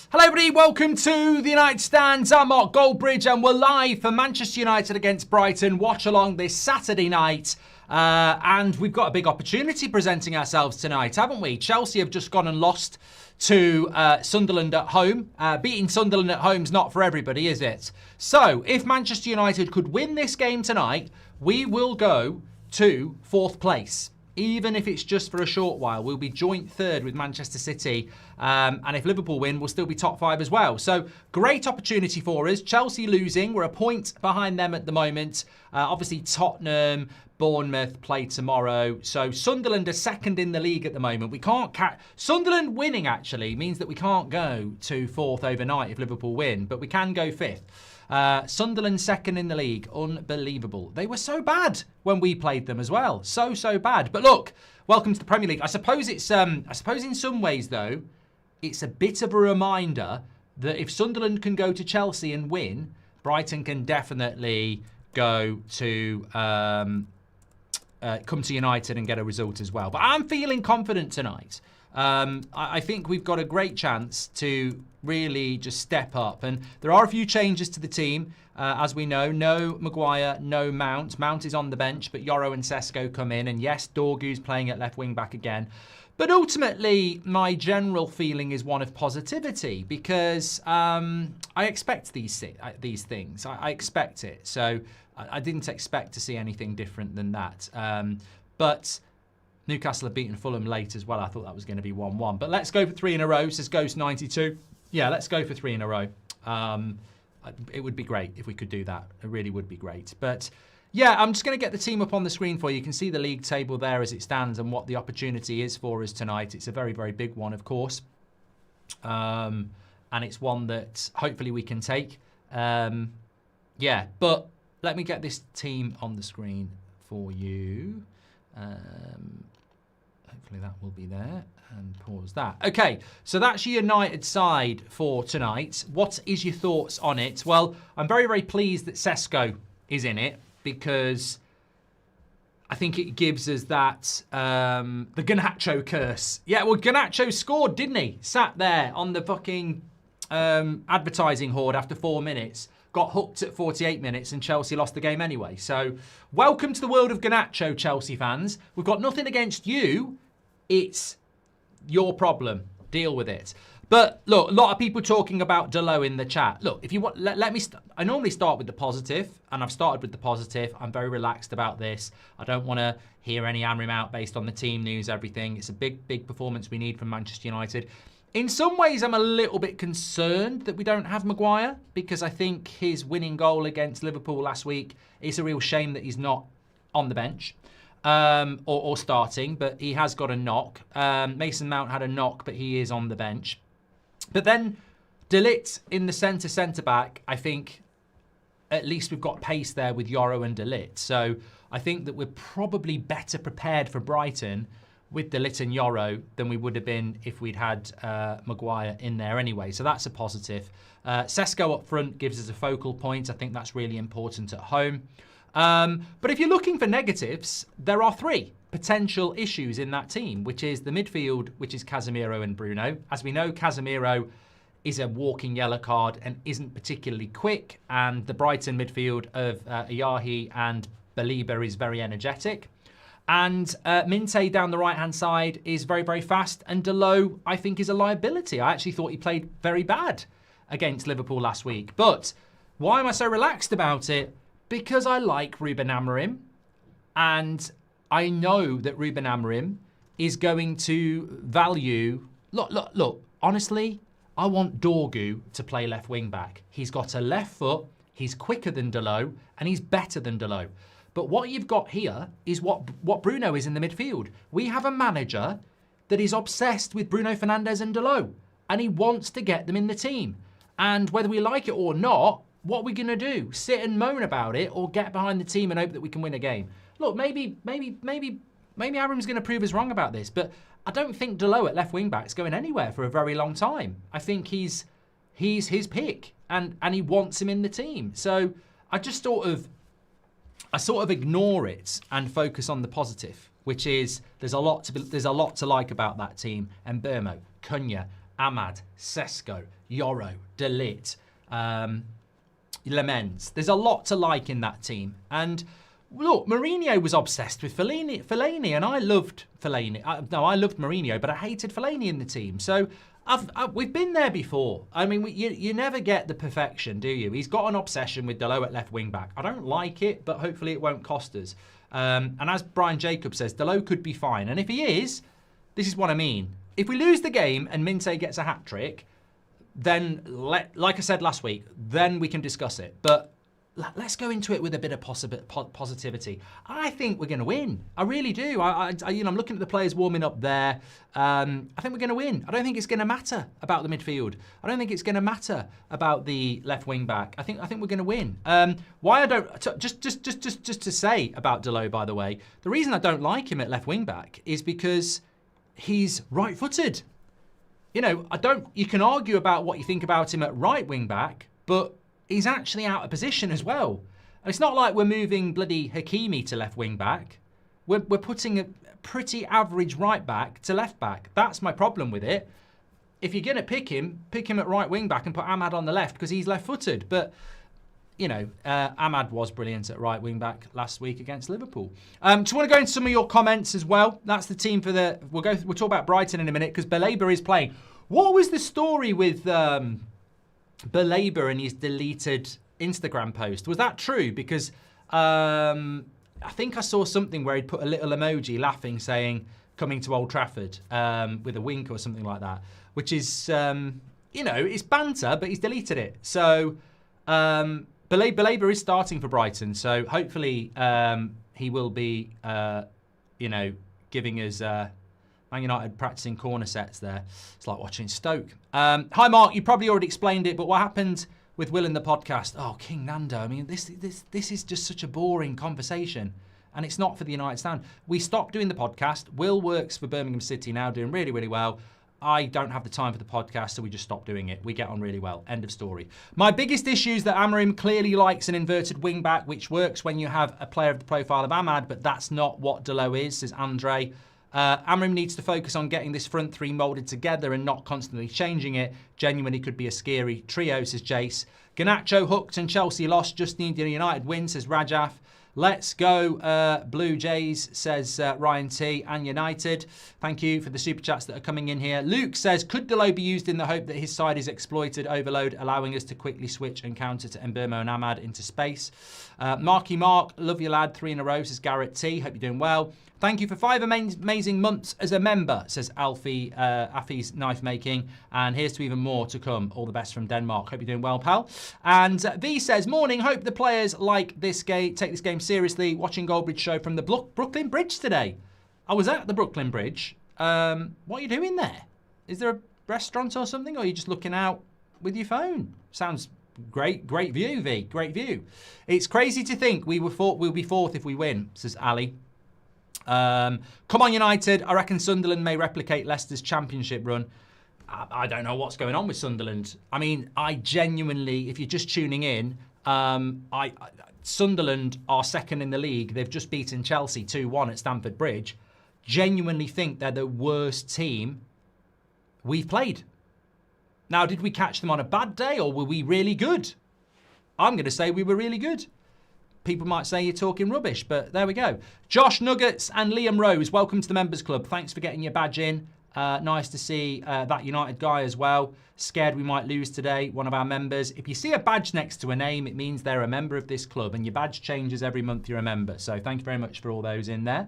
Hello everybody, welcome to the United Stands. I'm Mark Goldbridge and we're live for Manchester United against Brighton. Watchalong this Saturday night. And we've got a big opportunity presenting ourselves tonight, haven't we? Chelsea have just gone and lost to Sunderland at home. Beating Sunderland at home is not for everybody, is it? So, if Manchester United could win this game tonight, we will go to 4th place. Even if it's just for a short while, we'll be joint 3rd with Manchester City. And if Liverpool win, we'll still be top 5 as well. So great opportunity for us. Chelsea losing. We're a point behind them at the moment. Obviously, Tottenham, Bournemouth play tomorrow. So Sunderland are 2nd in the league at the moment. We can't Sunderland winning actually means that we can't go to 4th overnight if Liverpool win, but we can go 5th. Sunderland 2nd in the league. Unbelievable. They were so bad when we played them as well. So bad. But look, welcome to the Premier League. I suppose it's I suppose in some ways though, it's a bit of a reminder that if Sunderland can go to Chelsea and win, Brighton can definitely go to come to United and get a result as well. But I'm feeling confident tonight. I think we've got a great chance to really just step up. And there are a few changes to the team, as we know. No Maguire, no Mount. Mount is on the bench, but Yoro and Sesko come in. And yes, Dorgu's playing at left wing back again. But ultimately, my general feeling is one of positivity because I expect these things. I expect it. So I didn't expect to see anything different than that. But Newcastle have beaten Fulham late as well. I thought that was going to be 1-1. But let's go for 3 in a row, says Ghost92. Yeah, let's go for 3 in a row. It would be great if we could do that. It really would be great. But yeah, I'm just going to get the team up on the screen for you. You can see the league table there as it stands and what the opportunity is for us tonight. It's a very, very big one, of course. And it's one that hopefully we can take. Yeah, but let me get this team on the screen for you. Hopefully that will be there, and pause that. Okay, so that's your United side for tonight. What is your thoughts on it? Well, I'm very, very pleased that Sesko is in it because I think it gives us that, the Garnacho curse. Yeah, well, Garnacho scored, didn't he? Sat there on the fucking advertising hoard after 4 minutes. Got hooked at 48 minutes and Chelsea lost the game anyway. So welcome to the world of Garnacho, Chelsea fans. We've got nothing against you. It's your problem. Deal with it. But look, a lot of people talking about Delo in the chat. Look, if you want, let me, I normally start with the positive, and I've started with the positive. I'm very relaxed about this. I don't want to hear any hammering out based on the team news, everything. It's a big performance we need from Manchester United. In some ways, I'm a little bit concerned that we don't have Maguire because I think his winning goal against Liverpool last week, it's a real shame that he's not on the bench or starting, but he has got a knock. Mason Mount had a knock, but he is on the bench. But then De Ligt in the centre-back, I think at least we've got pace there with Yoro and De Ligt. So I think that we're probably better prepared for Brighton with De Ligt and Yoro than we would have been if we'd had Maguire in there anyway. So that's a positive. Sesko up front gives us a focal point. I think that's really important at home. But if you're looking for negatives, there are 3 potential issues in that team, which is the midfield, which is Casemiro and Bruno. As we know, Casemiro is a walking yellow card and isn't particularly quick. And the Brighton midfield of Ayahi and Baliba is very energetic. And Minte down the right-hand side is very, very fast. And Delo, I think, is a liability. I actually thought he played very bad against Liverpool last week. But why am I so relaxed about it? Because I like Ruben Amorim. And I know that Ruben Amorim is going to value... Look, honestly, I want Dorgu to play left wing-back. He's got a left foot, he's quicker than Delo, and he's better than Delo. But what you've got here is what Bruno is in the midfield. We have a manager that is obsessed with Bruno Fernandes and Delo, and he wants to get them in the team. And whether we like it or not, what are we going to do? Sit and moan about it or get behind the team and hope that we can win a game? Look, maybe Amorim's going to prove us wrong about this, but I don't think Delo at left wing back is going anywhere for a very long time. I think he's his pick, and he wants him in the team. So I just sort of ignore it and focus on the positive, which is there's a lot to like about that team. And Mbeumo, Cunha, Ahmad, Sesko, Yoro, De Ligt, Lemens. There's a lot to like in that team. And look, Mourinho was obsessed with Fellaini, and I loved Fellaini. I loved Mourinho, but I hated Fellaini in the team. So we've been there before. I mean, you never get the perfection, do you? He's got an obsession with Dalot at left wing back. I don't like it, but hopefully it won't cost us. And as Brian Jacobs says, Dalot could be fine. And if he is, this is what I mean. If we lose the game and Minte gets a hat-trick, then, like I said last week, then we can discuss it. But let's go into it with a bit of positivity. I think we're going to win. I really do. I'm looking at the players warming up there. I think we're going to win. I don't think it's going to matter about the midfield. I don't think it's going to matter about the left wing back. I think we're going to win. Why I don't just to say about Dalot, by the way, the reason I don't like him at left wing back is because he's right-footed. You know, you can argue about what you think about him at right wing back, but he's actually out of position as well. And it's not like we're moving bloody Hakimi to left wing back. We're putting a pretty average right back to left back. That's my problem with it. If you're going to pick him at right wing back and put Ahmad on the left because he's left footed. But, you know, Ahmad was brilliant at right wing back last week against Liverpool. Just want to go into some of your comments as well. That's the team for the... We'll talk about Brighton in a minute because Baleba is playing. What was the story with Baleba and his deleted Instagram post? Was that true? Because I think I saw something where he'd put a little emoji laughing saying, coming to Old Trafford with a wink or something like that, which is, you know, it's banter, but he's deleted it. So Baleba is starting for Brighton. So hopefully he will be, you know, giving us... Man United practicing corner sets there. It's like watching Stoke. Hi, Mark. You probably already explained it, but what happened with Will in the podcast? Oh, King Nando. I mean, this is just such a boring conversation, and it's not for the United stand. We stopped doing the podcast. Will works for Birmingham City now, doing really, really well. I don't have the time for the podcast, so we just stopped doing it. We get on really well. End of story. My biggest issue is that Amorim clearly likes an inverted wing-back, which works when you have a player of the profile of Ahmad, but that's not what Dalot is, says Andre. Amorim needs to focus on getting this front three moulded together and not constantly changing it. Genuinely could be a scary trio, says Jace. Garnacho hooked and Chelsea lost. Just need a United win, says Rajaf. Let's go Blue Jays, says Ryan T. And United. Thank you for the super chats that are coming in here. Luke says, could Dalot be used in the hope that his side is exploited overload, allowing us to quickly switch and counter to Mbeumo and Ahmad into space? Marky Mark, love you lad, 3 in a row, says Garrett T. Hope you're doing well. Thank you for 5 amazing months as a member, says Alfie, Affy's Knife Making. And here's to even more to come. All the best from Denmark. Hope you're doing well, pal. And V says, morning, hope the players like this game, take this game seriously. Watching Goldbridge show from the Brooklyn Bridge today. I was at the Brooklyn Bridge. What are you doing there? Is there a restaurant or something? Or are you just looking out with your phone? Sounds great view, V. Great view. It's crazy to think we'll be fourth if we win, says Ali. Come on, United. I reckon Sunderland may replicate Leicester's championship run. I don't know what's going on with Sunderland. I mean, I genuinely, if you're just tuning in, Sunderland are second in the league. They've just beaten Chelsea 2-1 at Stamford Bridge. Genuinely think they're the worst team we've played. Now, did we catch them on a bad day or were we really good? I'm going to say we were really good. People might say you're talking rubbish, but there we go. Josh Nuggets and Liam Rose, welcome to the Members Club. Thanks for getting your badge in. Nice to see that United guy as well. Scared we might lose today, one of our members. If you see a badge next to a name, it means they're a member of this club, and your badge changes every month you're a member. So thank you very much for all those in there.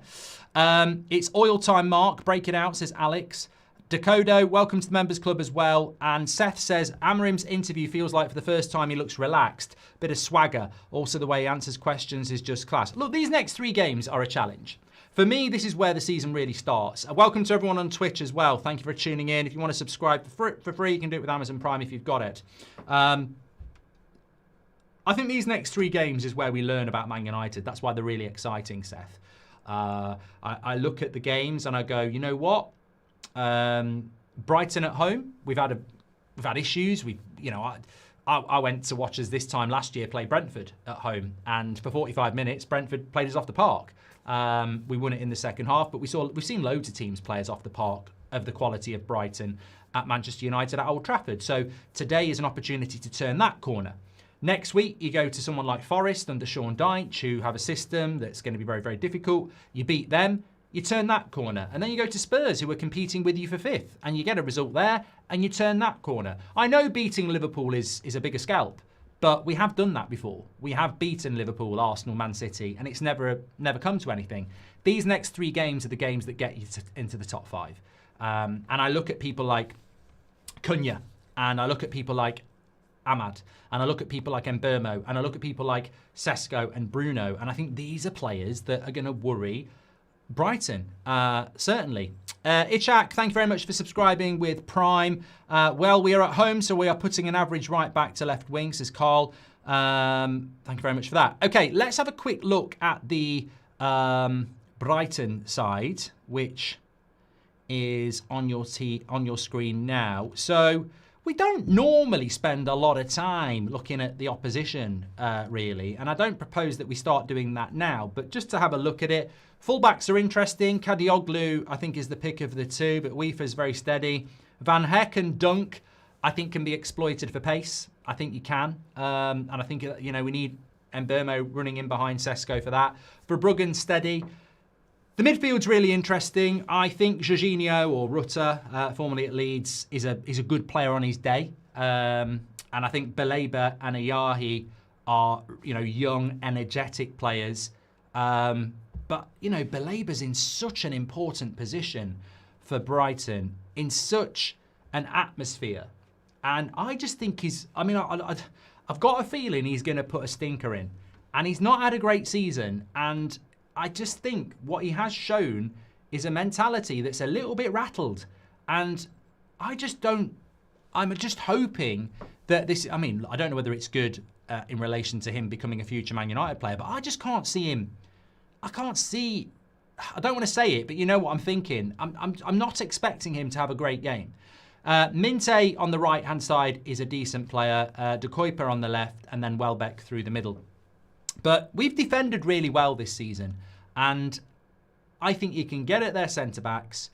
It's oil time, Mark. Break it out, says Alex. Dakodo, welcome to the Members Club as well. And Seth says, Amorim's interview feels like for the first time he looks relaxed. Bit of swagger. Also, the way he answers questions is just class. Look, these next 3 games are a challenge. For me, this is where the season really starts. Welcome to everyone on Twitch as well. Thank you for tuning in. If you want to subscribe for free, you can do it with Amazon Prime if you've got it. I think these next 3 games is where we learn about Man United. That's why they're really exciting, Seth. I look at the games and I go, you know what? Brighton at home, we've had issues. I went to watch us this time last year play Brentford at home, and for 45 minutes, Brentford played us off the park. We won it in the second half, but we've seen loads of teams play us off the park of the quality of Brighton at Manchester United at Old Trafford. So today is an opportunity to turn that corner. Next week, you go to someone like Forest under Sean Dyche, who have a system that's going to be very, very difficult. You beat them, you turn that corner. And then you go to Spurs, who are competing with you for 5th, and you get a result there, and you turn that corner. I know beating Liverpool is a bigger scalp, but we have done that before. We have beaten Liverpool, Arsenal, Man City, and it's never come to anything. These next 3 games are the games that get you into the top 5. And I look at people like Cunha, and I look at people like Ahmad, and I look at people like Mbermo, and I look at people like Sesko and Bruno, and I think these are players that are going to worry Brighton, certainly. Ichak, thank you very much for subscribing with Prime. Well, we are at home, so we are putting an average right back to left wing, says Carl. Thank you very much for that. Okay, let's have a quick look at the Brighton side, which is on your screen now. So we don't normally spend a lot of time looking at the opposition, really, and I don't propose that we start doing that now, but just to have a look at it. Fullbacks are interesting. Kadioglu, I think, is the pick of the 2, but Weefer's very steady. Van Heck and Dunk, I think, can be exploited for pace. I think you can. And I think, you know, we need Mbermo running in behind Sesko for that. Verbruggen, steady. The midfield's really interesting. I think Jorginho or Rutter, formerly at Leeds, is a good player on his day. And I think Baleba and Ayahi are, you know, young, energetic players. But, you know, Baleba's in such an important position for Brighton, in such an atmosphere. And I just think I've got a feeling he's going to put a stinker in. And he's not had a great season. And I just think what he has shown is a mentality that's a little bit rattled. And I'm just hoping that this, I mean, I don't know whether it's good in relation to him becoming a future Man United player, but I just can't see him. I don't want to say it, but you know what I'm thinking. I'm not expecting him to have a great game. Minte on the right-hand side is a decent player. De Kuyper on the left, and then Welbeck through the middle. But we've defended really well this season, and I think you can get at their centre-backs,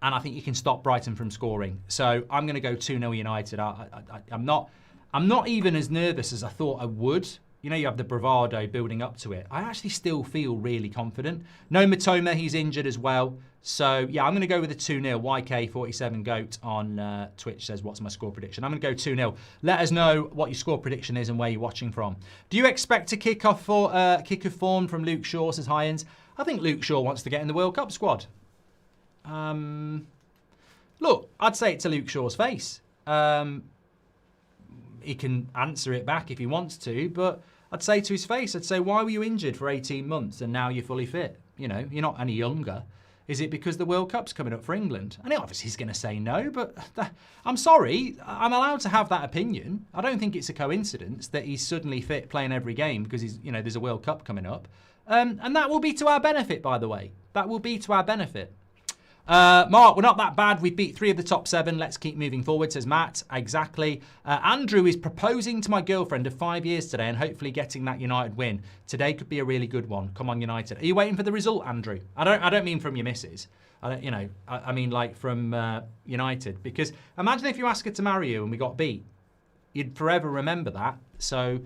and I think you can stop Brighton from scoring. So I'm going to go 2-0 United. I'm not even as nervous as I thought I would. You know, you have the bravado building up to it. I actually still feel really confident. No Matoma, he's injured as well. So, yeah, I'm going to go with a 2-0. YK47GOAT on Twitch says, what's my score prediction? I'm going to go 2-0. Let us know what your score prediction is and where you're watching from. Do you expect a kick of form from Luke Shaw, says Hyans? I think Luke Shaw wants to get in the World Cup squad. Look, I'd say it to Luke Shaw's face. He can answer it back if he wants to, but I'd say to his face, I'd say, why were you injured for 18 months and now you're fully fit? You know, you're not any younger. Is it because the World Cup's coming up for England? And obviously he's going to say no, but I'm sorry, I'm allowed to have that opinion. I don't think it's a coincidence that he's suddenly fit playing every game because there's a World Cup coming up. And that will be to our benefit, by the way. That will be to our benefit. Mark, we're not that bad. We beat 3 of the top 7. Let's keep moving forward, says Matt. Exactly. Andrew is proposing to my girlfriend of 5 years today and hopefully getting that United win. Today could be a really good one. Come on, United. Are you waiting for the result, Andrew? I don't mean from your missus. I mean like from United. Because imagine if you ask her to marry you and we got beat. You'd forever remember that. So,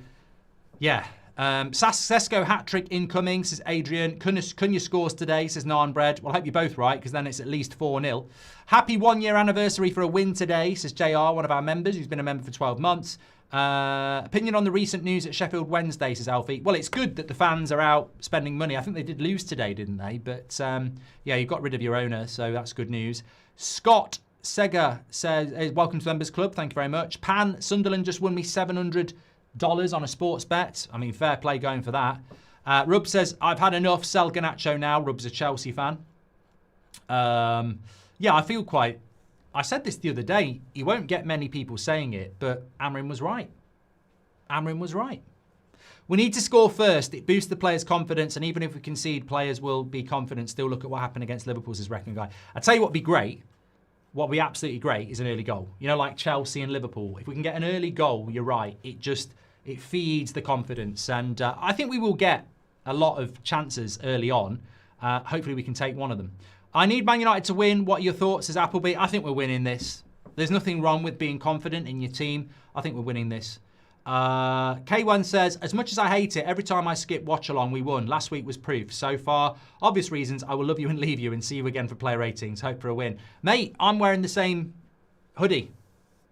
yeah. Sesko hat-trick incoming, says Adrian. Cunha scores today, says Narnbread. Well, I hope you're both right, because then it's at least 4-0. Happy 1-year anniversary for a win today, says JR, one of our members, who's been a member for 12 months. Opinion on the recent news at Sheffield Wednesday, says Alfie. Well, it's good that the fans are out spending money. I think they did lose today, didn't they? But, yeah, you got rid of your owner, so that's good news. Scott Sega says, welcome to the Members Club. Thank you very much. Pan, Sunderland just won me $700 on a sports bet. I mean, fair play going for that. Rub says, I've had enough. Sell Garnacho now. Rub's a Chelsea fan. Yeah, I feel quite... I said this the other day. You won't get many people saying it, but Amrin was right. Amrin was right. We need to score first. It boosts the players' confidence, and even if we concede, players will be confident. Still look at what happened against Liverpool's his reckoning guy. I tell you what would be great. What would be absolutely great is an early goal. You know, like Chelsea and Liverpool. If we can get an early goal, you're right. It feeds the confidence. And I think we will get a lot of chances early on. Hopefully we can take one of them. I need Man United to win. What are your thoughts, says Appleby? I think we're winning this. There's nothing wrong with being confident in your team. I think we're winning this. K1 says, as much as I hate it, every time I skip Watchalong, we won. Last week was proof. So far, obvious reasons, I will love you and leave you and see you again for player ratings. Hope for a win. Mate, I'm wearing the same hoodie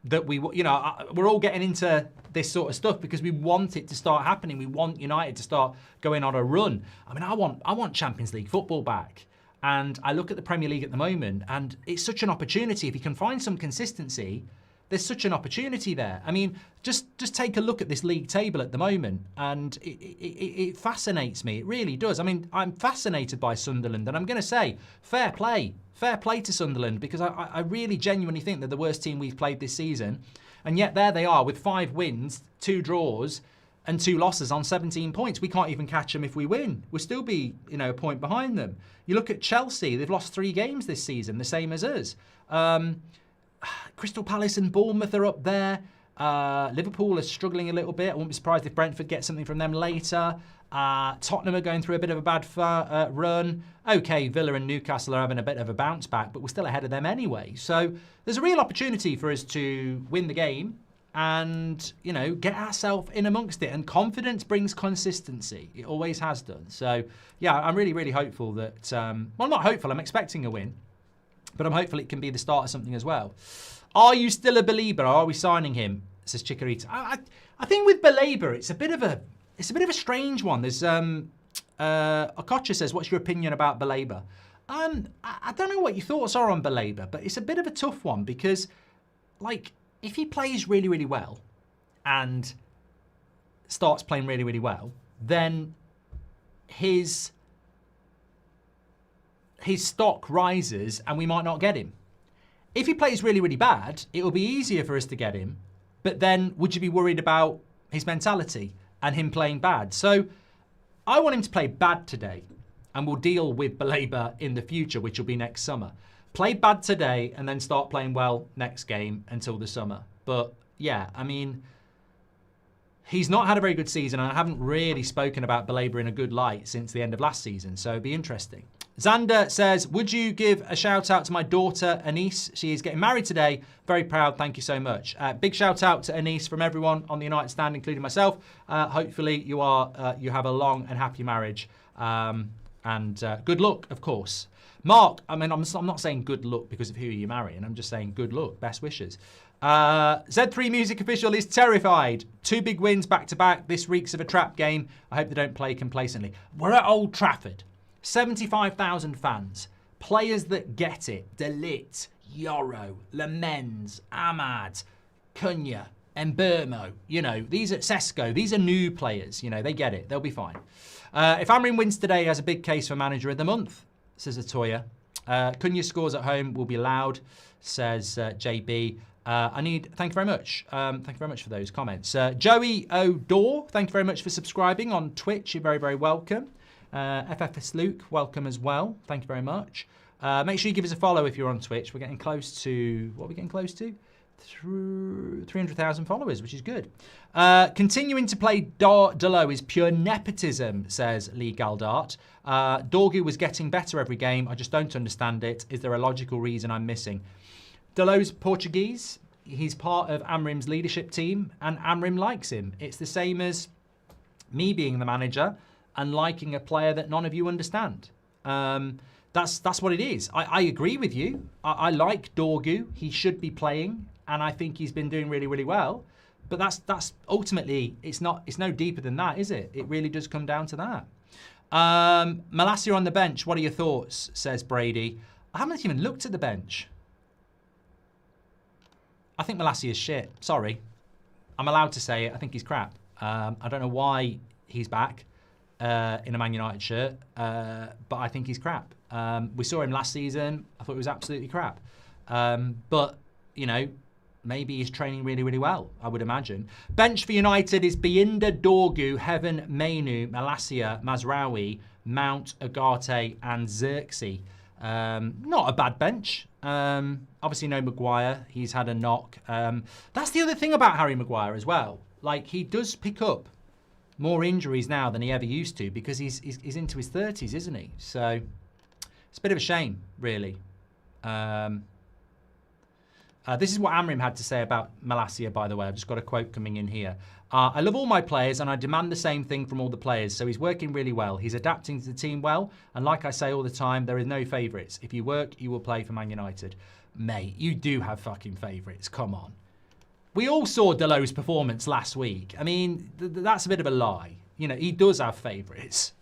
that we're all getting into this sort of stuff because we want it to start happening. We want United to start going on a run. I mean, I want Champions League football back. And I look at the Premier League at the moment, and it's such an opportunity. If you can find some consistency, there's such an opportunity there. I mean, just take a look at this league table at the moment, and it fascinates me. It really does. I mean, I'm fascinated by Sunderland, and I'm going to say, fair play to Sunderland, because I really genuinely think they're the worst team we've played this season. And yet there they are with 5 wins, 2 draws, and 2 losses on 17 points. We can't even catch them if we win. We'll still be, a point behind them. You look at Chelsea, they've lost 3 games this season, the same as us. Crystal Palace and Bournemouth are up there. Liverpool are struggling a little bit. I wouldn't be surprised if Brentford get something from them later. Tottenham are going through a bit of a bad run. Okay, Villa and Newcastle are having a bit of a bounce back, but we're still ahead of them anyway. So there's a real opportunity for us to win the game and, get ourselves in amongst it. And confidence brings consistency. It always has done. So, yeah, I'm really, really hopeful that... well, not hopeful. I'm expecting a win. But I'm hopeful it can be the start of something as well. Are you still a believer? Are we signing him? Says Chikorita. I think with Belabor, it's a bit of a strange one. There's Okocha says, what's your opinion about Belabor? I don't know what your thoughts are on Belabor, but it's a bit of a tough one because, if he plays really, really well and starts playing really, really well, then his stock rises and we might not get him. If he plays really, really bad, it will be easier for us to get him. But then would you be worried about his mentality and him playing bad? So I want him to play bad today and we'll deal with Belabor in the future, which will be next summer. Play bad today and then start playing well next game until the summer. But yeah, I mean, he's not had a very good season and I haven't really spoken about Belabor in a good light since the end of last season. So it'd be interesting. Xander says, would you give a shout out to my daughter, Anise? She is getting married today. Very proud. Thank you so much. Big shout out to Anise from everyone on the United Stand, including myself. Hopefully you have a long and happy marriage. And good luck, of course. Mark, I mean, I'm not saying good luck because of who you're marrying. I'm just saying good luck. Best wishes. Z3 Music Official is terrified. 2 big wins back to back. This reeks of a trap game. I hope they don't play complacently. We're at Old Trafford. 75,000 fans, players that get it, Delit, Yoro, Lamens, Ahmad, Cunha, Mbermo, these are Sesko, these are new players, they get it, they'll be fine. If Amrin wins today, he has a big case for manager of the month, says Atoya. Cunha scores at home will be loud, says JB. Thank you very much. Thank you very much for those comments. Joey O'Dore, thank you very much for subscribing on Twitch, you're very, very welcome. FFS Luke, welcome as well. Thank you very much. Make sure you give us a follow if you're on Twitch. We're getting close to, what are we getting close to? 300,000 followers, which is good. Continuing to play Delo is pure nepotism, says Lee Galdart. Dorgu was getting better every game. I just don't understand it. Is there a logical reason I'm missing? Delo's Portuguese. He's part of Amrim's leadership team, and Amrim likes him. It's the same as me being the manager and liking a player that none of you understand. That's what it is. I agree with you. I like Dorgu. He should be playing, and I think he's been doing really, really well. But that's ultimately, it's no deeper than that, is it? It really does come down to that. Malacia on the bench, what are your thoughts, says Brady. I haven't even looked at the bench. I think Malacia is shit. Sorry. I'm allowed to say it. I think he's crap. I don't know why he's back. In a Man United shirt, but I think he's crap. We saw him last season. I thought he was absolutely crap. But, maybe he's training really, really well, I would imagine. Bench for United is Biinda, Dorgu, Heaven, Mainu, Malacia, Mazraoui, Mount, Agate, and Xerxes. Not a bad bench. Obviously, no Maguire. He's had a knock. That's the other thing about Harry Maguire as well. He does pick up more injuries now than he ever used to because he's into his 30s, isn't he? So it's a bit of a shame, really. This is what Amrim had to say about Malacia, by the way. I've just got a quote coming in here. I love all my players and I demand the same thing from all the players. So he's working really well. He's adapting to the team well. And like I say all the time, there is no favourites. If you work, you will play for Man United. Mate, you do have fucking favourites. Come on. We all saw Delo's performance last week. I mean, that's a bit of a lie. You know, he does have favourites.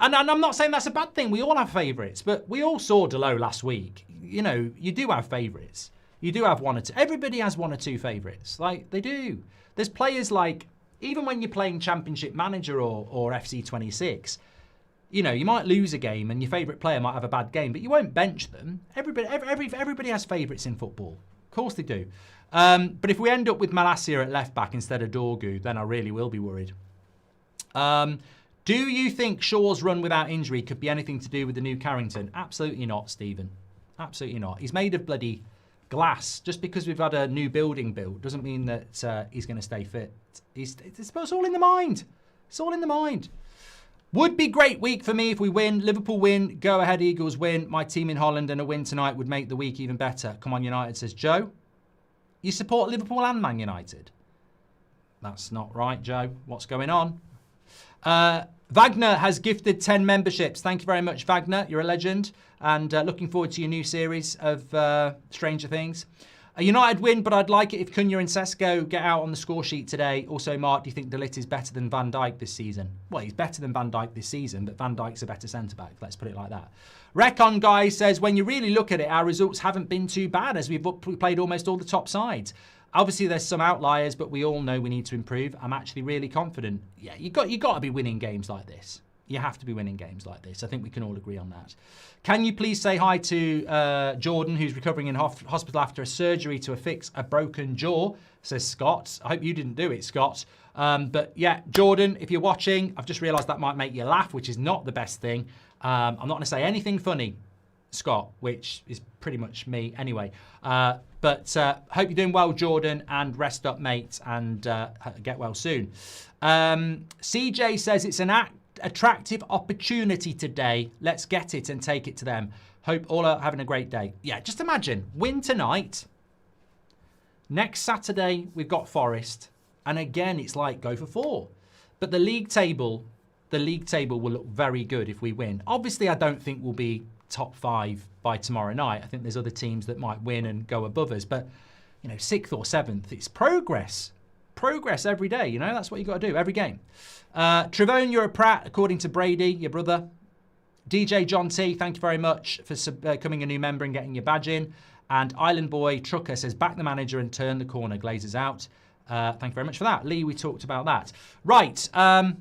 And I'm not saying that's a bad thing. We all have favourites. But we all saw Delo last week. You know, you do have favourites. You do have one or two. Everybody has one or two favourites. Like, they do. There's players like, even when you're playing Championship Manager or FC 26, you know, you might lose a game and your favourite player might have a bad game, but you won't bench them. Everybody has favourites in football. Of course they do. But if we end up with Malacia at left back instead of Dorgu, then I really will be worried. Do you think Shaw's run without injury could be anything to do with the new Carrington? Absolutely not, Stephen. Absolutely not. He's made of bloody glass. Just because we've had a new building built doesn't mean that he's going to stay fit. It's all in the mind. It's all in the mind. Would be great week for me if we win. Liverpool win. Go ahead, Eagles win. My team in Holland and a win tonight would make the week even better. Come on, United, says Joe. You support Liverpool and Man United? That's not right, Joe. What's going on? Wagner has gifted 10 memberships. Thank you very much, Wagner. You're a legend. And looking forward to your new series of Stranger Things. A United win, but I'd like it if Cunha and Sesko get out on the score sheet today. Also, Mark, do you think De Ligt is better than Van Dijk this season? Well, he's better than Van Dijk this season, but Van Dijk's a better centre-back. Let's put it like that. Recon Guy says, when you really look at it, our results haven't been too bad as we've played almost all the top sides. Obviously, there's some outliers, but we all know we need to improve. I'm actually really confident. Yeah, you got to be winning games like this. You have to be winning games like this. I think we can all agree on that. Can you please say hi to Jordan, who's recovering in hospital after a surgery to fix a broken jaw, says Scott. I hope you didn't do it, Scott. But yeah, Jordan, if you're watching, I've just realised that might make you laugh, which is not the best thing. I'm not going to say anything funny, Scott, which is pretty much me anyway. But hope you're doing well, Jordan, and rest up, mate, and get well soon. CJ says it's an attractive opportunity today. Let's get it and take it to them. Hope all are having a great day. Yeah, just imagine, win tonight. Next Saturday, we've got Forest. And again, it's like go for 4. But the league table will look very good if we win. Obviously, I don't think we'll be top 5 by tomorrow night. I think there's other teams that might win and go above us. But, you know, 6th or 7th, it's progress. Progress every day, you know? That's what you got to do every game. Trevone, you're a prat, according to Brady, your brother. DJ John T, thank you very much for becoming a new member and getting your badge in. And Island Boy Trucker says, back the manager and turn the corner. Glazers out. Thank you very much for that. Lee, we talked about that. Right. I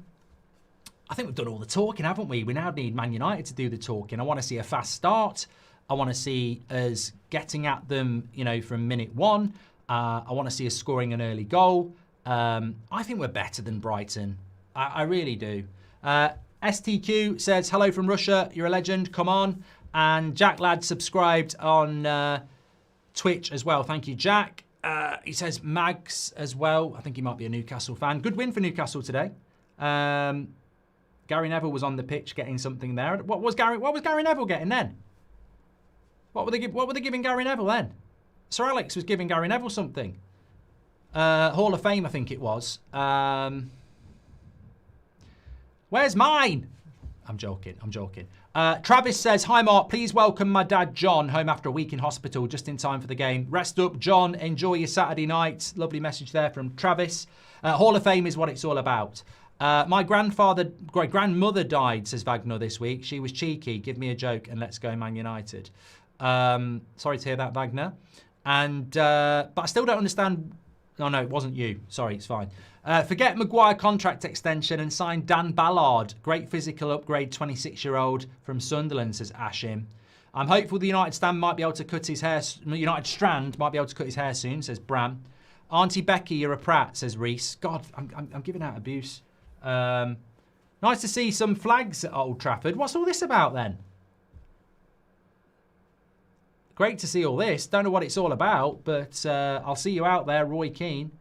think we've done all the talking, haven't we? We now need Man United to do the talking. I want to see a fast start. I want to see us getting at them, you know, from minute 1. I want to see us scoring an early goal. I think we're better than Brighton. I really do. STQ says, hello from Russia. You're a legend. Come on. And Jack Ladd subscribed on Twitch as well. Thank you, Jack. He says Mags as well. I think he might be a Newcastle fan. Good win for Newcastle today. Gary Neville was on the pitch getting something there. What was Gary Neville getting then? What were they giving Gary Neville then? Sir Alex was giving Gary Neville something. Hall of Fame, I think it was. Where's mine? I'm joking. Travis says, hi Mark, please welcome my dad John home after a week in hospital just in time for the game. Rest up, John. Enjoy your Saturday night. Lovely message there from Travis. Hall of Fame is what it's all about. My grandmother died, says Wagner, this week. She was cheeky. Give me a joke and let's go Man United. Sorry to hear that, Wagner. And but I still don't understand. No, it wasn't you. Sorry, it's fine. Forget Maguire contract extension and sign Dan Ballard. Great physical upgrade, 26-year-old from Sunderland, says Ashim. I'm hopeful the United Strand might be able to cut his hair soon, says Bram. Auntie Becky, you're a prat, says Reese. God, I'm giving out abuse. Nice to see some flags at Old Trafford. What's all this about then? Great to see all this. Don't know what it's all about, but I'll see you out there, Roy Keane.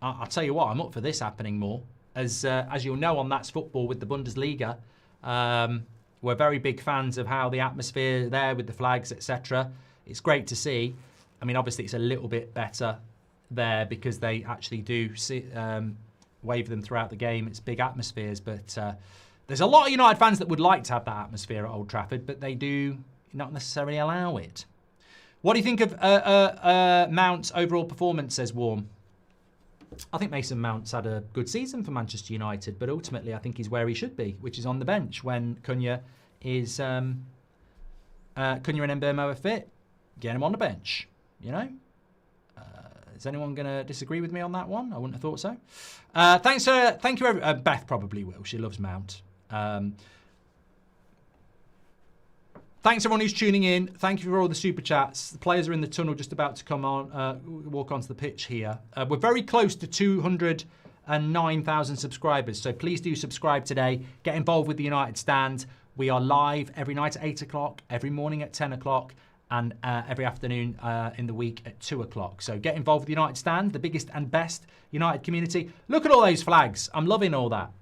I'll tell you what, I'm up for this happening more. As you'll know on That's Football with the Bundesliga, We're very big fans of how the atmosphere there with the flags, etc. It's great to see. I mean, obviously, it's a little bit better there because they actually do wave them throughout the game. It's big atmospheres, but there's a lot of United fans that would like to have that atmosphere at Old Trafford, but they do not necessarily allow it. What do you think of Mount's overall performance, says Warm? I think Mason Mount's had a good season for Manchester United, but ultimately I think he's where he should be, which is on the bench when Cunha is Cunha and Mbeumo are fit. Get him on the bench, you know. Is anyone going to disagree with me on that one? I wouldn't have thought so. Thank you. Beth probably will. She loves Mount. Thanks everyone who's tuning in. Thank you for all the super chats. The players are in the tunnel just about to come on, walk onto the pitch here. We're very close to 209,000 subscribers, so please do subscribe today. Get involved with the United Stand. We are live every night at 8 o'clock, every morning at 10 o'clock, and every afternoon in the week at 2 o'clock. So get involved with the United Stand, the biggest and best United community. Look at all those flags. I'm loving all that.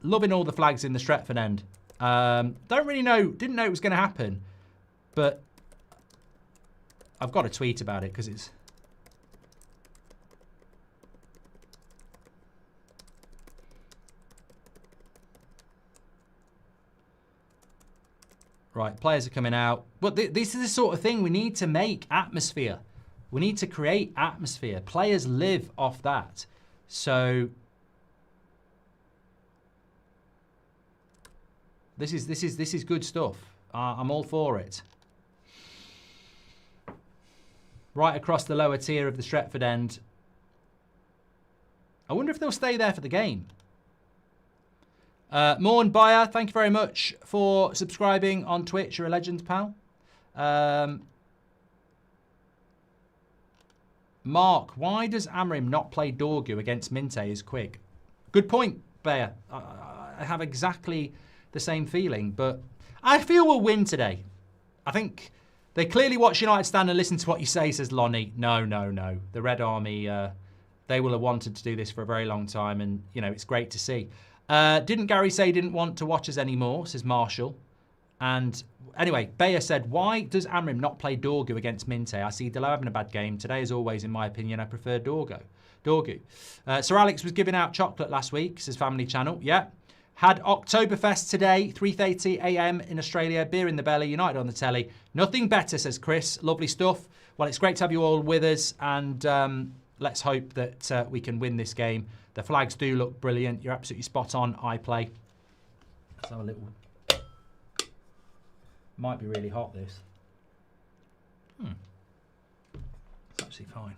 Loving all the flags in the Stretford end. Don't really know, didn't know it was going to happen, but I've got to tweet about it because it's... Right, players are coming out. But this is the sort of thing we need to make atmosphere. We need to create atmosphere. Players live off that. So... This is good stuff. I'm all for it. Right across the lower tier of the Stretford end. I wonder if they'll stay there for the game. Morn Bayer, thank you very much for subscribing on Twitch. You're a legend, pal. Mark, why does Amrim not play Dorgu against Minte as quick? Good point, Bayer. I have exactly the same feeling, but I feel we'll win today. I think they clearly watch United Stand and listen to what you say, says Lonnie. No. The Red Army, they will have wanted to do this for a very long time, and, you know, it's great to see. Didn't Gary say he didn't want to watch us anymore, says Marshall. And anyway, Bayer said, why does Amrim not play Dorgu against Minte? I see Delo having a bad game. Today, as always, in my opinion, I prefer Dorgu. Sir Alex was giving out chocolate last week, says Family Channel. Yeah. Had Oktoberfest today, 3:30 a.m. in Australia. Beer in the belly, United on the telly. Nothing better, says Chris. Lovely stuff. Well, it's great to have you all with us, and let's hope that we can win this game. The flags do look brilliant. You're absolutely spot on, iPlay. Let's have a little... Might be really hot, this. It's actually fine.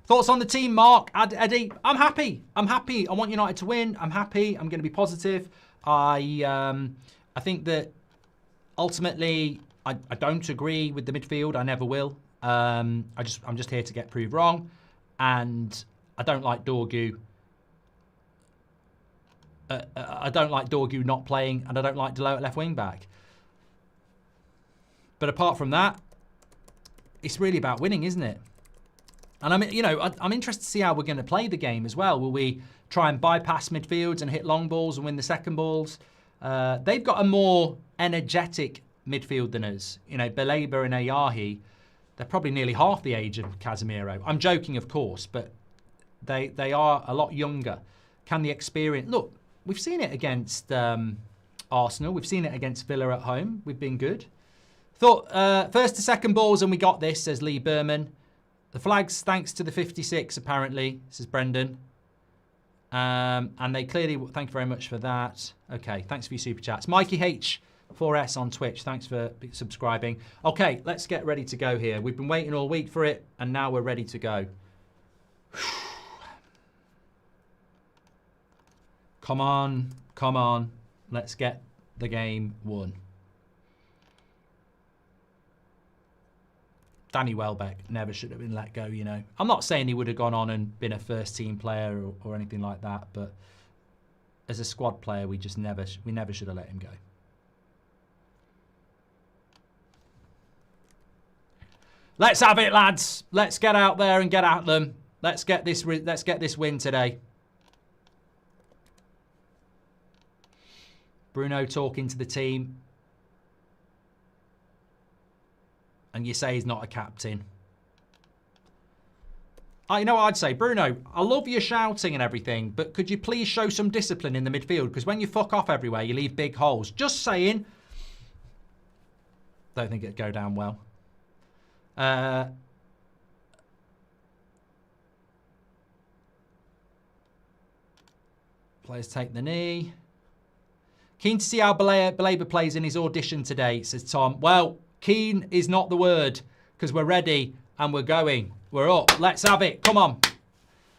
Thoughts on the team, Mark, Eddie? I'm happy. I want United to win. I'm happy. I'm going to be positive. I think that ultimately I don't agree with the midfield. I never will. I'm just here to get proved wrong, and I don't like Dorgu. I don't like Dorgu not playing, and I don't like Delo at left wing back. But apart from that, it's really about winning, isn't it? And I'm interested to see how we're going to play the game as well. Will we try and bypass midfields and hit long balls and win the second balls? They've got a more energetic midfield than us. You know, Beleba and Ayahi, they're probably nearly half the age of Casemiro. I'm joking, of course, but they are a lot younger. Can the experience... Look, we've seen it against Arsenal. We've seen it against Villa at home. We've been good. Thought first to second balls and we got this, says Lee Berman. The flags, thanks to the 56, apparently, says Brendan. And they clearly... Thank you very much for that. Okay, thanks for your super chats. Mikey H4S on Twitch, thanks for subscribing. Okay, let's get ready to go here. We've been waiting all week for it, and now we're ready to go. Come on. Let's get the game won. Danny Welbeck never should have been let go, you know. I'm not saying he would have gone on and been a first-team player or anything like that, but as a squad player, we never should have let him go. Let's have it, lads. Let's get out there and get at them. Let's get this win today. Bruno talking to the team. And you say he's not a captain. You know what I'd say? Bruno, I love your shouting and everything, but could you please show some discipline in the midfield? Because when you fuck off everywhere, you leave big holes. Just saying. Don't think it'd go down well. Players take the knee. Keen to see how Baleba plays in his audition today, says Tom. Well, keen is not the word, because we're ready and we're going. We're up. Let's have it. Come on.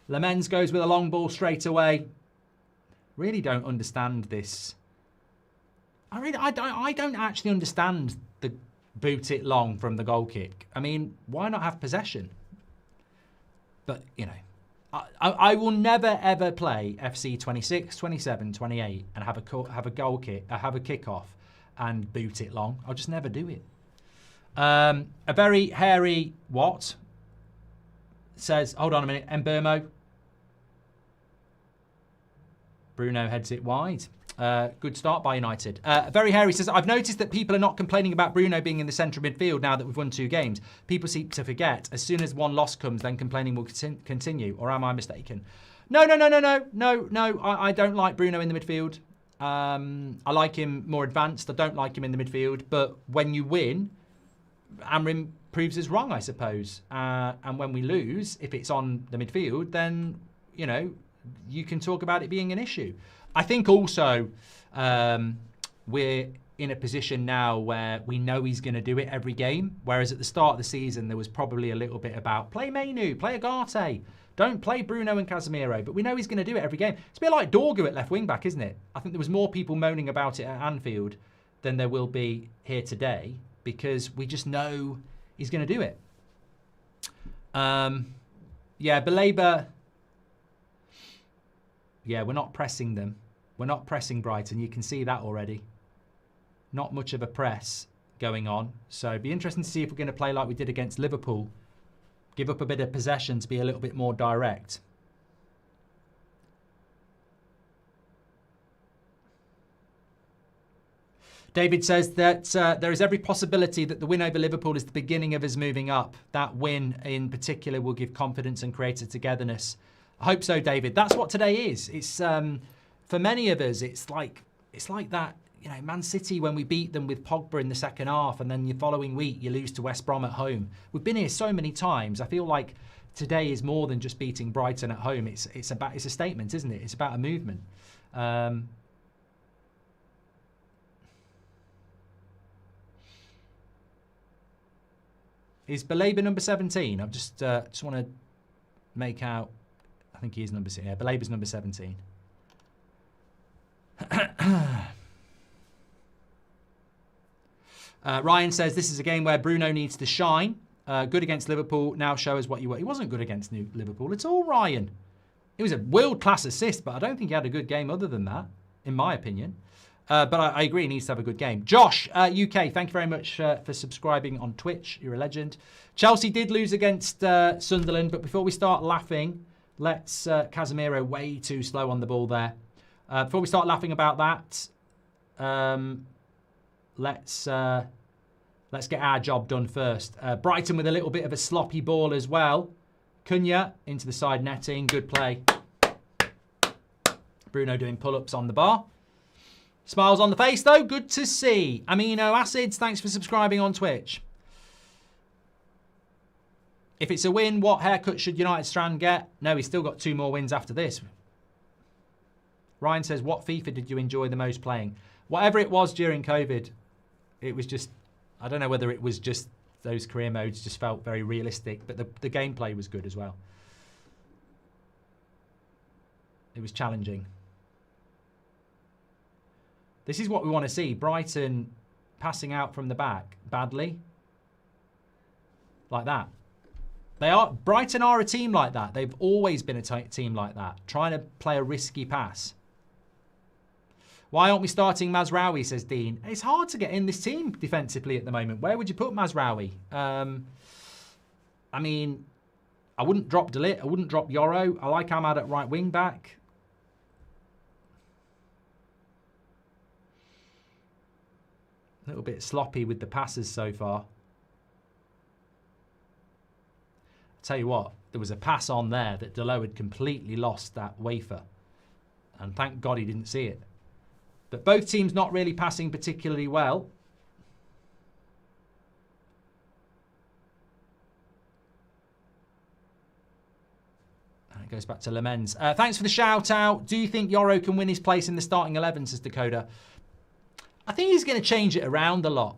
Lemens goes with a long ball straight away. Really don't understand this. I don't actually understand the boot it long from the goal kick. I mean, why not have possession? But, you know, I will never, ever play FC 26, 27, 28 and have a goal kick, have a kick-off and boot it long. I'll just never do it. A very hairy what? Says, hold on a minute, Mbermo. Bruno heads it wide. Good start by United. Very hairy says, I've noticed that people are not complaining about Bruno being in the centre midfield now that we've won 2 games. People seem to forget. As soon as one loss comes, then complaining will continue. Or am I mistaken? No. I don't like Bruno in the midfield. I like him more advanced. I don't like him in the midfield. But when you win, Amrin proves us wrong, I suppose. And when we lose, if it's on the midfield, then, you know, you can talk about it being an issue. I think also we're in a position now where we know he's going to do it every game, whereas at the start of the season, there was probably a little bit about play Mainu, play Agate, don't play Bruno and Casemiro, but we know he's going to do it every game. It's a bit like Dorgu at left wing back, isn't it? I think there was more people moaning about it at Anfield than there will be here today, because we just know he's going to do it. Yeah, Baleba. Yeah, we're not pressing them. We're not pressing Brighton. You can see that already. Not much of a press going on. So it'd be interesting to see if we're going to play like we did against Liverpool. Give up a bit of possession to be a little bit more direct. David says that there is every possibility that the win over Liverpool is the beginning of us moving up. That win in particular will give confidence and create a togetherness. I hope so, David. That's what today is. It's for many of us, it's like that, you know, Man City when we beat them with Pogba in the second half, and then the following week you lose to West Brom at home. We've been here so many times. I feel like today is more than just beating Brighton at home. It's a statement, isn't it? It's about a movement. Is Baleba number 17? I just want to make out. I think he is number 17. Yeah, Baleba's number 17. Ryan says this is a game where Bruno needs to shine. Good against Liverpool. Now show us what you were. He wasn't good against Liverpool at all, Ryan. It was a world-class assist, but I don't think he had a good game other than that, in my opinion. But I agree, he needs to have a good game. Josh, UK, thank you very much for subscribing on Twitch. You're a legend. Chelsea did lose against Sunderland, but before we start laughing, let's Casemiro way too slow on the ball there. Before we start laughing about that, let's get our job done first. Brighton with a little bit of a sloppy ball as well. Cunha into the side netting. Good play. Bruno doing pull-ups on the bar. Smiles on the face, though. Good to see. Amino Acids, thanks for subscribing on Twitch. If it's a win, what haircut should United Strand get? No, he's still got 2 more wins after this. Ryan says, what FIFA did you enjoy the most playing? Whatever it was during COVID, it was just, I don't know whether it was just those career modes just felt very realistic, but the gameplay was good as well. It was challenging. This is what we want to see. Brighton passing out from the back badly. Like that. Brighton are a team like that. They've always been a team like that. Trying to play a risky pass. Why aren't we starting Mazraoui, says Dean. It's hard to get in this team defensively at the moment. Where would you put Mazraoui? I mean, I wouldn't drop De Ligt. I wouldn't drop Yoro. I like Ahmad at right wing back. A little bit sloppy with the passes so far. Tell you what, there was a pass on there that Delo had completely lost that wafer. And thank God he didn't see it. But both teams not really passing particularly well. And it goes back to Lemens. Thanks for the shout out. Do you think Yoro can win his place in the starting 11, says Dakota? I think he's going to change it around a lot.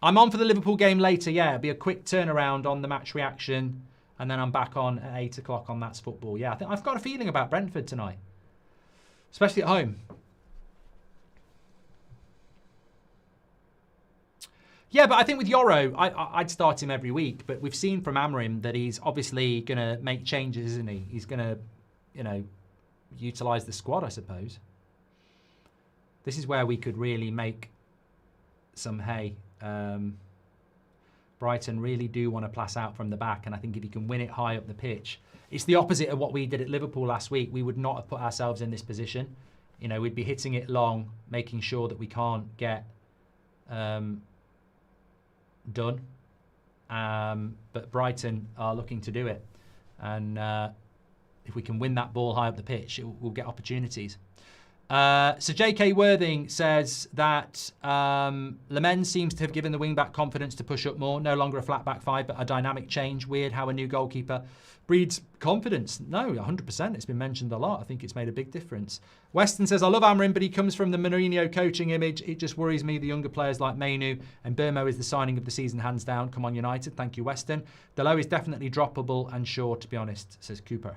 I'm on for the Liverpool game later, yeah. It'll be a quick turnaround on the match reaction. And then I'm back on at 8 o'clock on That's Football. Yeah, I think I've got a feeling about Brentford tonight. Especially at home. Yeah, but I think with Yoro, I'd start him every week. But we've seen from Amorim that he's obviously going to make changes, isn't he? He's going to, you know, utilise the squad, I suppose. This is where we could really make some hay. Brighton really do want to pass out from the back, and I think if you can win it high up the pitch, it's the opposite of what we did at Liverpool last week. We would not have put ourselves in this position. You know, we'd be hitting it long, making sure that we can't get done. But Brighton are looking to do it, and if we can win that ball high up the pitch, we'll get opportunities. So J.K. Worthing says that Lemens seems to have given the wing-back confidence to push up more. No longer a flat-back five, but a dynamic change. Weird how a new goalkeeper breeds confidence. No, 100%. It's been mentioned a lot. I think it's made a big difference. Weston says, I love Amorim, but he comes from the Mourinho coaching image. It just worries me. The younger players like Mainu and Burmo is the signing of the season, hands down. Come on, United. Thank you, Weston. Delo is definitely droppable and sure, to be honest, says Cooper.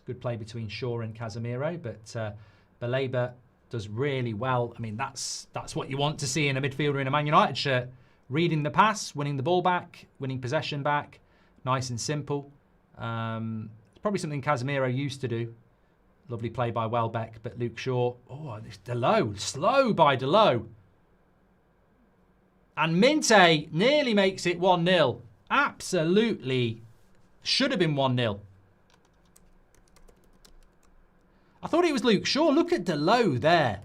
Good play between Shaw and Casemiro, but Baleba does really well. I mean, that's what you want to see in a midfielder in a Man United shirt. Reading the pass, winning the ball back, winning possession back. Nice and simple. It's probably something Casemiro used to do. Lovely play by Welbeck, but Luke Shaw. Oh, this Delo. Slow by Delo. And Minte nearly makes it 1-0. Absolutely should have been 1-0. I thought it was Luke Shaw. Look at Delo there.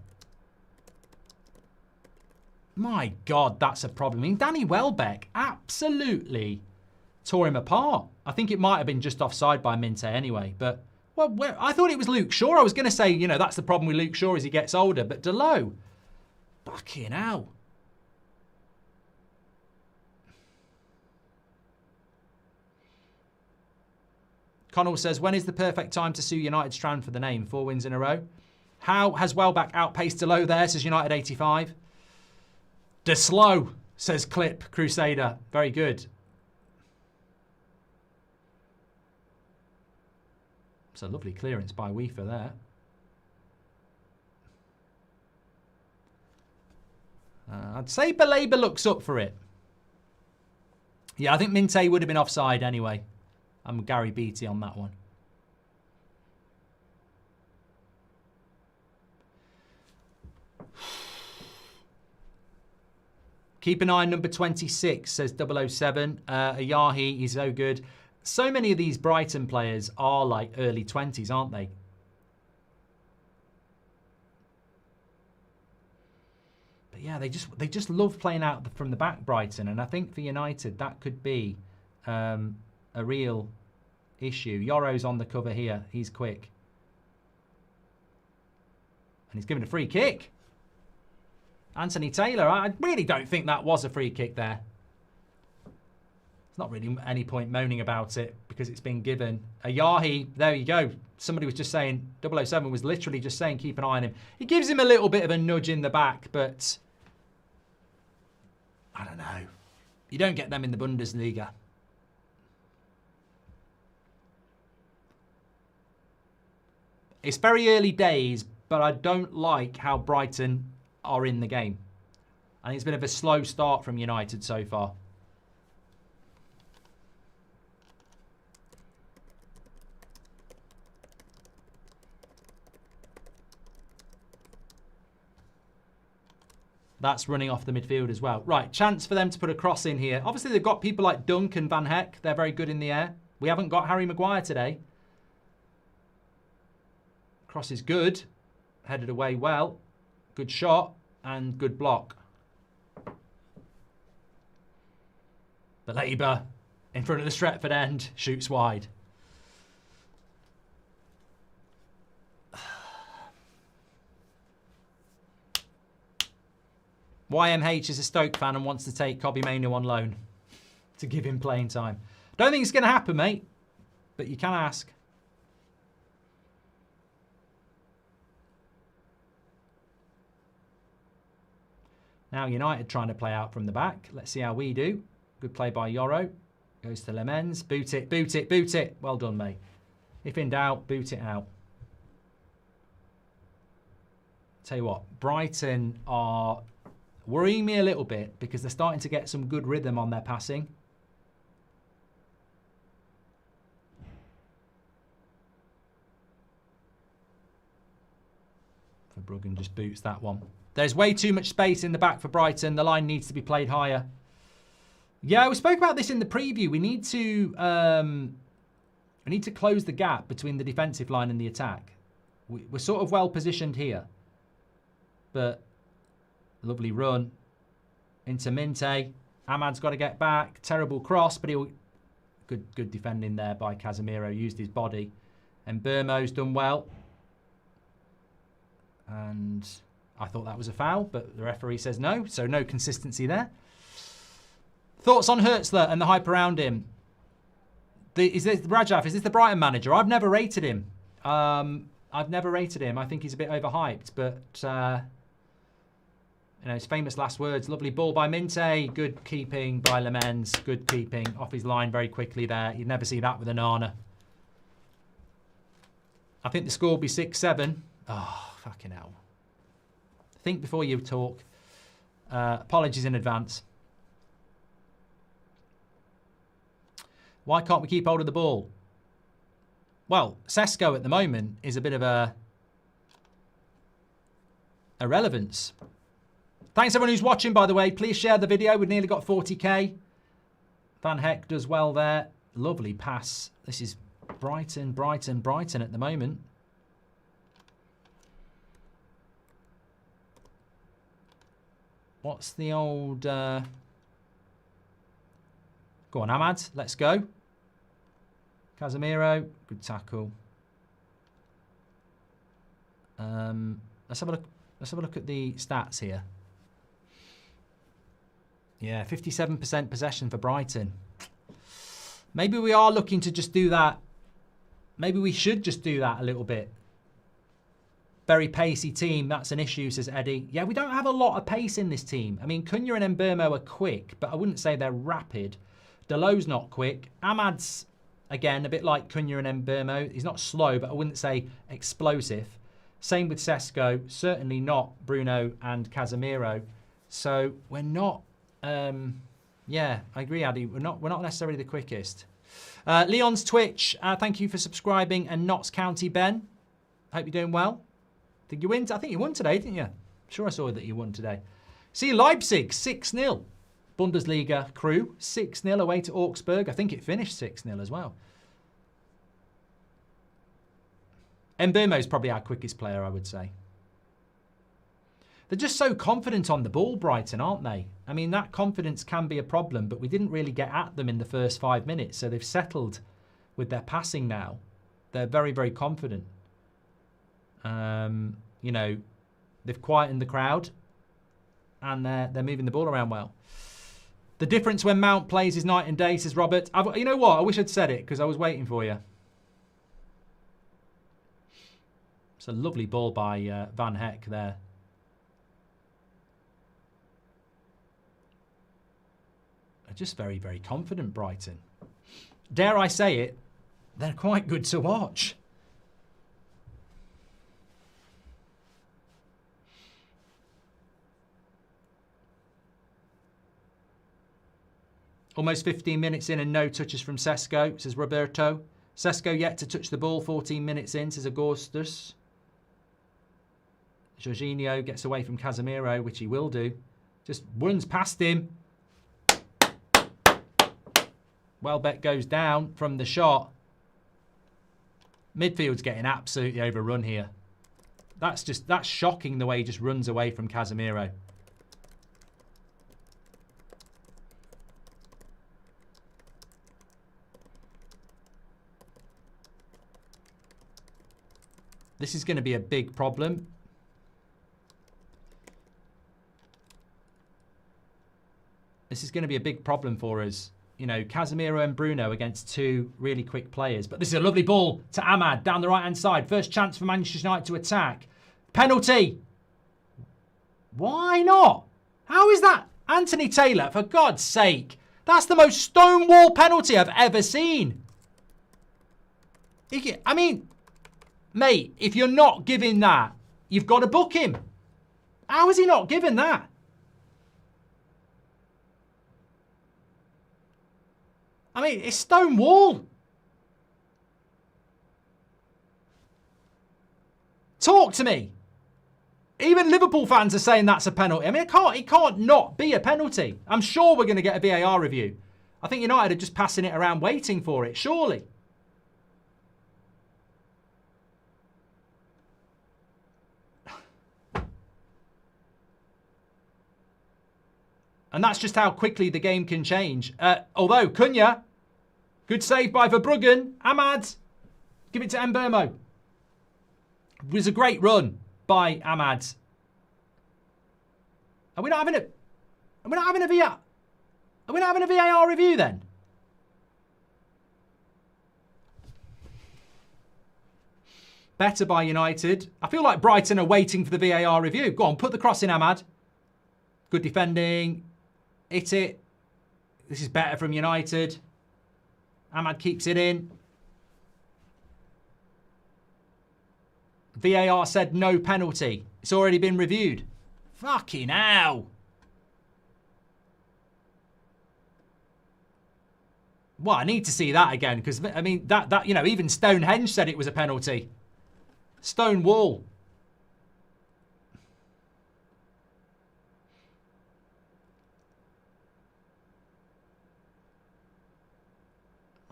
My God, that's a problem. I mean, Danny Welbeck absolutely tore him apart. I think it might have been just offside by Minte anyway. But well, I thought it was Luke Shaw. I was going to say, you know, that's the problem with Luke Shaw as he gets older. But Delo, fucking hell. Connell says, when is the perfect time to sue United Strand for the name? 4 wins in a row. How has Welbeck outpaced Delo there, says United 85. De slow, says Clip Crusader. Very good. It's a lovely clearance by Weaver there. I'd say Baleba looks up for it. Yeah, I think Minte would have been offside anyway. I'm Gary Beattie on that one. Keep an eye on number 26, says 007. Ayahi, he's so good. So many of these Brighton players are like early 20s, aren't they? But yeah, they just love playing out from the back, Brighton. And I think for United, that could be a real issue. Yoro's on the cover here. He's quick. And he's given a free kick. Anthony Taylor, I really don't think that was a free kick there. There's not really any point moaning about it because it's been given. Ayahi, there you go. Somebody was just saying, 007 was literally just saying keep an eye on him. He gives him a little bit of a nudge in the back, but I don't know. You don't get them in the Bundesliga. It's very early days, but I don't like how Brighton are in the game. I think it's been a bit of a slow start from United so far. That's running off the midfield as well. Right, chance for them to put a cross in here. Obviously, they've got people like Dunk and Van Heck. They're very good in the air. We haven't got Harry Maguire today. Cross is good. Headed away well. Good shot and good block. The Labour in front of the Stretford end, shoots wide. YMH is a Stoke fan and wants to take Kobbie Mainoo on loan to give him playing time. Don't think it's going to happen, mate, but you can ask. Now United trying to play out from the back. Let's see how we do. Good play by Yoro. Goes to Lemens. Boot it, boot it, boot it. Well done, mate. If in doubt, boot it out. Tell you what, Brighton are worrying me a little bit because they're starting to get some good rhythm on their passing. Verbruggen just boots that one. There's way too much space in the back for Brighton. The line needs to be played higher. Yeah, we spoke about this in the preview. We need to close the gap between the defensive line and the attack. We're sort of well positioned here. But lovely run into Minte. Ahmad's got to get back. Terrible cross, but he'll... Good defending there by Casemiro. Used his body. And Burmo's done well. And I thought that was a foul, but the referee says no. So no consistency there. Thoughts on Hertzler and the hype around him? Rajaf, is this the Brighton manager? I've never rated him. I think he's a bit overhyped, but... you know, his famous last words. Lovely ball by Minte. Good keeping by Lemens. Good keeping. Off his line very quickly there. You'd never see that with Onana. I think the score will be 6-7. Oh, fucking hell. Think before you talk. Apologies in advance. Why can't we keep hold of the ball? Well, Sesko at the moment is a bit of a irrelevance. Thanks everyone who's watching, by the way. Please share the video. We've nearly got 40k. Van Heck does well there. Lovely pass. This is Brighton at the moment. What's the old... Go on, Ahmad. Let's go. Casemiro. Good tackle. Let's have a look. Let's have a look at the stats here. Yeah, 57% possession for Brighton. Maybe we are looking to just do that. Maybe we should just do that a little bit. Very pacey team. That's an issue, says Eddie. Yeah, we don't have a lot of pace in this team. I mean, Cunha and Mbeumo are quick, but I wouldn't say they're rapid. Delow's not quick. Ahmad's, again, a bit like Cunha and Mbeumo. He's not slow, but I wouldn't say explosive. Same with Sesko. Certainly not Bruno and Casemiro. So we're not... yeah, I agree, Addy. We're not necessarily the quickest. Leon's Twitch, thank you for subscribing. And Notts County Ben, hope you're doing well. Did you win? I think you won today, didn't you? Sure, I saw that you won today. See Leipzig 6-0. Bundesliga crew 6-0 away to Augsburg. I think it finished 6-0 as well. Mbeumo's probably our quickest player, I would say. They're just so confident on the ball, Brighton, aren't they? I mean, that confidence can be a problem, but we didn't really get at them in the first 5 minutes, so they've settled with their passing now. They're very, very confident. You know, they've quietened the crowd, and they're moving the ball around well. The difference when Mount plays is night and day, says Robert. You know what? I wish I'd said it, because I was waiting for you. It's a lovely ball by Van Heck there. They're just very, very confident, Brighton. Dare I say it, they're quite good to watch. Almost 15 minutes in and no touches from Sesko, says Roberto. Sesko yet to touch the ball, 14 minutes in, says Augustus. Jorginho gets away from Casemiro, which he will do. Just runs past him. Welbeck goes down from the shot. Midfield's getting absolutely overrun here. That's shocking the way he just runs away from Casemiro. This is going to be a big problem. This is going to be a big problem for us. You know, Casemiro and Bruno against two really quick players. But this is a lovely ball to Ahmad down the right-hand side. First chance for Manchester United to attack. Penalty. Why not? How is that? Anthony Taylor, for God's sake. That's the most stonewall penalty I've ever seen. I mean, mate, if you're not giving that, you've got to book him. How is he not giving that? I mean, it's stonewall. Talk to me. Even Liverpool fans are saying that's a penalty. I mean, it can't not be a penalty. I'm sure we're going to get a VAR review. I think United are just passing it around waiting for it, surely. And that's just how quickly the game can change. Although, Cunha, good save by Verbruggen. Ahmad, give it to Mbeumo. It was a great run by Ahmad. Are we not having a VAR? Are we not having a VAR review then? Better by United. I feel like Brighton are waiting for the VAR review. Go on, put the cross in, Ahmad. Good defending. Hit it. This is better from United. Ahmad keeps it in. VAR said no penalty. It's already been reviewed. Fucking hell. Well, I need to see that again because, I mean, that you know, even Stonehenge said it was a penalty. Stonewall.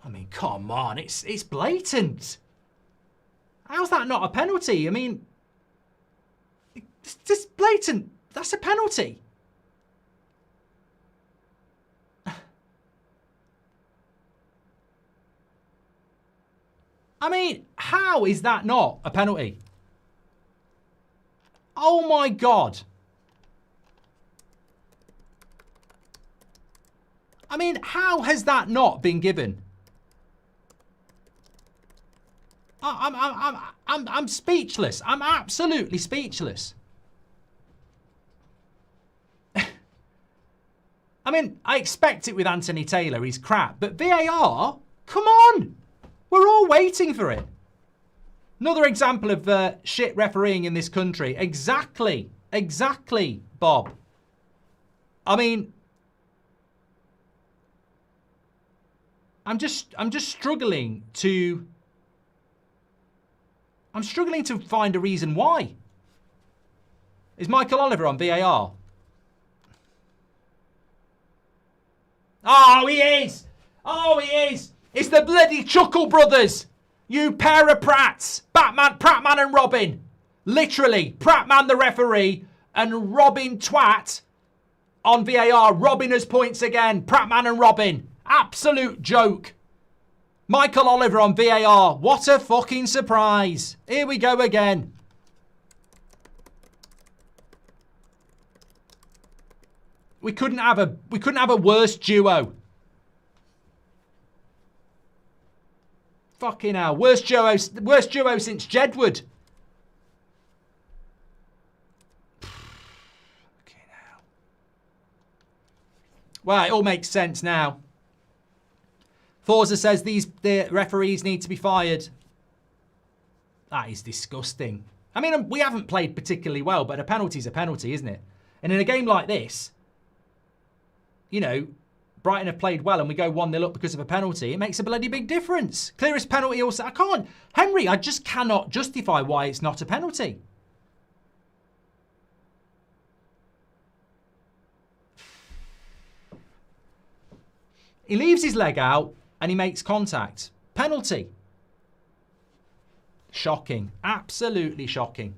I mean, come on, it's blatant. How's that not a penalty? I mean, it's just blatant. That's a penalty. I mean, how is that not a penalty? Oh my God. I mean, how has that not been given? I'm speechless. I'm absolutely speechless. I mean, I expect it with Anthony Taylor. He's crap. But VAR? Come on. We're all waiting for it. Another example of shit refereeing in this country. Exactly. Exactly, Bob. I mean, I'm just struggling to... I'm struggling to find a reason why. Is Michael Oliver on VAR? Oh, he is! Oh, he is! It's the bloody Chuckle Brothers! You pair of prats! Pratman and Robin. Literally, Pratman the referee and Robin Twat on VAR. Robin has points again. Pratman and Robin. Absolute joke. Michael Oliver on VAR. What a fucking surprise. Here we go again. We couldn't have a worse duo. Fucking hell. Worst duo since Jedward. Fucking hell. Well, it all makes sense now. Forza says the referees need to be fired. That is disgusting. I mean, we haven't played particularly well, but a penalty's a penalty, isn't it? And in a game like this, you know, Brighton have played well and we go 1-0 up because of a penalty. It makes a bloody big difference. Clearest penalty also. I can't. Henry, I just cannot justify why it's not a penalty. He leaves his leg out and he makes contact. Penalty. Shocking. Absolutely shocking.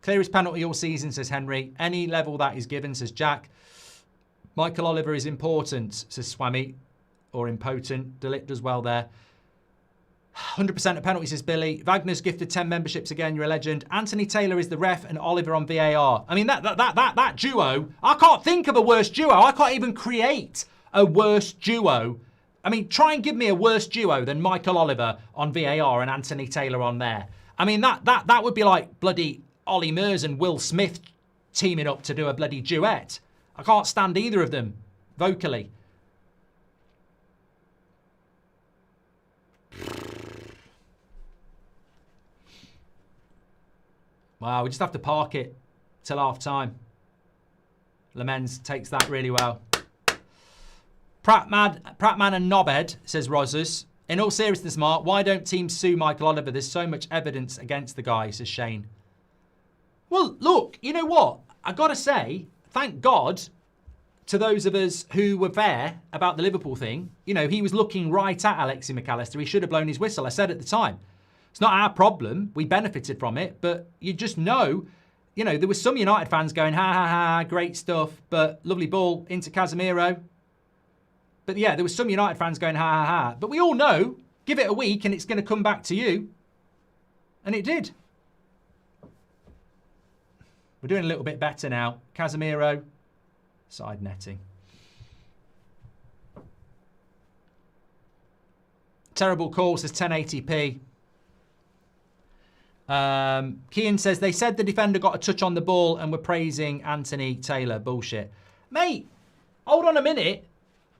Clearest penalty all season, says Henry. Any level that is given, says Jack. Michael Oliver is important, says Swami. Or impotent. Delict does well there. 100% of penalties, says Billy. Wagner's gifted 10 memberships again. You're a legend. Anthony Taylor is the ref and Oliver on VAR. I mean, that duo, I can't think of a worse duo. I can't even create a worse duo. I mean, try and give me a worse duo than Michael Oliver on VAR and Anthony Taylor on there. I mean, that would be like bloody Ollie Murs and Will Smith teaming up to do a bloody duet. I can't stand either of them vocally. Wow, we just have to park it till half time. Lemens takes that really well. Prattman and Knobhead, says Rosas. In all seriousness, Mark, why don't teams sue Michael Oliver? There's so much evidence against the guy, says Shane. Well, look, you know what? I got to say, thank God to those of us who were there about the Liverpool thing. You know, he was looking right at Alexis McAllister. He should have blown his whistle. I said at the time. It's not our problem. We benefited from it. But you just know, you know, there were some United fans going, ha, ha, ha, great stuff. But lovely ball into Casemiro. But yeah, there were some United fans going, ha, ha, ha. But we all know, give it a week and it's going to come back to you. And it did. We're doing a little bit better now. Casemiro, side netting. Terrible call, says 1080p. Kean says, they said the defender got a touch on the ball and were praising Anthony Taylor. Bullshit. Mate, hold on a minute.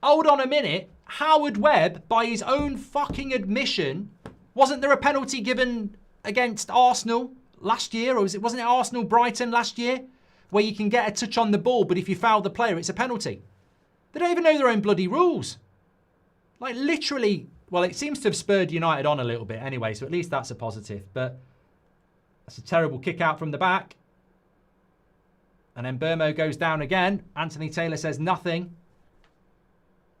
Hold on a minute. Howard Webb, by his own fucking admission, wasn't there a penalty given against Arsenal last year? Or wasn't it Arsenal Brighton last year? Where you can get a touch on the ball, but if you foul the player, it's a penalty. They don't even know their own bloody rules. Like literally, well, it seems to have spurred United on a little bit anyway, so at least that's a positive. But that's a terrible kick out from the back. And then Burmo goes down again. Anthony Taylor says nothing.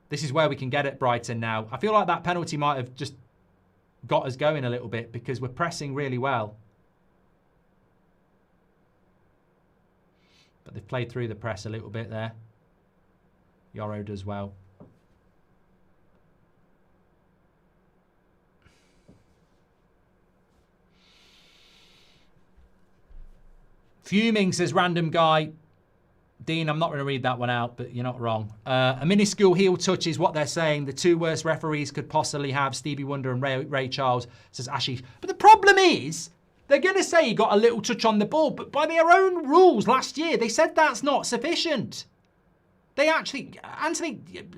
This is where we can get at Brighton now. I feel like that penalty might have just got us going a little bit because we're pressing really well. But they've played through the press a little bit there. Yoro does well. Fuming, says random guy. Dean, I'm not going to read that one out, but you're not wrong. A minuscule heel touch is what they're saying. The two worst referees could possibly have, Stevie Wonder and Ray Charles, says Ashish. But the problem is, they're going to say he got a little touch on the ball, but by their own rules last year, they said that's not sufficient. They actually,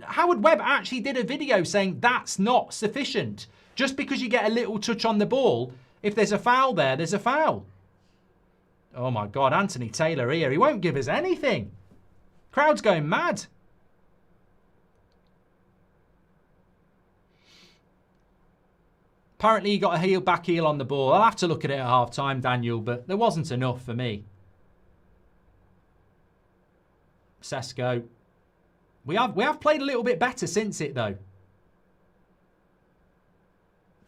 Howard Webb actually did a video saying that's not sufficient. Just because you get a little touch on the ball, if there's a foul there, there's a foul. Oh my God, Anthony Taylor here. He won't give us anything. Crowd's going mad. Apparently he got a back heel on the ball. I'll have to look at it at half time, Daniel, but there wasn't enough for me. Sesko. We have played a little bit better since it though.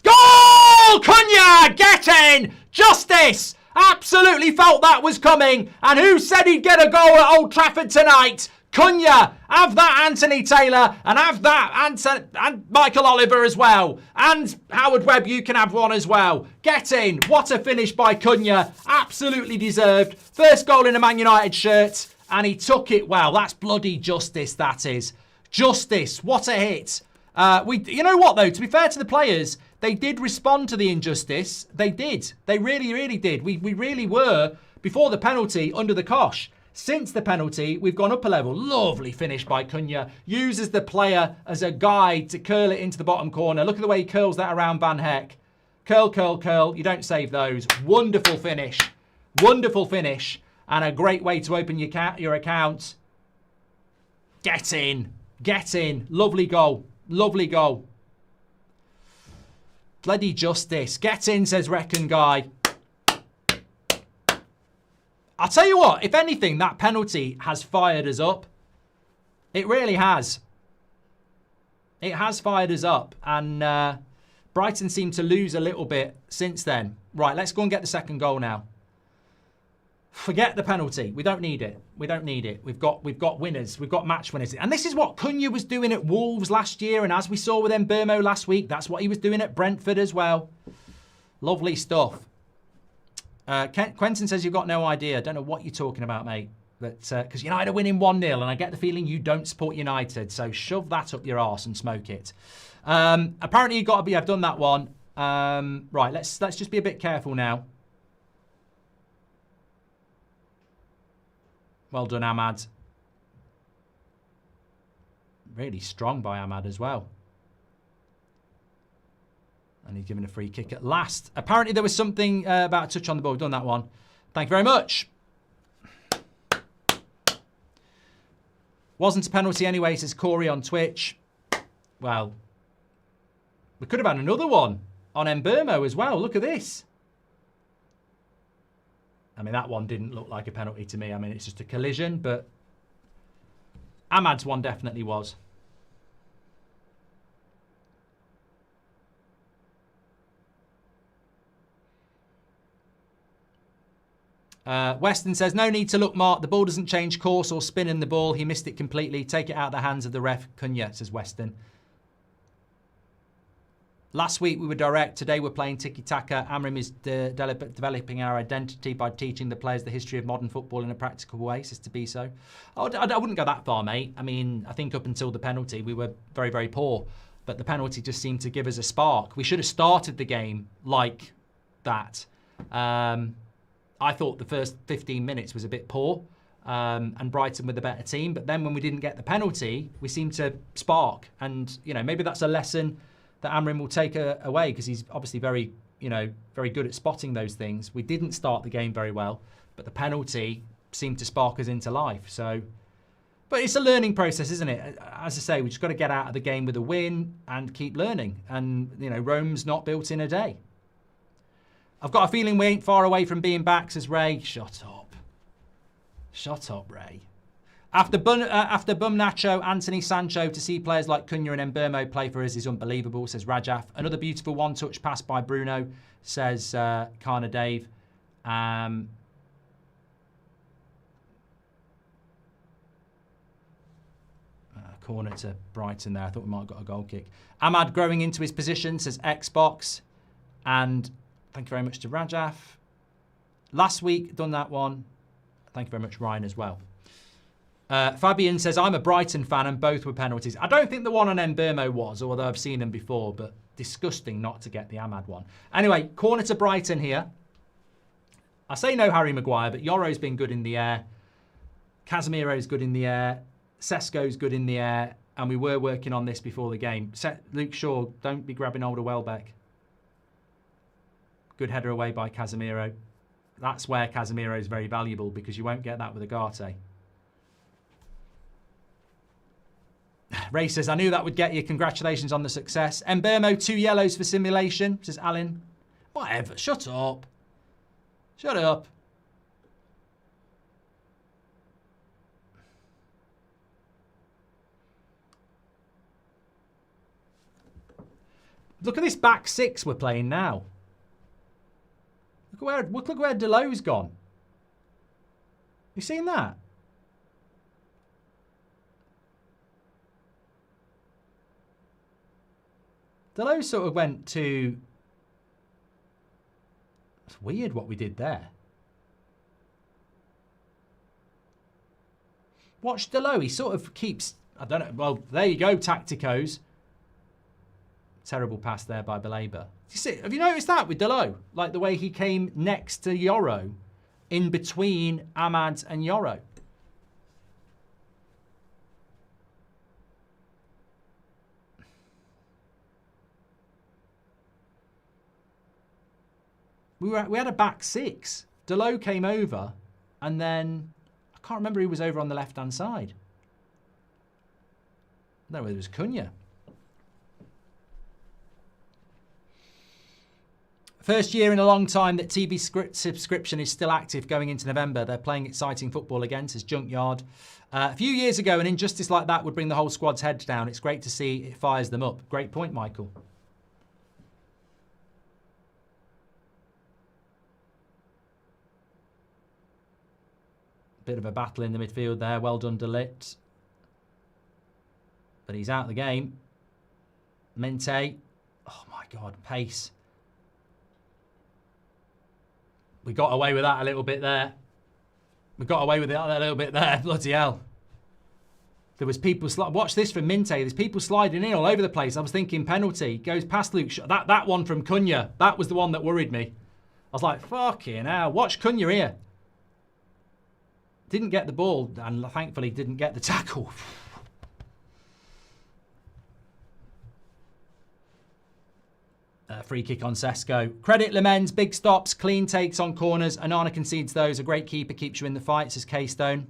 Goal! Cunha! Get in! Justice! Absolutely felt that was coming. And who said he'd get a goal at Old Trafford tonight? Cunha. Have that Anthony Taylor. And have that and Michael Oliver as well. And Howard Webb, you can have one as well. Get in. What a finish by Cunha. Absolutely deserved. First goal in a Man United shirt. And he took it well. That's bloody justice, that is. Justice. What a hit. You know what, though? To be fair to the players, they did respond to the injustice. They did. They really, really did. We really were, before the penalty, under the cosh. Since the penalty, we've gone up a level. Lovely finish by Cunha. Uses the player as a guide to curl it into the bottom corner. Look at the way he curls that around Van Heck. Curl, curl, curl. You don't save those. Wonderful finish. Wonderful finish. And a great way to open your account. Get in. Get in. Lovely goal. Lovely goal. Bloody justice. Get in, says Reckon Guy. I'll tell you what, if anything, that penalty has fired us up. It really has. It has fired us up. And Brighton seem to lose a little bit since then. Right, let's go and get the second goal now. Forget the penalty. We don't need it. We don't need it. We've got winners. We've got match winners. And this is what Cunha was doing at Wolves last year. And as we saw with Mbeumo last week, that's what he was doing at Brentford as well. Lovely stuff. Quentin says you've got no idea. Don't know what you're talking about, mate. But because United are winning 1-0, and I get the feeling you don't support United. So shove that up your arse and smoke it. Apparently you've got to be. I've done that one. Right. Let's just be a bit careful now. Well done, Ahmad. Really strong by Ahmad as well. And he's given a free kick at last. Apparently there was something about a touch on the ball. We've done that one. Thank you very much. Wasn't a penalty anyway, says Corey on Twitch. Well, we could have had another one on Mbeumo as well. Look at this. I mean, that one didn't look like a penalty to me. I mean, it's just a collision, but Ahmad's one definitely was. Weston says, no need to look, Mark. The ball doesn't change course or spin in the ball. He missed it completely. Take it out of the hands of the ref. Cunha, says Weston. Last week we were direct. Today we're playing tiki-taka. Amrim is developing our identity by teaching the players the history of modern football in a practical way, says Tabiso. I wouldn't go that far, mate. I mean, I think up until the penalty we were very, very poor. But the penalty just seemed to give us a spark. We should have started the game like that. I thought the first 15 minutes was a bit poor. And Brighton were the better team. But then when we didn't get the penalty, we seemed to spark. And, maybe that's a lesson that Amrim will take away, because he's obviously very good at spotting those things. We didn't start the game very well, but the penalty seemed to spark us into life. So, but it's a learning process, isn't it? As I say, we just got to get out of the game with a win and keep learning. And, Rome's not built in a day. I've got a feeling we ain't far away from being back, says Ray. Shut up. Shut up, Ray. After Bum Nacho, Anthony Sancho, to see players like Cunha and Mbeumo play for us is unbelievable, says Rajaf. Another beautiful one-touch pass by Bruno, says Kana Dave. Corner to Brighton there. I thought we might have got a goal kick. Ahmad growing into his position, says Xbox. And thank you very much to Rajaf. Last week, done that one. Thank you very much, Ryan, as well. Fabian says, I'm a Brighton fan and both were penalties. I don't think the one on Mbeumo was, although I've seen them before, but disgusting not to get the Ahmad one. Anyway, corner to Brighton here. I say no Harry Maguire, but Yoro's been good in the air. Casemiro's good in the air. Sesko's good in the air. And we were working on this before the game. Luke Shaw, don't be grabbing hold of Welbeck. Good header away by Casemiro. That's where Casemiro is very valuable, because you won't get that with Agate. Ray says, I knew that would get you. Congratulations on the success. Mbeumo, 2 yellows for simulation, says Alan. Whatever. Shut up. Shut up. Look at this back six we're playing now. Look where Delo's gone. You seen that? Delo sort of went to... It's weird what we did there. Watch Delo. He sort of keeps... I don't know. Well, there you go, Tacticos. Terrible pass there by Belabor. You see, have you noticed that with Delo? Like the way he came next to Yoro, in between Ahmad and Yoro. We had a back six. Delo came over, and then I can't remember who was over on the left-hand side. No, it was Cunha. First year in a long time that TV subscription is still active going into November. They're playing exciting football again, says Junkyard. A few years ago, an injustice like that would bring the whole squad's head down. It's great to see it fires them up. Great point, Michael. Bit of a battle in the midfield there. Well done, De Ligt. But he's out of the game. Mente. Oh, my God. Pace. We got away with that a little bit there. We got away with it a little bit there. Bloody hell. There was people... Watch this from Minte. There's people sliding in all over the place. I was thinking penalty. Goes past Luke. That one from Cunha. That was the one that worried me. I was like, fucking hell. Watch Cunha here. Didn't get the ball. And thankfully didn't get the tackle. Free kick on Sesko. Credit Lemens, big stops, clean takes on corners. Anana concedes those. A great keeper keeps you in the fight, says Keystone.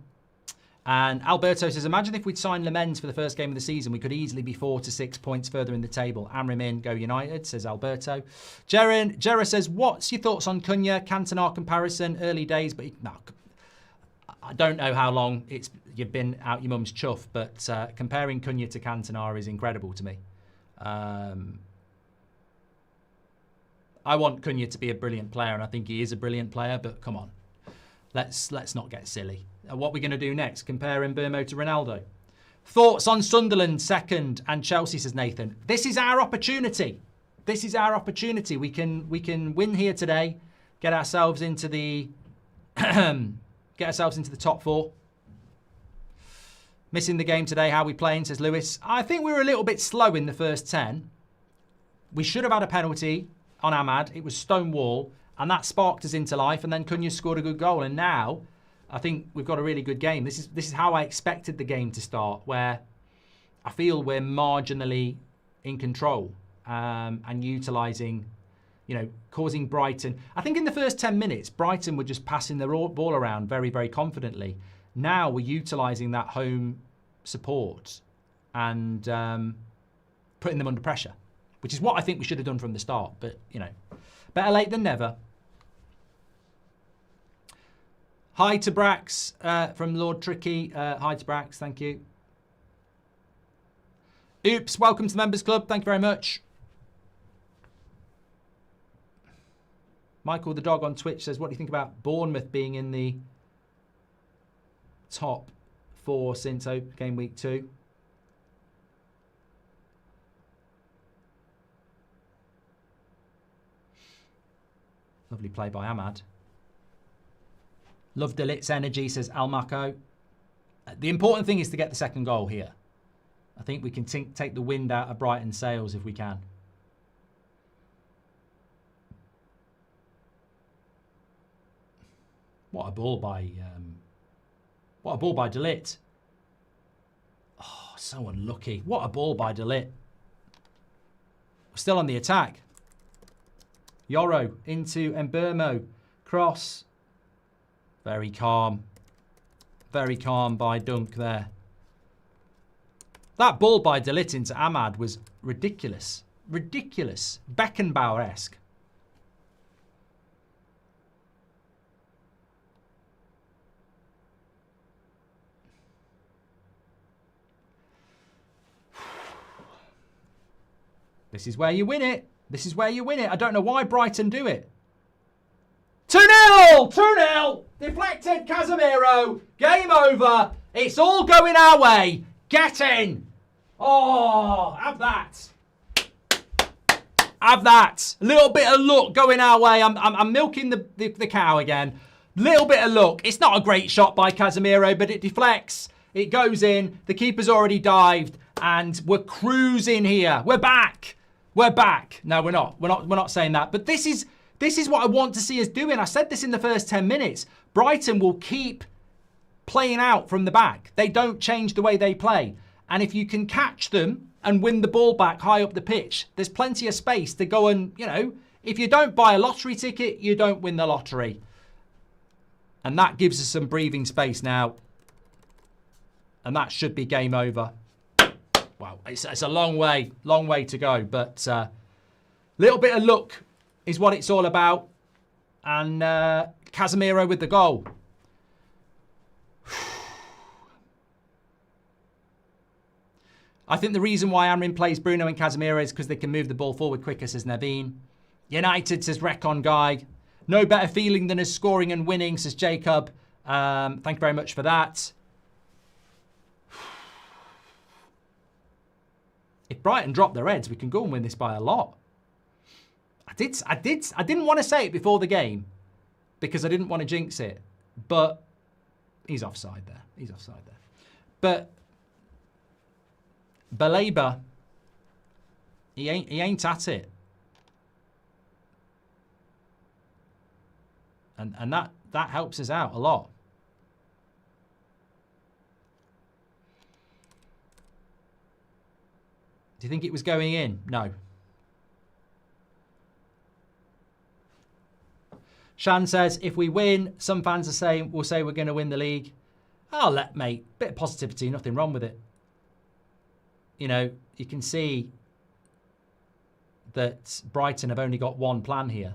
And Alberto says, imagine if we'd signed Lemens for the first game of the season. We could easily be 4 to 6 points further in the table. Amrim in, go United, says Alberto. Jera says, what's your thoughts on Cunha? Cantona comparison, early days, but no, I don't know how long you've been out your mum's chuff, but comparing Cunha to Cantona is incredible to me. I want Cunha to be a brilliant player, and I think he is a brilliant player, but come on. Let's not get silly. What are we going to do next? Compare Mbeumo to Ronaldo. Thoughts on Sunderland, second, and Chelsea, says Nathan. This is our opportunity. This is our opportunity. We can win here today, get ourselves into the top 4. Missing the game today, how we playing, says Lewis. I think we were a little bit slow in the first 10. We should have had a penalty on Ahmad. It was Stonewall, and that sparked us into life, and then Cunha scored a good goal, and now I think we've got a really good game. This is how I expected the game to start, where I feel we're marginally in control and utilising, causing Brighton. I think in the first 10 minutes, Brighton were just passing the ball around very, very confidently. Now we're utilising that home support and putting them under pressure, which is what I think we should have done from the start. But, better late than never. Hi to Brax from Lord Tricky. Hi to Brax, thank you. Oops, welcome to the Members Club. Thank you very much. Michael the Dog on Twitch says, what do you think about Bournemouth being in the top 4 since game week 2? Lovely play by Ahmad. Love De Ligt's energy, says Almaco. The important thing is to get the second goal here. I think we can take the wind out of Brighton's sails if we can. What a ball by De Ligt. Oh, so unlucky. What a ball by De Ligt. We're still on the attack. Yoro into Mbeumo. Cross. Very calm. Very calm by Dunk there. That ball by De Ligt into Ahmad was ridiculous. Ridiculous. Beckenbauer-esque. This is where you win it. This is where you win it. I don't know why Brighton do it. 2-0! 2-0! Deflected Casemiro. Game over. It's all going our way. Get in. Oh, have that. Have that. A little bit of luck going our way. I'm milking the cow again. Little bit of luck. It's not a great shot by Casemiro, but it deflects. It goes in. The keeper's already dived. And we're cruising here. We're back. We're back. No, we're not. We're not saying that. But this is what I want to see us doing. I said this in the first 10 minutes. Brighton will keep playing out from the back. They don't change the way they play. And if you can catch them and win the ball back high up the pitch, there's plenty of space to go and, if you don't buy a lottery ticket, you don't win the lottery. And that gives us some breathing space now. And that should be game over. Wow, it's a long way to go. But a little bit of luck is what it's all about. And Casemiro with the goal. I think the reason why Amrin plays Bruno and Casemiro is because they can move the ball forward quicker, says Naveen. United, says Recon Guy. No better feeling than us scoring and winning, says Jacob. Thank you very much for that. If Brighton drop their heads, we can go and win this by a lot. I didn't want to say it before the game because I didn't want to jinx it, but he's offside there. He's offside there. But Baleba, he ain't at it. And that helps us out a lot. Do you think it was going in? No. Shan says, if we win, some fans are saying, we'll say we're going to win the league. Oh, mate, bit of positivity, nothing wrong with it. You know, you can see that Brighton have only got one plan here.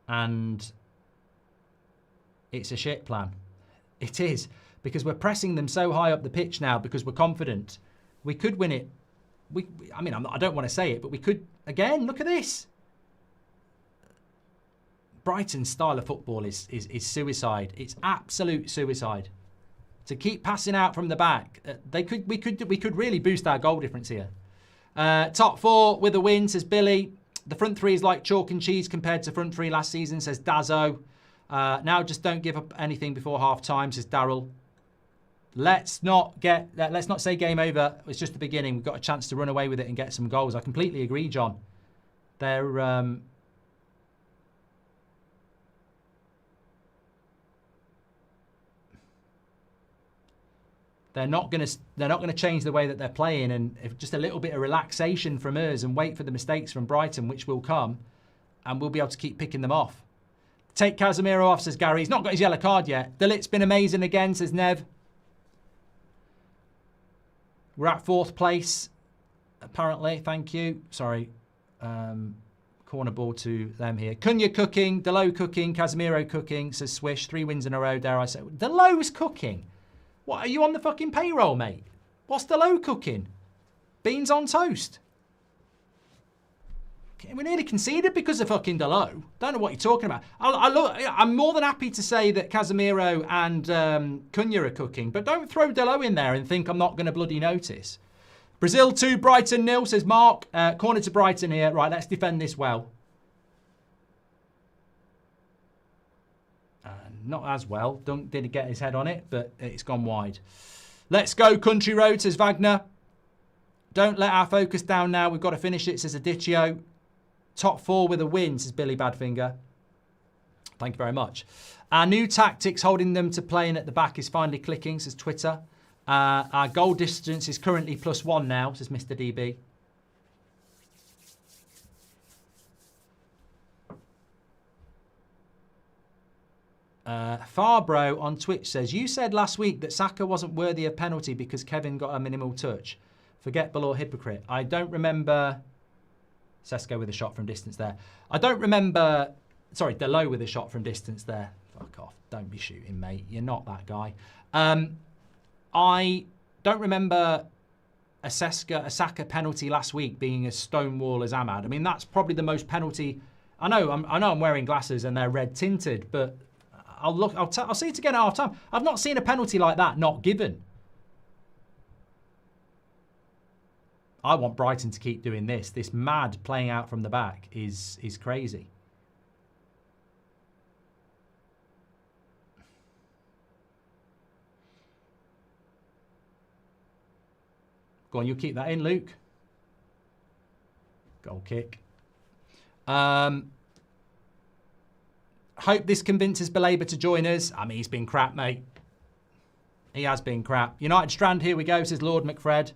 And it's a shit plan. It is. Because we're pressing them so high up the pitch now because we're confident. We could win it. I mean, I don't want to say it, but we could. Again, look at this. Brighton's style of football is suicide. It's absolute suicide. To keep passing out from the back, we could really boost our goal difference here. Top four with a win, says Billy. The front three is like chalk and cheese compared to front three last season, says Dazzo. Now just don't give up anything before half time, says Daryl. Let's not say game over. It's just the beginning. We've got a chance to run away with it and get some goals. I completely agree, John. They're not going to change the way that they're playing, and if just a little bit of relaxation from us and wait for the mistakes from Brighton, which will come, and we'll be able to keep picking them off. Take Casemiro off, says Gary. He's not got his yellow card yet. Delit's been amazing again, says Nev. We're at 4th place, apparently. Thank you. Sorry. Corner ball to them here. Cunha cooking. Delo cooking. Casemiro cooking, says Swish. 3 wins in a row, dare I say. Delo's cooking. What, are you on the fucking payroll, mate? What's Delo cooking? Beans on toast. We nearly conceded because of fucking Delo. Don't know what you're talking about. I'm more than happy to say that Casemiro and Cunha are cooking, but don't throw Delo in there and think I'm not going to bloody notice. Brazil 2, Brighton 0, says Mark. Corner to Brighton here. Right, let's defend this well. Not as well. Dunk did get his head on it, but it's gone wide. Let's go, Country Road, says Wagner. Don't let our focus down now. We've got to finish it, says Aditio. Top 4 with a win, says Billy Badfinger. Thank you very much. Our new tactics holding them to playing at the back is finally clicking, says Twitter. Our goal distance is currently +1 now, says Mr. DB. Farbro on Twitch says, you said last week that Saka wasn't worthy of penalty because Kevin got a minimal touch. Forgettable or hypocrite. I don't remember... Sesko with a shot from distance there. I don't remember... Sorry, Delo with a shot from distance there. Fuck off. Don't be shooting, mate. You're not that guy. I don't remember a Saka penalty last week being as stonewall as Ahmad. I mean, that's probably the most penalty... I know I'm wearing glasses and they're red tinted, but I'll see it again at half time. I've not seen a penalty like that not given. I want Brighton to keep doing this. This mad playing out from the back is crazy. Go on, you keep that in, Luke. Goal kick. Hope this convinces Baleba to join us. I mean, he's been crap, mate. He has been crap. United Strand, here we go, says Lord McFred.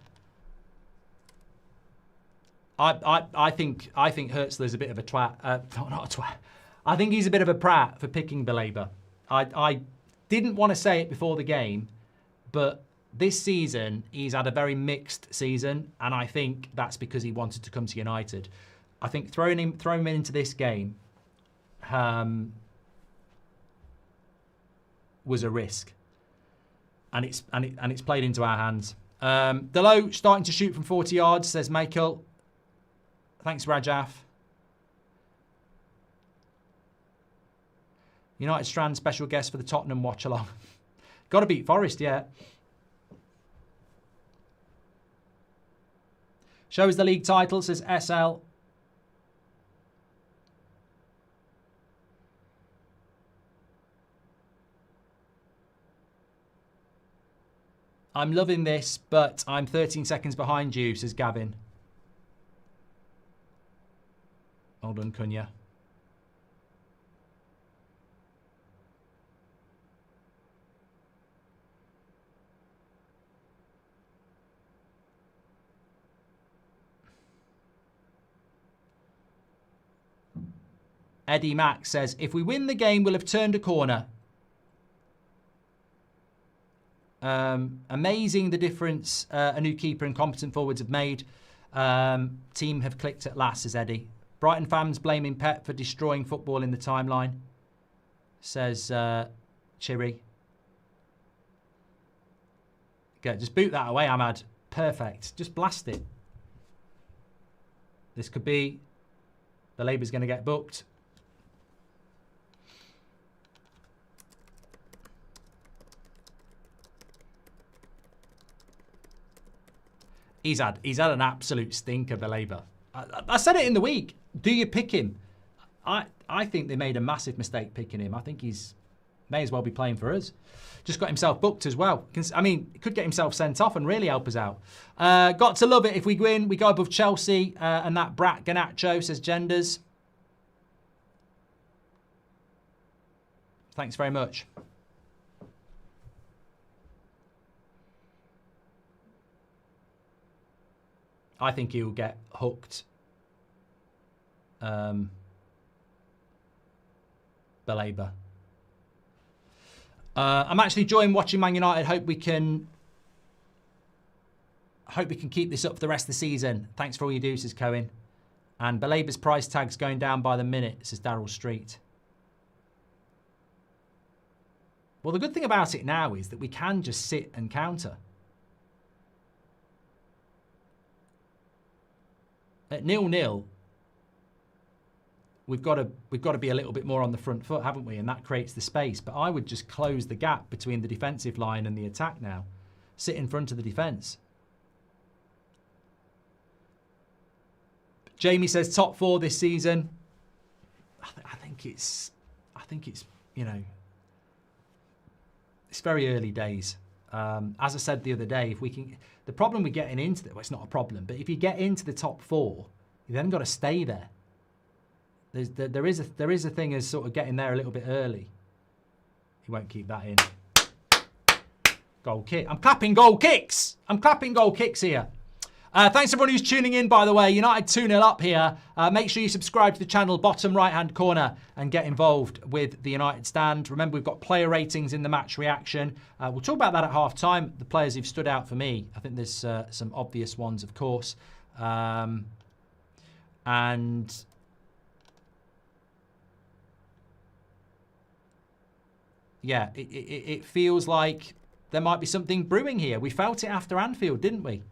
I think Hertzler's a bit of a twat. Not a twat. I think he's a bit of a prat for picking Baleba. I didn't want to say it before the game, but this season he's had a very mixed season, and I think that's because he wanted to come to United. I think throwing him into this game was a risk, and it's played into our hands. Delo starting to shoot from 40 yards, says Michael. Thanks, Rajaf. United Strand special guest for the Tottenham watch-along. Got to beat Forest, yeah. Show us the league title, says SL. I'm loving this, but I'm 13 seconds behind you, says Gavin. Well done, Cunha. Eddie Mack says, if we win the game, we'll have turned a corner. Amazing the difference a new keeper and competent forwards have made. Team have clicked at last, says Eddie. Brighton fans blaming Pep for destroying football in the timeline, says Chiri. Okay, just boot that away, Ahmad. Perfect. Just blast it. This could be... The Labour's going to get booked. He's had an absolute stinker, the Labour. I said it in the week. Do you pick him? I think they made a massive mistake picking him. I think he's may as well be playing for us. Just got himself booked as well. I mean, could get himself sent off and really help us out. Got to love it if we win. We go above Chelsea and that brat Ganacho, says Genders. Thanks very much. I think he'll get hooked. Belabor. I'm actually enjoying watching Man United. Hope we can keep this up for the rest of the season. Thanks for all you do, says Cohen. And Belabor's price tag's going down by the minute, says Daryl Street. Well, the good thing about it now is that we can just sit and counter. At 0-0, we've got to be a little bit more on the front foot, haven't we? And that creates the space. But I would just close the gap between the defensive line and the attack now. Sit in front of the defence. Jamie says top 4 this season. I think it's you know, it's very early days. As I said the other day, if we can, the problem with getting into well, it's not a problem, but if you get into the top 4, you then got to stay there. There is a thing as sort of getting there a little bit early. He won't keep that in. Goal kick. I'm clapping goal kicks. I'm clapping goal kicks here. Thanks everyone who's tuning in, by the way. United 2-0 up here. Make sure you subscribe to the channel, bottom right-hand corner, and get involved with the United Stand. Remember, we've got player ratings in the match reaction. We'll talk about that at half-time. The players who've stood out for me. I think there's some obvious ones, of course. And yeah, it feels like there might be something brewing here. We felt it after Anfield, didn't we?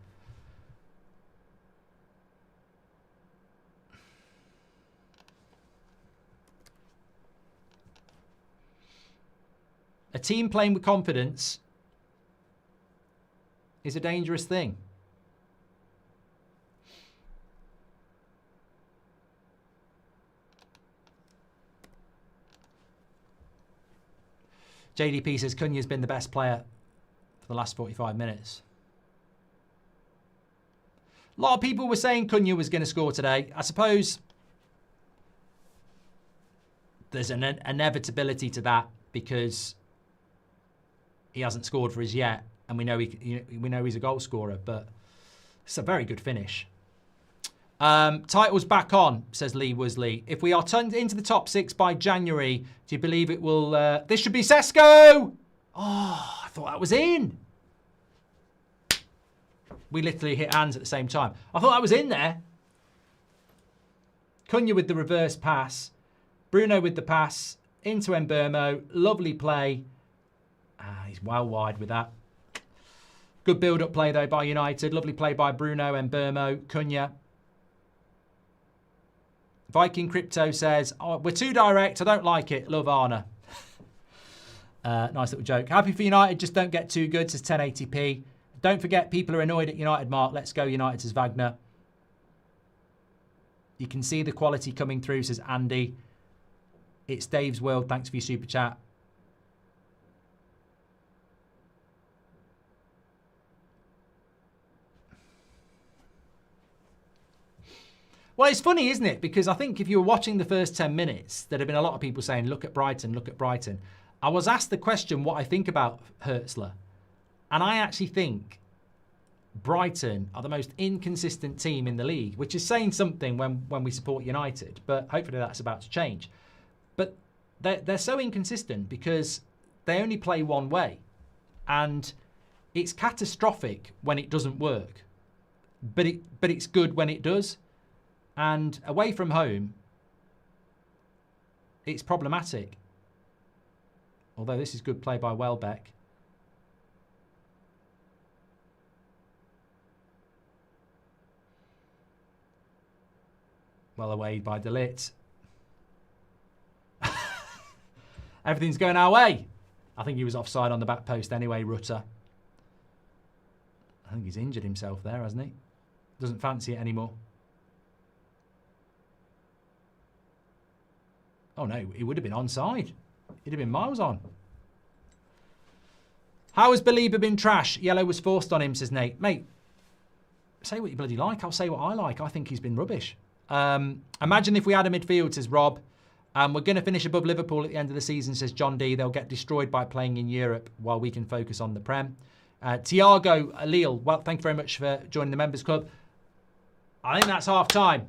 A team playing with confidence is a dangerous thing. JDP says Cunha's been the best player for the last 45 minutes. A lot of people were saying Cunha was going to score today. I suppose there's an inevitability to that because he hasn't scored for us yet, and we know he's a goal scorer. But it's a very good finish. Title's back on, says Lee Worsley. If we are turned into the top 6 by January, do you believe it will... this should be Sesko! Oh, I thought that was in. We literally hit hands at the same time. I thought that was in there. Cunha with the reverse pass. Bruno with the pass into Mbermo. Lovely play. He's well wide with that. Good build-up play, though, by United. Lovely play by Bruno, Mbermo, Cunha. Viking Crypto says, oh, we're too direct. I don't like it. Love Arna. Nice little joke. Happy for United, just don't get too good, says 1080p. Don't forget, people are annoyed at United, Mark. Let's go United, says Wagner. You can see the quality coming through, says Andy. It's Dave's World. Thanks for your super chat. Well, it's funny, isn't it? Because I think if you were watching the first 10 minutes, there'd have been a lot of people saying, look at Brighton, look at Brighton. I was asked the question what I think about Hertzler. And I actually think Brighton are the most inconsistent team in the league, which is saying something when we support United. But hopefully that's about to change. But they're so inconsistent because they only play one way. And it's catastrophic when it doesn't work. But it's good when it does. And away from home, it's problematic. Although this is good play by Welbeck. Well away by De Ligt. Everything's going our way. I think he was offside on the back post anyway, Rutter. I think he's injured himself there, hasn't he? Doesn't fancy it anymore. Oh no, he would have been onside. He'd have been miles on. How has Belieber been trash? Yellow was forced on him, says Nate. Mate, say what you bloody like. I'll say what I like. I think he's been rubbish. Imagine if we had a midfield, says Rob. We're going to finish above Liverpool at the end of the season, says John D. They'll get destroyed by playing in Europe while we can focus on the Prem. Tiago Alil, well, thank you very much for joining the Members Club. I think that's half time.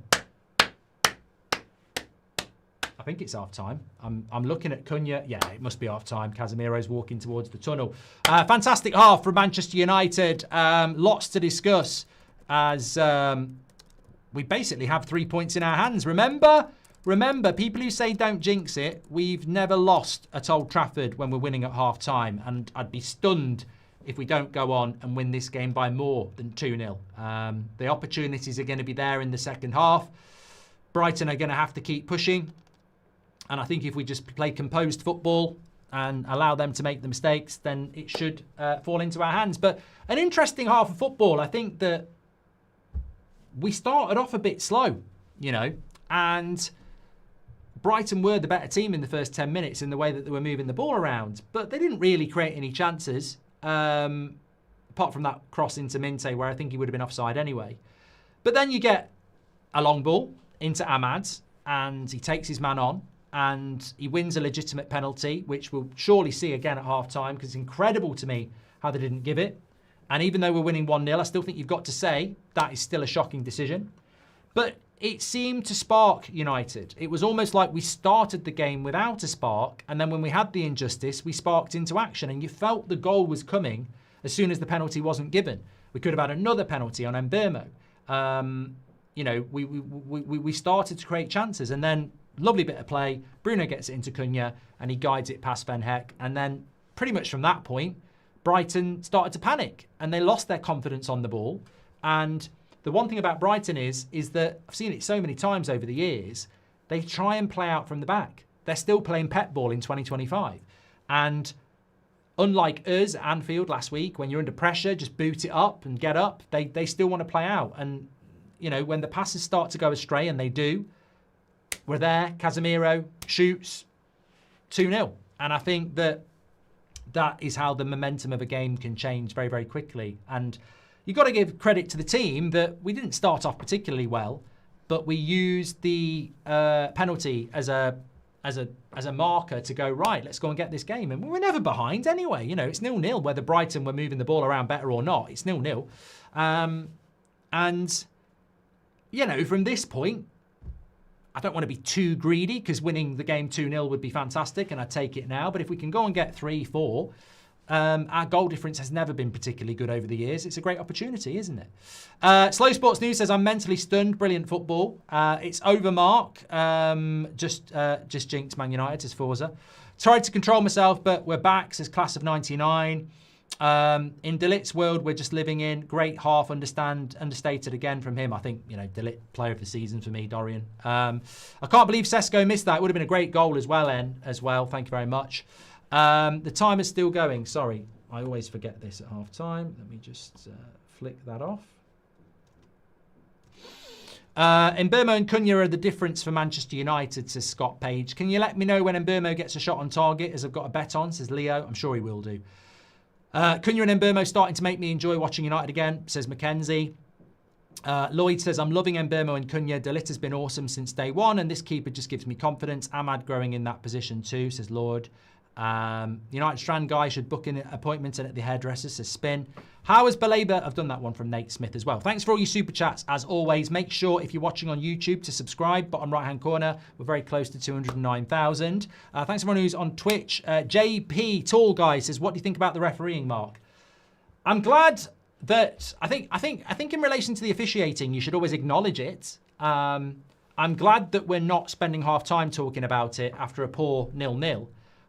I think it's half time. I'm looking at Cunha. Yeah, it must be half time. Casemiro's walking towards the tunnel. Fantastic half from Manchester United. Lots to discuss as we basically have 3 points in our hands. Remember, people who say don't jinx it, we've never lost at Old Trafford when we're winning at half time. And I'd be stunned if we don't go on and win this game by more than 2-0. The opportunities are going to be there in the second half. Brighton are going to have to keep pushing. And I think if we just play composed football and allow them to make the mistakes, then it should fall into our hands. But an interesting half of football. I think that we started off a bit slow, and Brighton were the better team in the first 10 minutes in the way that they were moving the ball around. But they didn't really create any chances, apart from that cross into Minte, where I think he would have been offside anyway. But then you get a long ball into Ahmad, and he takes his man on. And he wins a legitimate penalty, which we'll surely see again at half-time, because it's incredible to me how they didn't give it. And even though we're winning 1-0, I still think you've got to say that is still a shocking decision. But it seemed to spark United. It was almost like we started the game without a spark, and then when we had the injustice, we sparked into action, and you felt the goal was coming as soon as the penalty wasn't given. We could have had another penalty on Mbeumo. We started to create chances, and then lovely bit of play. Bruno gets it into Cunha and he guides it past Van Heck. And then pretty much from that point, Brighton started to panic and they lost their confidence on the ball. And the one thing about Brighton is that I've seen it so many times over the years, they try and play out from the back. They're still playing Pep ball in 2025. And unlike us at Anfield last week, when you're under pressure, just boot it up and get up. They still want to play out. And, when the passes start to go astray, and they do, we're there. Casemiro shoots 2-0. And I think that is how the momentum of a game can change very, very quickly. And you've got to give credit to the team that we didn't start off particularly well, but we used the penalty as a marker to go, right, let's go and get this game. And we're never behind anyway. It's 0-0, whether Brighton were moving the ball around better or not. It's 0-0. From this point, I don't want to be too greedy because winning the game 2-0 would be fantastic and I'd take it now. But if we can go and get 3-4, our goal difference has never been particularly good over the years. It's a great opportunity, isn't it? Slow Sports News says, I'm mentally stunned. Brilliant football. It's over, Mark. Just jinxed Man United, says Forza. Tried to control myself, but we're back, says Class of 99. In De Ligt's world, we're just living in. Great half, understated again from him. I think, De Ligt, player of the season for me, Dorian. I can't believe Sesko missed that. It would have been a great goal as well, En, as well. Thank you very much. The timer's still going. Sorry, I always forget this at half time. Let me just flick that off. Mbeumo and Cunha are the difference for Manchester United, says Scott Page. Can you let me know when Mbeumo gets a shot on target, as I've got a bet on, says Leo. I'm sure he will do. Cunha and Mbeumo starting to make me enjoy watching United again, says Mackenzie. Lloyd says, I'm loving Mbeumo and Cunha. De Ligt has been awesome since day one, and this keeper just gives me confidence. Ahmad growing in that position too, says Lord. United Strand guy should book in appointments at the hairdresser, says Spin. How is Belabor? I've done that one from Nate Smith as well. Thanks for all your super chats. As always, make sure if you're watching on YouTube to subscribe. Bottom right hand corner, we're very close to 209,000. Thanks everyone who's on Twitch. JP Tall Guy says, what do you think about the refereeing, Mark? I'm glad that I think in relation to the officiating, you should always acknowledge it. I'm glad that we're not spending half time talking about it after a poor 0-0.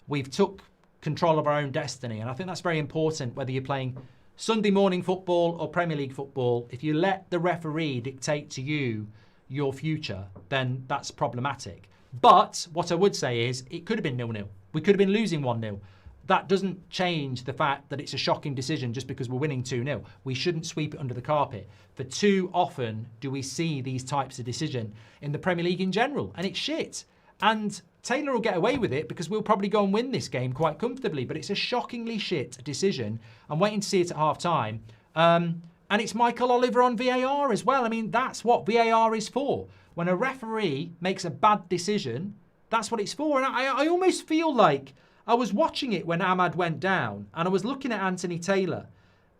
We've took control of our own destiny, and I think that's very important, whether you're playing Sunday morning football or Premier League football. If you let the referee dictate to you your future, then that's problematic. But what I would say is it could have been 0-0. We could have been losing 1-0. That doesn't change the fact that it's a shocking decision just because we're winning 2-0. We shouldn't sweep it under the carpet. For too often do we see these types of decision in the Premier League in general, and it's shit. And Taylor will get away with it because we'll probably go and win this game quite comfortably, but it's a shockingly shit decision. I'm waiting to see it at half time. And it's Michael Oliver on VAR as well. I mean, that's what VAR is for. When a referee makes a bad decision, that's what it's for. And I almost feel like I was watching it when Ahmad went down and I was looking at Anthony Taylor,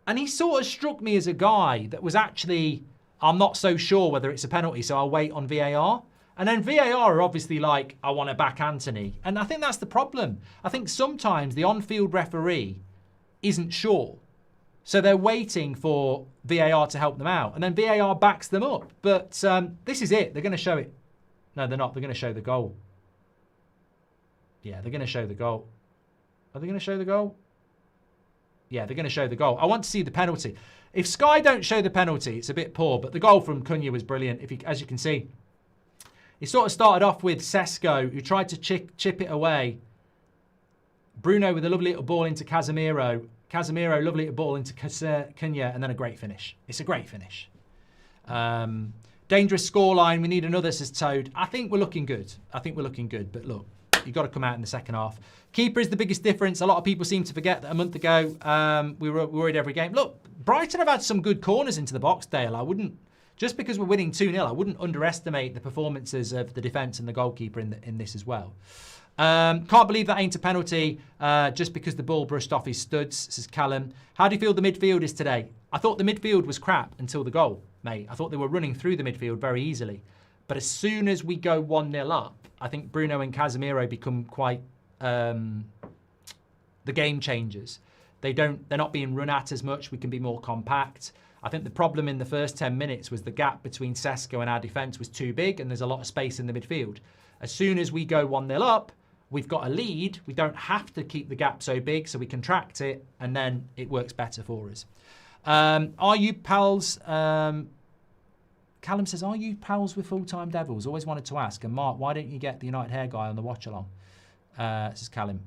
and he sort of struck me as a guy that was actually, I'm not so sure whether it's a penalty, so I'll wait on VAR. And then VAR are obviously like, I want to back Anthony. And I think that's the problem. I think sometimes the on-field referee isn't sure. So they're waiting for VAR to help them out. And then VAR backs them up. But this is it. They're going to show it. No, they're not. They're going to show the goal. Yeah, they're going to show the goal. Are they going to show the goal? Yeah, they're going to show the goal. I want to see the penalty. If Sky don't show the penalty, it's a bit poor. But the goal from Cunha was brilliant. As you can see, it sort of started off with Sesko, who tried to chip it away. Bruno with a lovely little ball into Casemiro. Casemiro, lovely little ball into Cunha, and then a great finish. It's a great finish. Dangerous scoreline. We need another, says Toad. I think we're looking good. But look, you've got to come out in the second half. Keeper is the biggest difference. A lot of people seem to forget that a month ago we were worried every game. Look, Brighton have had some good corners into the box, Dale. I wouldn't, just because we're winning 2-0, I wouldn't underestimate the performances of the defence and the goalkeeper in this as well. Can't believe that ain't a penalty just because the ball brushed off his studs, says Callum. How do you feel the midfield is today? I thought the midfield was crap until the goal, mate. I thought they were running through the midfield very easily. But as soon as we go 1-0 up, I think Bruno and Casemiro become quite the game changers. They're not being run at as much. We can be more compact. I think the problem in the first 10 minutes was the gap between Sesko and our defence was too big, and there's a lot of space in the midfield. As soon as we go 1-0 up, we've got a lead. We don't have to keep the gap so big, so we contract it, and then it works better for us. Are you pals? Callum says, are you pals with Full-Time Devils? Always wanted to ask. And Mark, why don't you get the United hair guy on the watch-along? This is Callum.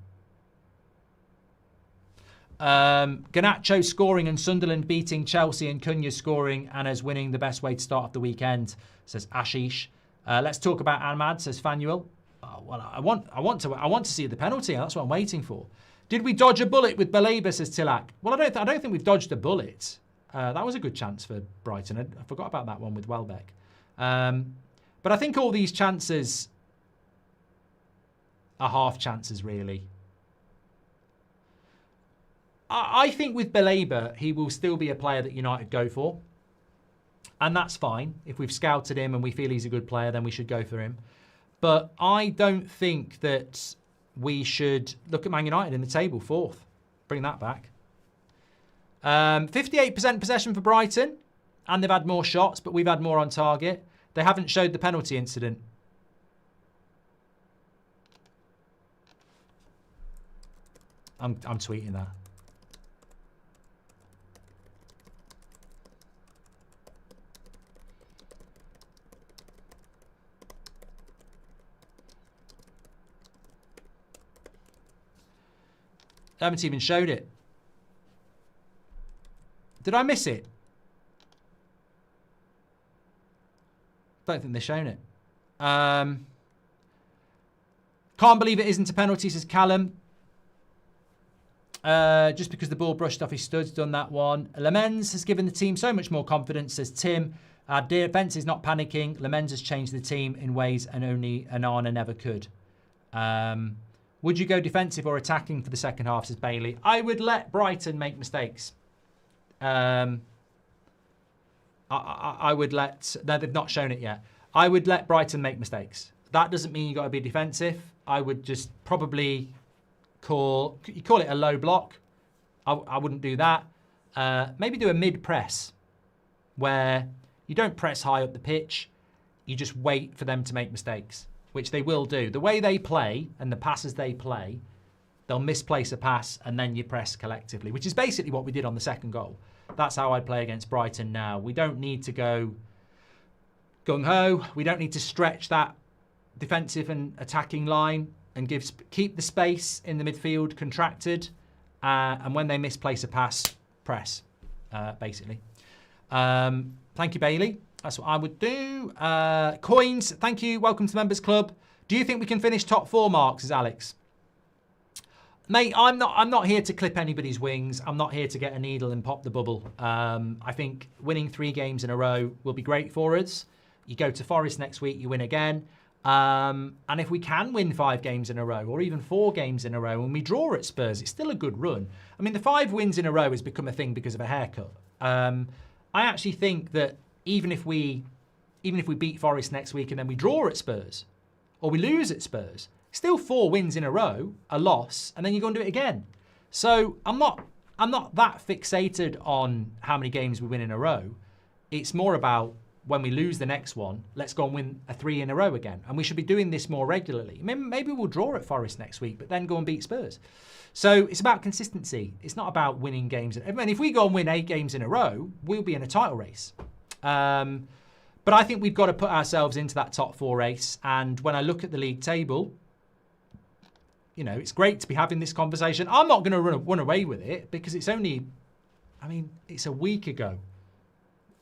Garnacho scoring and Sunderland beating Chelsea and Cunha scoring and as winning the best way to start off the weekend, says Ashish. Let's talk about Ahmad, says Fanuel. Well, I want to see the penalty. That's what I'm waiting for. Did we dodge a bullet with Belabor, says Tilak? Well, I don't think we've dodged a bullet. That was a good chance for Brighton. I forgot about that one with Welbeck. But I think all these chances are half chances, really. I think with Belabor, he will still be a player that United go for. And that's fine. If we've scouted him and we feel he's a good player, then we should go for him. But I don't think that we should look at Man United in the table, 4th. Bring that back. 58% possession for Brighton. And they've had more shots, but we've had more on target. They haven't showed the penalty incident. I'm tweeting that. They haven't even showed it. Did I miss it? Don't think they've shown it. Can't believe it isn't a penalty, says Callum. Just because the ball brushed off his studs, done that one. Lemens has given the team so much more confidence, says Tim. Our defence is not panicking. Lemens has changed the team in ways and only Anana never could. Would you go defensive or attacking for the second half, says Bailey? I would let Brighton make mistakes. I would let... No, they've not shown it yet. I would let Brighton make mistakes. That doesn't mean you got to be defensive. I would just probably call it a low block. I wouldn't do that. Maybe do a mid-press where you don't press high up the pitch. You just wait for them to make mistakes, which they will do. The way they play and the passes they play, they'll misplace a pass and then you press collectively, which is basically what we did on the second goal. That's how I'd play against Brighton now. We don't need to go gung-ho. We don't need to stretch that defensive and attacking line and keep the space in the midfield contracted. And when they misplace a pass, press, basically. Thank you, Bailey. That's what I would do. Coins, thank you. Welcome to Members Club. Do you think we can finish top 4, Mark, says Alex? Mate, I'm not here to clip anybody's wings. I'm not here to get a needle and pop the bubble. I think winning 3 games in a row will be great for us. You go to Forest next week, you win again. And if we can win 5 games in a row or even 4 games in a row and we draw at Spurs, it's still a good run. I mean, the 5 wins in a row has become a thing because of a haircut. I actually think that even if we beat Forest next week and then we draw at Spurs or we lose at Spurs, still 4 wins in a row, a loss, and then you go and do it again. So I'm not that fixated on how many games we win in a row. It's more about when we lose the next one, let's go and win a 3 in a row again. And we should be doing this more regularly. Maybe we'll draw at Forest next week, but then go and beat Spurs. So it's about consistency. It's not about winning games. I mean, if we go and win 8 games in a row, we'll be in a title race. But I think we've got to put ourselves into that top 4 race. And when I look at the league table, you know, it's great to be having this conversation. I'm not going to run away with it because it's only, I mean, it's a week ago.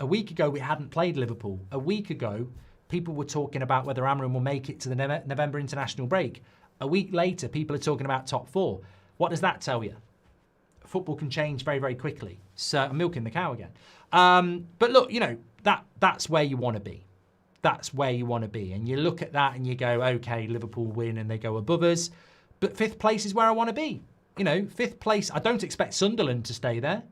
A week ago, we hadn't played Liverpool. A week ago, people were talking about whether Amram will make it to the November international break. A week later, people are talking about top 4. What does that tell you? Football can change very, very quickly. So I'm milking the cow again. But look, you know, that's where you want to be. That's where you want to be. And you look at that and you go, okay, Liverpool win and they go above us. But 5th place is where I want to be. You know, 5th place, I don't expect Sunderland to stay there.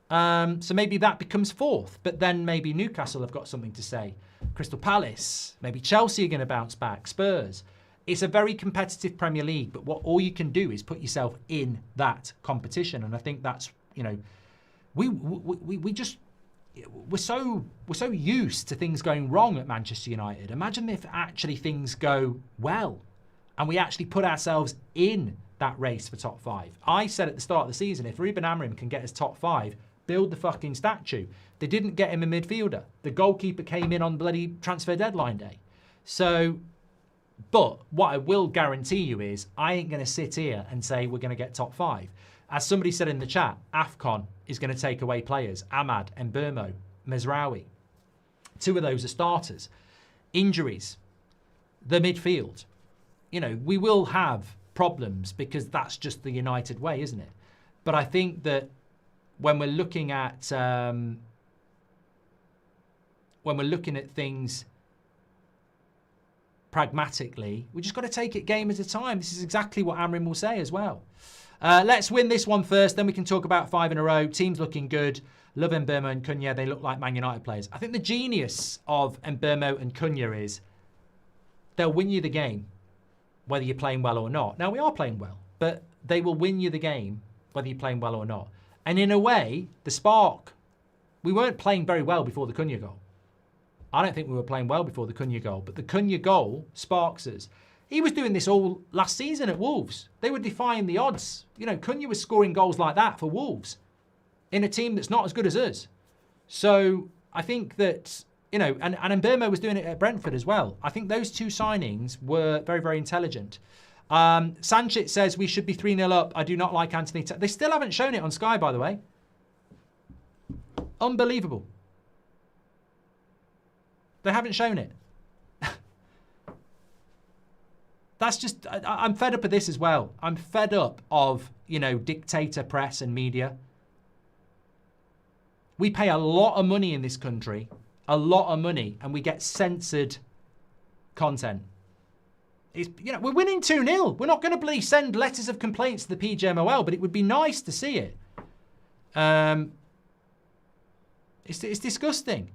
So maybe that becomes 4th. But then maybe Newcastle have got something to say. Crystal Palace, maybe Chelsea are going to bounce back. Spurs. It's a very competitive Premier League. But all you can do is put yourself in that competition. And I think that's, you know, we're so used to things going wrong at Manchester United. Imagine if actually things go well. And we actually put ourselves in that race for top 5. I said at the start of the season, if Ruben Amorim can get us top 5, build the fucking statue. They didn't get him a midfielder. The goalkeeper came in on bloody transfer deadline day. So, but what I will guarantee you is I ain't going to sit here and say we're going to get top 5. As somebody said in the chat, AFCON is going to take away players. Ahmad, Mbeumo, Mezraoui. 2 of those are starters. Injuries. The midfield. You know, we will have problems because that's just the United way, isn't it? But I think that when we're looking at things pragmatically, we just got to take it game at a time. This is exactly what Amrin will say as well. Let's win this one first, then we can talk about 5 in a row. Team's looking good. Love Mbeumo and Cunha. They look like Man United players. I think the genius of Mbeumo and Cunha is they'll win you the game whether you're playing well or not. Now, we are playing well, but they will win you the game whether you're playing well or not. And in a way, the spark, we weren't playing very well before the Cunha goal. I don't think we were playing well before the Cunha goal, but the Cunha goal sparks us. He was doing this all last season at Wolves. They were defying the odds. You know, Cunha was scoring goals like that for Wolves in a team that's not as good as us. So I think that, you know, and Mbeumo was doing it at Brentford as well. I think those 2 signings were very, very intelligent. Sanchez says we should be 3-0 up. I do not like Anthony. They still haven't shown it on Sky, by the way. Unbelievable. They haven't shown it. That's just, I'm fed up of this as well. I'm fed up of, you know, dictator press and media. We pay a lot of money in this country, a lot of money, and we get censored content. It's, you know, we're winning 2-0. We're not going to bloody send letters of complaints to the PGMOL, but it would be nice to see it. It's disgusting.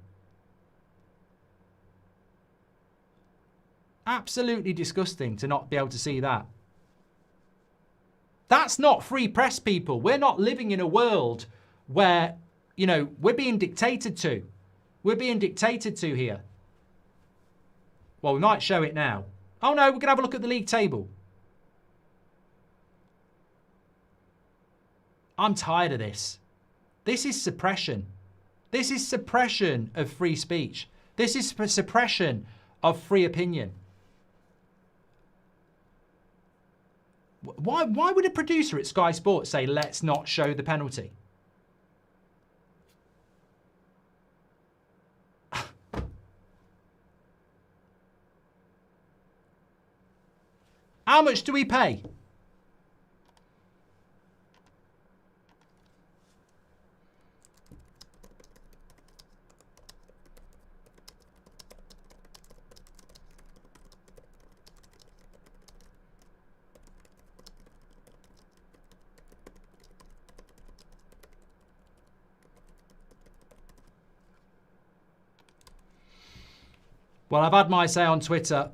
Absolutely disgusting to not be able to see that. That's not free press, people. We're not living in a world where, you know, we're being dictated to. We're being dictated to here. Well, we might show it now. Oh no, we're going to have a look at the league table. I'm tired of this. This is suppression. This is suppression of free speech. This is suppression of free opinion. Why would a producer at Sky Sports say, let's not show the penalty? How much do we pay? Well, I've had my say on Twitter.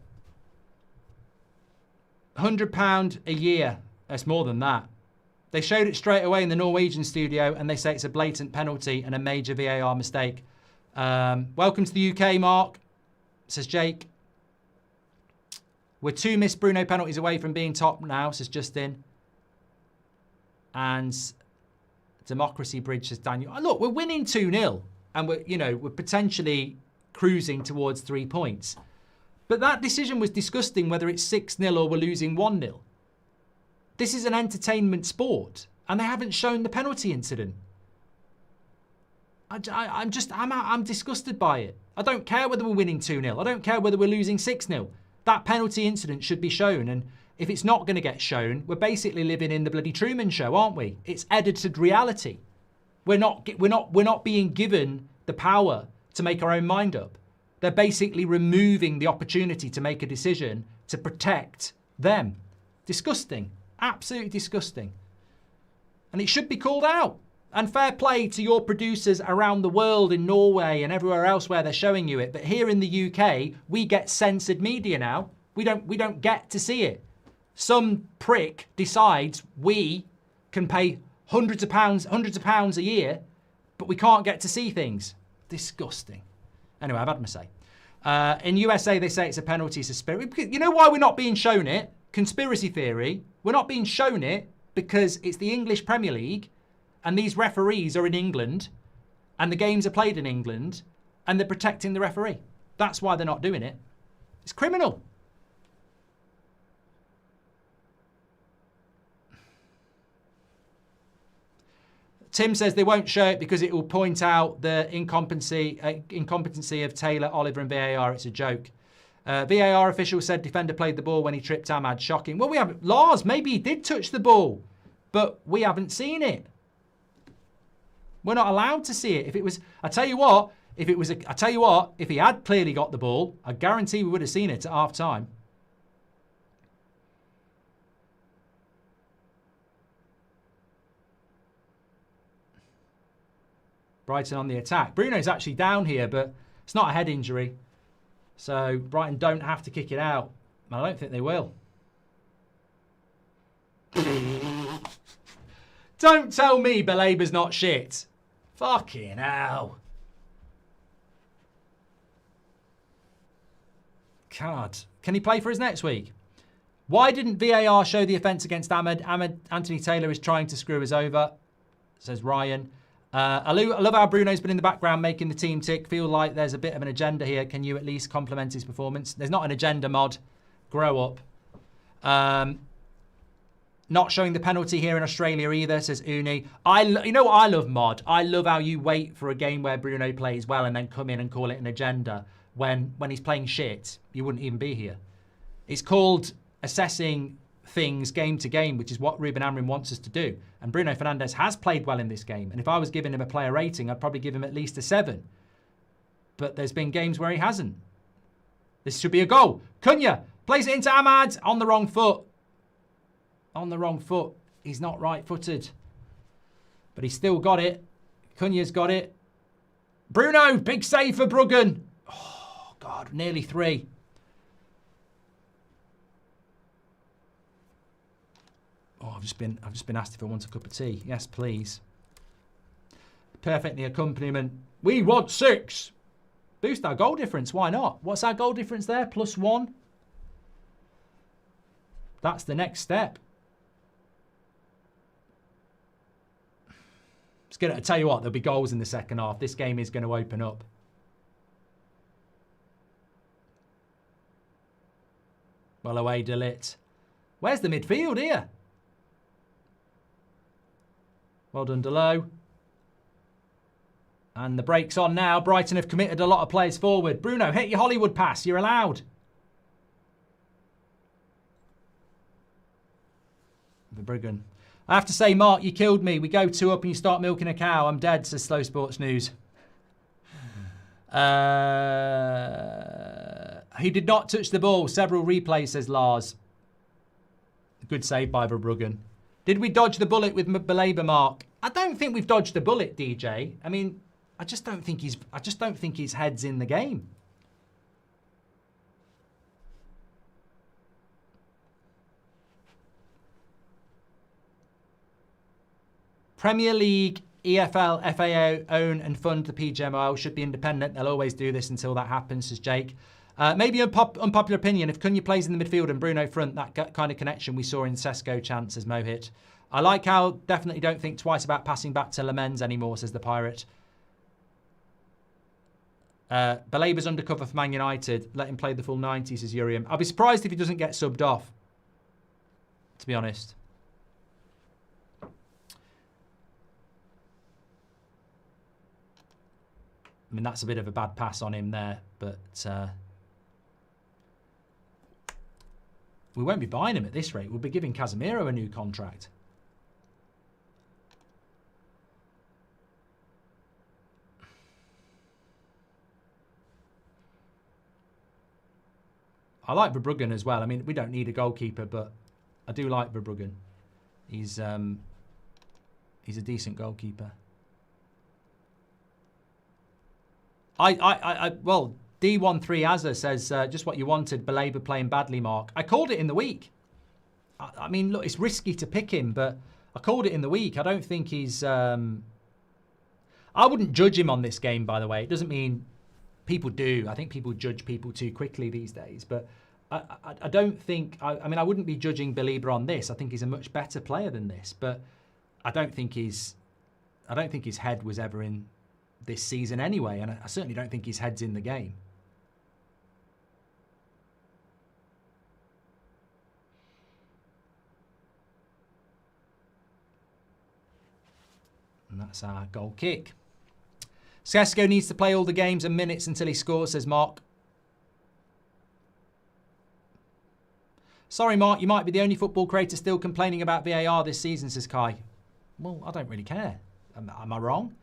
£100 a year. That's more than that. They showed it straight away in the Norwegian studio and they say it's a blatant penalty and a major VAR mistake. Welcome to the UK, Mark, says Jake. We're 2 missed Bruno penalties away from being top now, says Justin. And Democracy Bridge, says Daniel. Look, we're winning 2-0 and we're potentially cruising towards 3 points. But that decision was disgusting, whether it's 6-0 or we're losing 1-0. This is an entertainment sport, and they haven't shown the penalty incident. I'm disgusted by it. I don't care whether we're winning 2-0. I don't care whether we're losing 6-0. That penalty incident should be shown, and if it's not going to get shown, we're basically living in the bloody Truman Show, aren't we? It's edited reality. We're not being given the power to make our own mind up. They're basically removing the opportunity to make a decision to protect them. Disgusting. Absolutely disgusting. And it should be called out. And fair play to your producers around the world in Norway and everywhere else where they're showing you it. But here in the UK, we get censored media now. We don't get to see it. Some prick decides we can pay hundreds of pounds a year, but we can't get to see things. Disgusting. Anyway, I've had my say. In USA, they say it's a penalty. You know why we're not being shown it? Conspiracy theory. We're not being shown it because it's the English Premier League and these referees are in England and the games are played in England and they're protecting the referee. That's why they're not doing it. It's criminal. Tim says they won't show it because it will point out the incompetency of Taylor, Oliver and VAR. It's a joke. VAR official said defender played the ball when he tripped Ahmad. Shocking. Well, we haven't. Lars, maybe he did touch the ball, but we haven't seen it. We're not allowed to see it. If it was, I tell you what, if he had clearly got the ball, I guarantee we would have seen it at half time. Brighton on the attack. Bruno's actually down here, but it's not a head injury. So Brighton don't have to kick it out. I don't think they will. Don't tell me Belaber's not shit. Fucking hell. God. Can he play for us next week? Why didn't VAR show the offence against Ahmed? Anthony Taylor is trying to screw us over, says Ryan. I love how Bruno's been in the background making the team tick. Feel like there's a bit of an agenda here. Can you at least compliment his performance? There's not an agenda, mod. Grow up. Not showing the penalty here in Australia either, says Uni. You know what I love, Mod? I love how you wait for a game where Bruno plays well and then come in and call it an agenda when he's playing shit. You wouldn't even be here. It's called assessing things game to game, which is what Ruben Amorim wants us to do. And Bruno Fernandes has played well in this game. And if I was giving him a player rating, I'd probably give him at least a 7. But there's been games where he hasn't. This should be a goal. Cunha plays it into Ahmad on the wrong foot. On the wrong foot. He's not right-footed. But he's still got it. Cunha's got it. Bruno, big save for Bruggen. Oh, God, nearly 3. Oh, I've just been asked if I want a cup of tea. Yes, please. Perfectly accompaniment. We want 6. Boost our goal difference. Why not? What's our goal difference there? +1. That's the next step. It's going to tell you what, there'll be goals in the second half. This game is going to open up. Well away, De Ligt. Where's the midfield here? Well done, Delo. And the break's on now. Brighton have committed a lot of players forward. Bruno, hit your Hollywood pass. You're allowed. The Bruggen. I have to say, Mark, you killed me. We go 2 up and you start milking a cow. I'm dead, says Slow Sports News. He did not touch the ball. Several replays, says Lars. Good save by Verbruggen. Did we dodge the bullet with Baleba, Mark? I don't think we've dodged the bullet, DJ. I mean, I just don't think his head's in the game. Premier League, EFL, FAO own and fund the PGMOL. Should be independent. They'll always do this until that happens, says Jake. Maybe unpopular opinion. If Cunha plays in the midfield and Bruno front, that kind of connection we saw in Sesko chance, says Mohit. I like how definitely don't think twice about passing back to Lamens anymore, says the Pirate. Baleba's undercover for Man United. Let him play the full 90, says Uriam. I'll be surprised if he doesn't get subbed off, to be honest. I mean, that's a bit of a bad pass on him there, but we won't be buying him at this rate. We'll be giving Casemiro a new contract. I like Verbruggen as well. I mean, we don't need a goalkeeper, but I do like Verbruggen. He's a decent goalkeeper. Well, D13 Azza says, just what you wanted, Baleba playing badly, Mark. I called it in the week. I mean, look, it's risky to pick him, but I called it in the week. I don't think he's... I wouldn't judge him on this game, by the way. It doesn't mean people do. I think people judge people too quickly these days, but I don't think... I mean, I wouldn't be judging Baleba on this. I think he's a much better player than this, but I don't think his head was ever in this season anyway, and I certainly don't think his head's in the game. And that's our goal kick. Sesko needs to play all the games and minutes until he scores, says Mark. Sorry, Mark, you might be the only football creator still complaining about VAR this season, says Kai. Well, I don't really care. Am I wrong?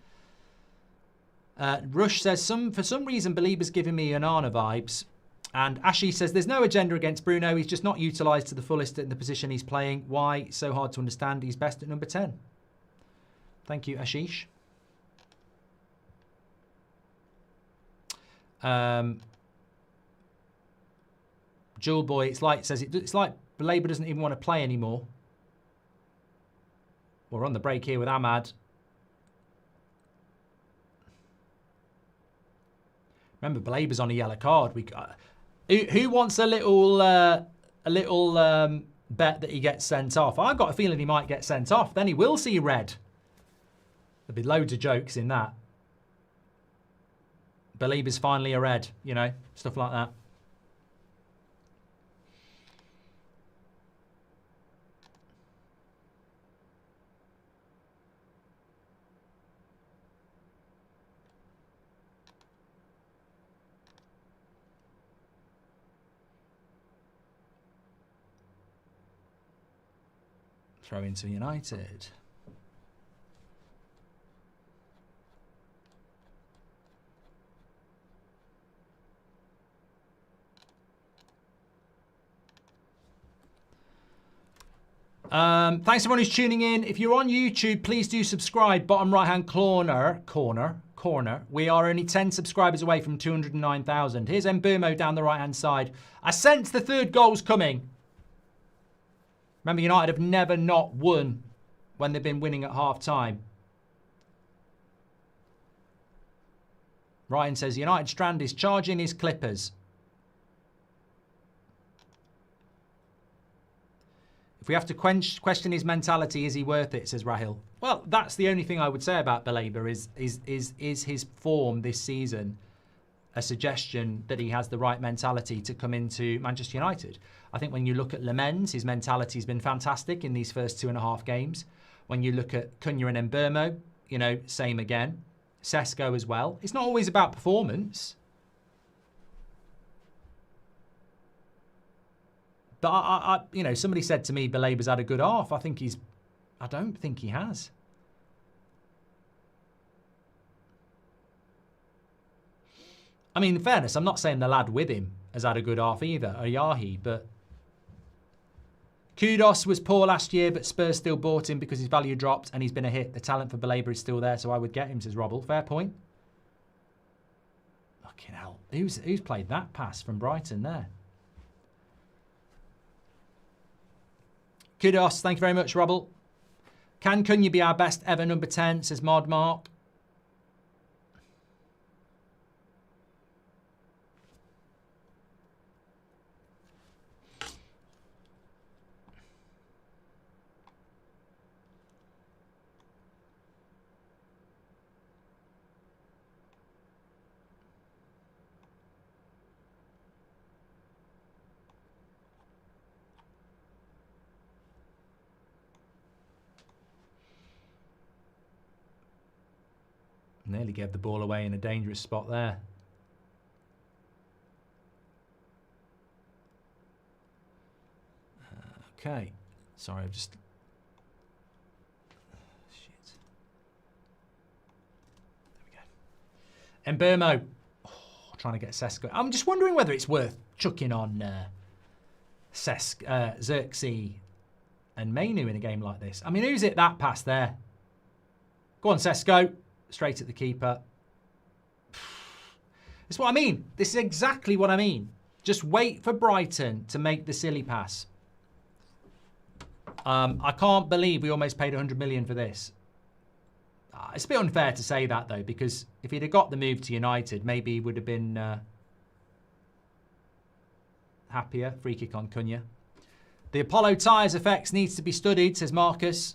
Rush says, for some reason, Baleba's giving me Onana vibes. And Ashi says, there's no agenda against Bruno. He's just not utilised to the fullest in the position he's playing. Why? So hard to understand. He's best at number 10. Thank you, Ashish. Jewel Boy, it's like Baleba doesn't even want to play anymore. We're on the break here with Ahmad. Remember, Baleba's on a yellow card. Who wants a little bet that he gets sent off? I've got a feeling he might get sent off. Then he will see red. There'll be loads of jokes in that. Baleba's finally a red, you know, stuff like that. Throw into United. Thanks everyone who's tuning in. If you're on YouTube, please do subscribe. Bottom right-hand corner. We are only 10 subscribers away from 209,000. Here's Mbumo down the right-hand side. I sense the third goal's coming. Remember, United have never not won when they've been winning at half-time. Ryan says, United Strand is charging his Clippers. If we have to question his mentality, is he worth it, says Rahil. Well, that's the only thing I would say about Belabor is his form this season a suggestion that he has the right mentality to come into Manchester United. I think when you look at Lemens, his mentality's been fantastic in these first 2.5 games. When you look at Cunha and Mbumo, you know, same again. Sesko as well. It's not always about performance. But you know, somebody said to me, Belabor's had a good half. I don't think he has. I mean, in fairness, I'm not saying the lad with him has had a good half either, Ayahi, but Kudos was poor last year, but Spurs still bought him because his value dropped and he's been a hit. The talent for Belabor is still there, so I would get him, says Robble. Fair point. Fucking hell. Who's played that pass from Brighton there? Kudos, thank you very much, Robble. Can Cunha be our best ever number 10, says Mod Mark. Nearly gave the ball away in a dangerous spot there. Okay. Sorry, I've just... Shit. There we go. Mbumo. Oh, trying to get Sesko. I'm just wondering whether it's worth chucking on Xerxes and Mainu in a game like this. I mean, who's it that pass there? Go on, Sesko. Straight at the keeper. That's what I mean. This is exactly what I mean. Just wait for Brighton to make the silly pass. I can't believe we almost paid 100 million for this. It's a bit unfair to say that, though, because if he'd have got the move to United, maybe he would have been happier. Free kick on Cunha. The Apollo tyres effects needs to be studied, says Marcus.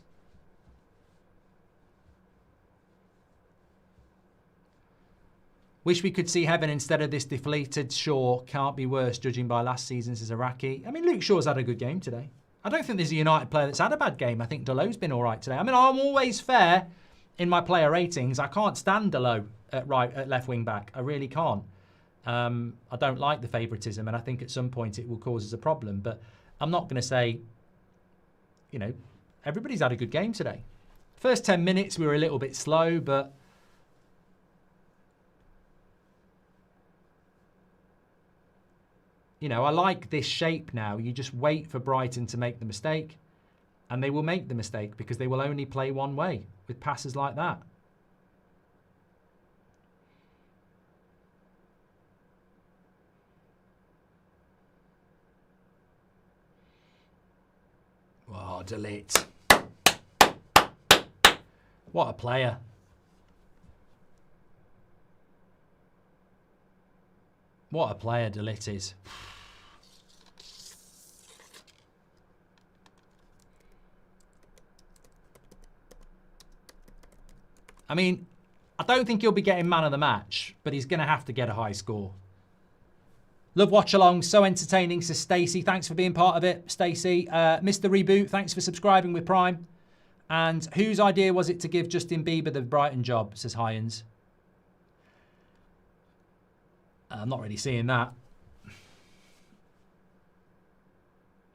Wish we could see heaven instead of this deflated Shaw. Can't be worse, judging by last season, says Iraqi. I mean, Luke Shaw's had a good game today. I don't think there's a United player that's had a bad game. I think Dalot's been all right today. I mean, I'm always fair in my player ratings. I can't stand Dalot at left wing back. I really can't. I don't like the favouritism, and I think at some point it will cause us a problem. But I'm not going to say, you know, everybody's had a good game today. First 10 minutes we were a little bit slow, but... You know, I like this shape now. You just wait for Brighton to make the mistake. And they will make the mistake because they will only play one way with passes like that. Oh, delete. What a player. What a player De Ligt is. I mean, I don't think he'll be getting man of the match, but he's going to have to get a high score. Love Watchalong, so entertaining, says Stacey. Thanks for being part of it, Stacey. Mr. Reboot, thanks for subscribing with Prime. And whose idea was it to give Justin Bieber the Brighton job, says Hyans. I'm not really seeing that.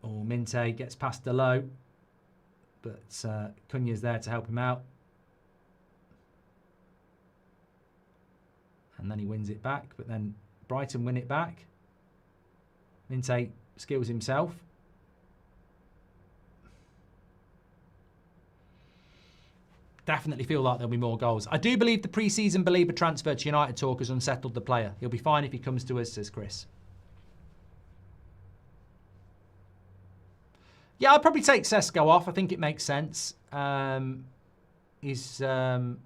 Oh, Minte gets past Dalot. But Cunha's there to help him out. And then he wins it back. But then Brighton win it back. Minte skills himself. Definitely feel like there'll be more goals. I do believe the pre-season Belieber transfer to United talk has unsettled the player. He'll be fine if he comes to us, says Chris. Yeah, I'd probably take Sesko off. I think it makes sense. He's good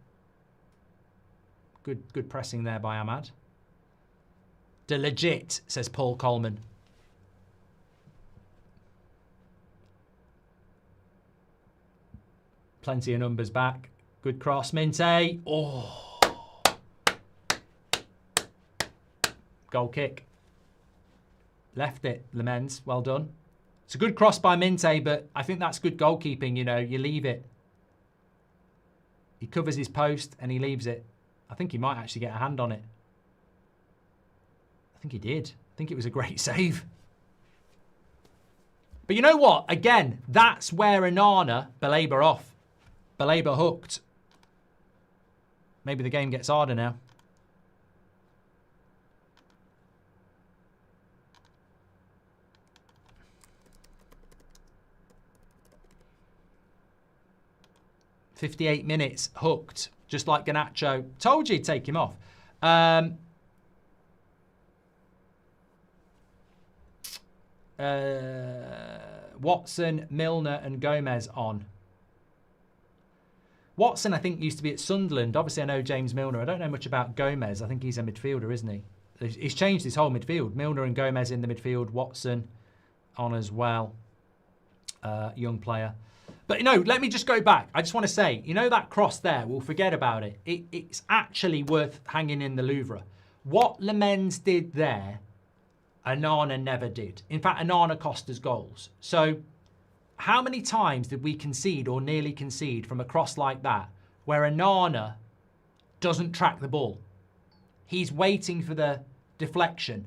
pressing there by Ahmad. De legit, says Paul Coleman. Plenty of numbers back. Good cross, Minte. Oh. Goal kick. Left it, Lemens. Well done. It's a good cross by Minte, but I think that's good goalkeeping, you know. You leave it. He covers his post and he leaves it. I think he might actually get a hand on it. I think he did. I think it was a great save. But you know what? Again, that's where Onana, Belabor off. Belabor hooked. Maybe the game gets harder now. "58 minutes, hooked, just like Garnacho. Told you he'd take him off." Watson, Milner and Gomez on. Watson, I think, used to be at Sunderland. Obviously, I know James Milner. I don't know much about Gomez. I think he's a midfielder, isn't he? He's changed his whole midfield. Milner and Gomez in the midfield. Watson on as well. Young player. But, you know, let me just go back. I just want to say, you know that cross there? We'll forget about it. It's actually worth hanging in the Louvre. What Lemens did there, Onana never did. In fact, Onana cost us goals. So how many times did we concede or nearly concede from a cross like that where Onana doesn't track the ball? He's waiting for the deflection.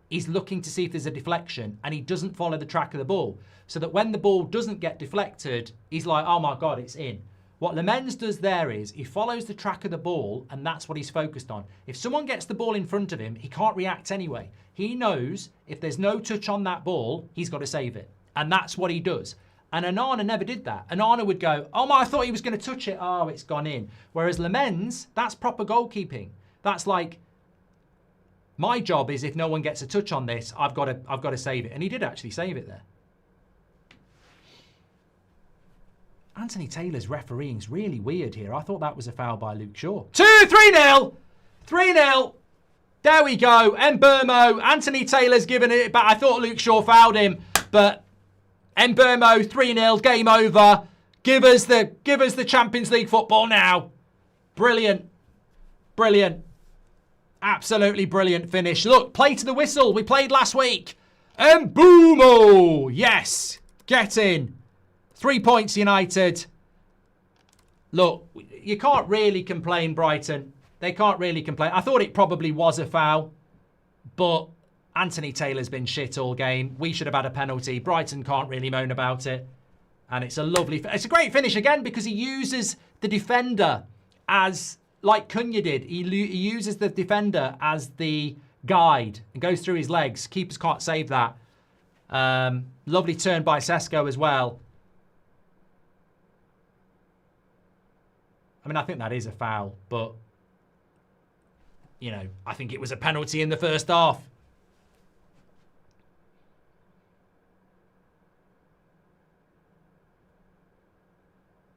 He's looking to see if there's a deflection and he doesn't follow the track of the ball. So that when the ball doesn't get deflected, he's like, oh my God, it's in. What Lemens does there is he follows the track of the ball and that's what he's focused on. If someone gets the ball in front of him, he can't react anyway. He knows if there's no touch on that ball, he's got to save it. And that's what he does. And Onana never did that. Onana would go, oh my, I thought he was going to touch it. Oh, it's gone in. Whereas Lemens, that's proper goalkeeping. That's like, my job is if no one gets a touch on this, I've got to save it. And he did actually save it there. Anthony Taylor's refereeing's really weird here. I thought that was a foul by Luke Shaw. 3-0. 3-0. There we go. Mbeumo. Anthony Taylor's given it back. I thought Luke Shaw fouled him, but Mbeumo 3-0. Game over. Give us the Champions League football now. Brilliant. Brilliant. Absolutely brilliant finish. Look, play to the whistle. We played last week. Mbeumo. Yes. Get in. 3 points, United. Look, you can't really complain, Brighton. They can't really complain. I thought it probably was a foul, but Anthony Taylor's been shit all game. We should have had a penalty. Brighton can't really moan about it. And it's a great finish again because he uses the defender as, like Cunha did, he uses the defender as the guide and goes through his legs. Keepers can't save that. Lovely turn by Sesko as well. I mean, I think that is a foul, but, you know, I think it was a penalty in the first half.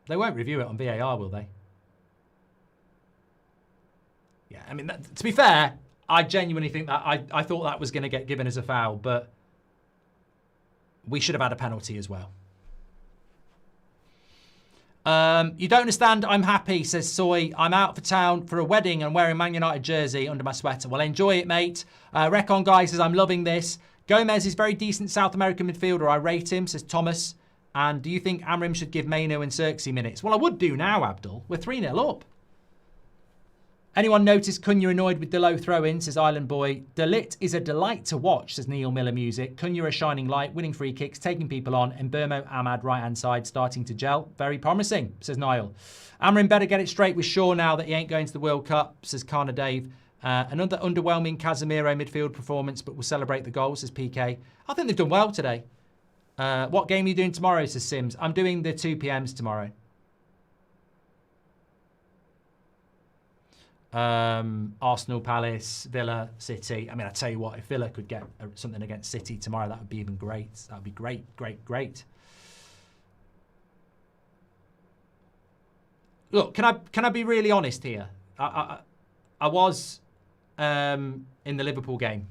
They won't review it on VAR, will they? Yeah, I mean, to be fair, I genuinely think that I thought that was going to get given as a foul, but we should have had a penalty as well. You don't understand, I'm happy, says Soy. I'm out for town for a wedding and wearing Man United jersey under my sweater. Well, enjoy it, mate. Recon Guy says, I'm loving this. Gomez is very decent South American midfielder. I rate him, says Thomas. And do you think Amrim should give Maino and Xerxes minutes? Well, I would do now, Abdul. We're 3-0 up. Anyone notice Cunha annoyed with the low throw-in, says Island Boy. Delit is a delight to watch, says Neil Miller Music. Cunha a shining light, winning free kicks, taking people on. And Burmo Ahmad right-hand side starting to gel. Very promising, says Niall. Amrin better get it straight with Shaw now that he ain't going to the World Cup, says Kana Dave. Another underwhelming Casemiro midfield performance, but we'll celebrate the goals, says PK. I think they've done well today. What game are you doing tomorrow, says Sims? I'm doing the 2 p.m.s tomorrow. Arsenal, Palace, Villa, City. I mean, I tell you what, if Villa could get something against City tomorrow, that would be even great. That would be great, great, great. Look, can I be really honest here? I was in the Liverpool game.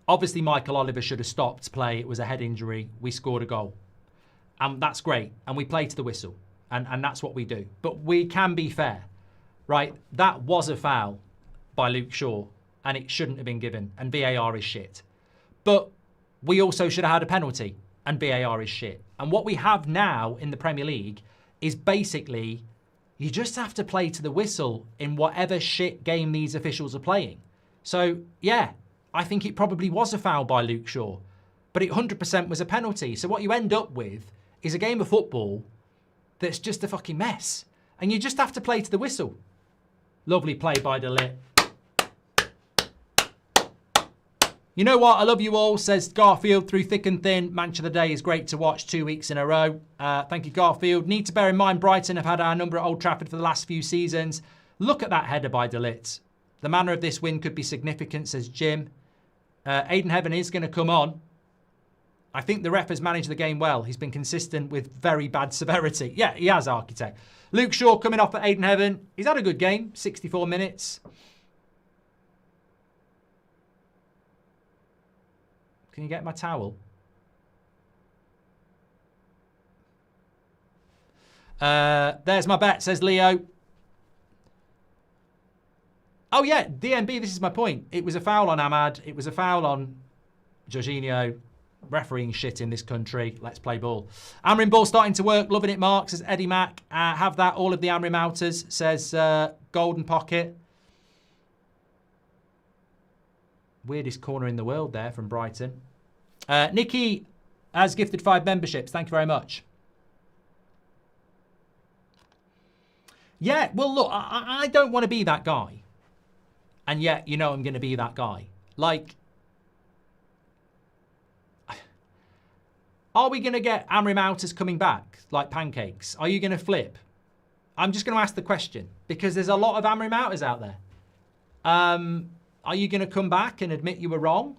Obviously, Michael Oliver should have stopped play. It was a head injury. We scored a goal. And that's great. And we play to the whistle. And that's what we do. But we can be fair. Right, that was a foul by Luke Shaw, and it shouldn't have been given, and VAR is shit. But we also should have had a penalty, and VAR is shit. And what we have now in the Premier League is basically, you just have to play to the whistle in whatever shit game these officials are playing. So, yeah, I think it probably was a foul by Luke Shaw, but it 100% was a penalty. So what you end up with is a game of football that's just a fucking mess. And you just have to play to the whistle. Lovely play by Delit. You know what? I love you all, says Garfield. Through thick and thin, Match of the Day is great to watch 2 weeks in a row. Thank you, Garfield. Need to bear in mind Brighton have had our number at Old Trafford for the last few seasons. Look at that header by Delit. The manner of this win could be significant, says Jim. Aiden Heaven is going to come on. I think the ref has managed the game well. He's been consistent with very bad severity. Yeah, he has, Architect. Luke Shaw coming off at Aiden Heaven. He's had a good game, 64 minutes. Can you get my towel? There's my bet, says Leo. Oh, yeah, DMB, this is my point. It was a foul on Ahmad. It was a foul on Jorginho. Refereeing shit in this country. Let's play ball. Amrin ball starting to work. Loving it, Mark, says Eddie Mack. Have that. All of the Amrin outers, says Golden Pocket. Weirdest corner in the world there from Brighton. Nikki has gifted 5 memberships. Thank you very much. Yeah, well, look, I don't want to be that guy. And yet, you know I'm going to be that guy. Like, are we going to get Amrim Outers coming back like pancakes? Are you going to flip? I'm just going to ask the question because there's a lot of Amrim Outers out there. Are you going to come back and admit you were wrong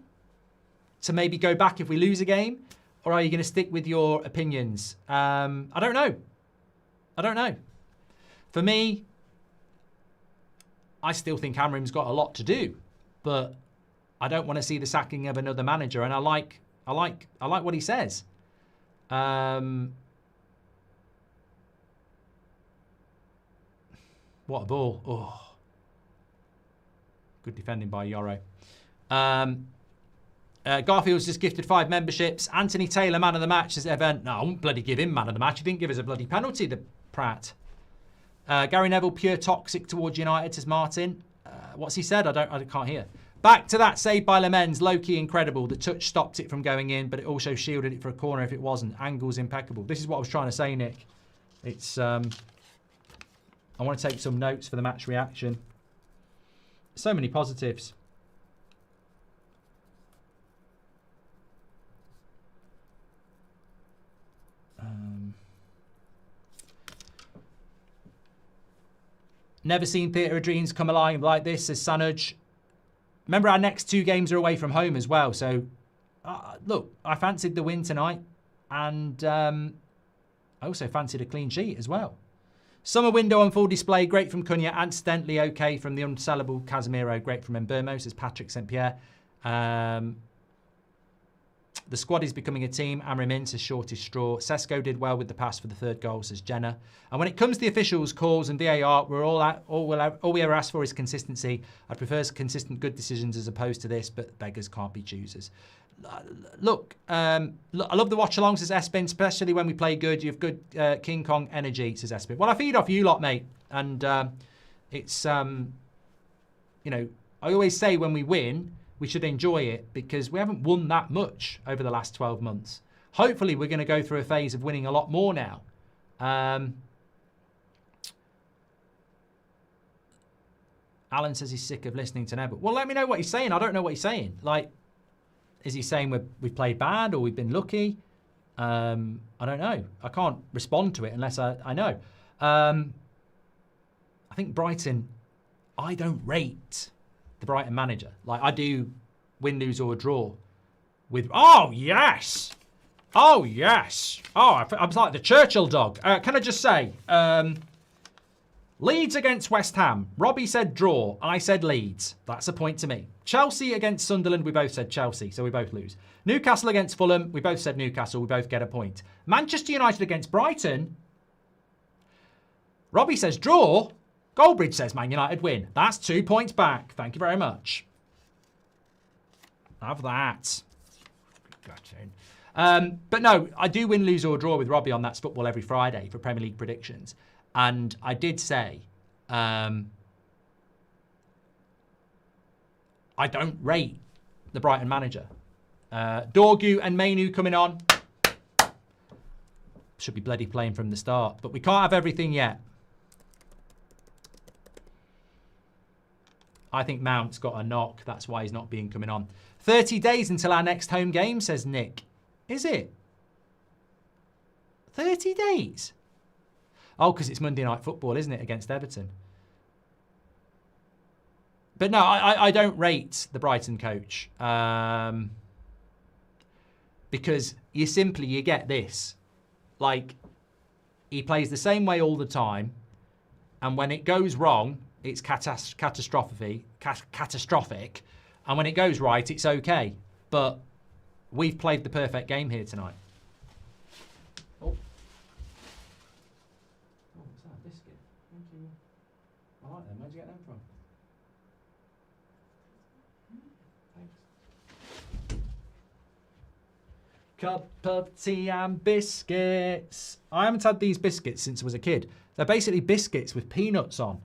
to maybe go back if we lose a game? Or are you going to stick with your opinions? I don't know. I don't know. For me, I still think Amrim's got a lot to do, but I don't want to see the sacking of another manager. And I like what he says. What a ball. Oh. Good defending by Yoro. Garfield's just gifted 5 memberships. Anthony Taylor, man of the match, says Evan. No, I won't bloody give him man of the match. He didn't give us a bloody penalty, the prat. Gary Neville, pure toxic towards United, says Martin. What's he said? I can't hear. Back to that save by Lemens, low-key incredible. The touch stopped it from going in, but it also shielded it for a corner if it wasn't. Angle's impeccable. This is what I was trying to say, Nick. It's I want to take some notes for the match reaction. So many positives. Never seen Theatre of Dreams come alive like this, says Sanuj. Remember, our next 2 games are away from home as well. So, look, I fancied the win tonight. And I also fancied a clean sheet as well. Summer window on full display. Great from Cunha. Accidentally okay from the unsellable Casemiro. Great from Mbermo, says Patrick St. Pierre. The squad is becoming a team. Amrim in, says Shortest Straw. Sesko did well with the pass for the 3rd goal, says Jenna. And when it comes to the officials, calls and VAR, all we ever ask for is consistency. I prefer consistent good decisions as opposed to this, but beggars can't be choosers. Look, I love the watch-along, says Espen, especially when we play good. You have good King Kong energy, says Espen. Well, I feed off you lot, mate. And it's you know, I always say when we win, we should enjoy it because we haven't won that much over the last 12 months. Hopefully, we're going to go through a phase of winning a lot more now. Alan says he's sick of listening to Neville. Well, let me know what he's saying. I don't know what he's saying. Like, is he saying we've played bad or we've been lucky? I don't know. I can't respond to it unless I know. I think Brighton, I don't rate the Brighton manager. Like, I do win, lose or draw with... Oh, yes! Oh, yes! Oh, I was like the Churchill dog. Can I just say... Leeds against West Ham. Robbie said draw. I said Leeds. That's a point to me. Chelsea against Sunderland. We both said Chelsea, so we both lose. Newcastle against Fulham. We both said Newcastle. We both get a point. Manchester United against Brighton. Robbie says draw. Goldbridge says Man United win. That's 2 points back. Thank you very much. Have that. But no, I do win, lose or draw with Robbie on That's Football every Friday for Premier League predictions. And I did say, I don't rate the Brighton manager. Dorgu and Mainu coming on. Should be bloody playing from the start. But we can't have everything yet. I think Mount's got a knock. That's why he's not being coming on. 30 days until our next home game, says Nick. Is it? 30 days? Oh, because it's Monday Night Football, isn't it, against Everton? But no, I don't rate the Brighton coach. Because you get this. Like, he plays the same way all the time. And when it goes wrong, it's catastrophic. And when it goes right, it's okay. But we've played the perfect game here tonight. Oh. What's that? Biscuit. Thank you. I like them. Where'd you get them from? Thanks. Cup of tea and biscuits. I haven't had these biscuits since I was a kid. They're basically biscuits with peanuts on.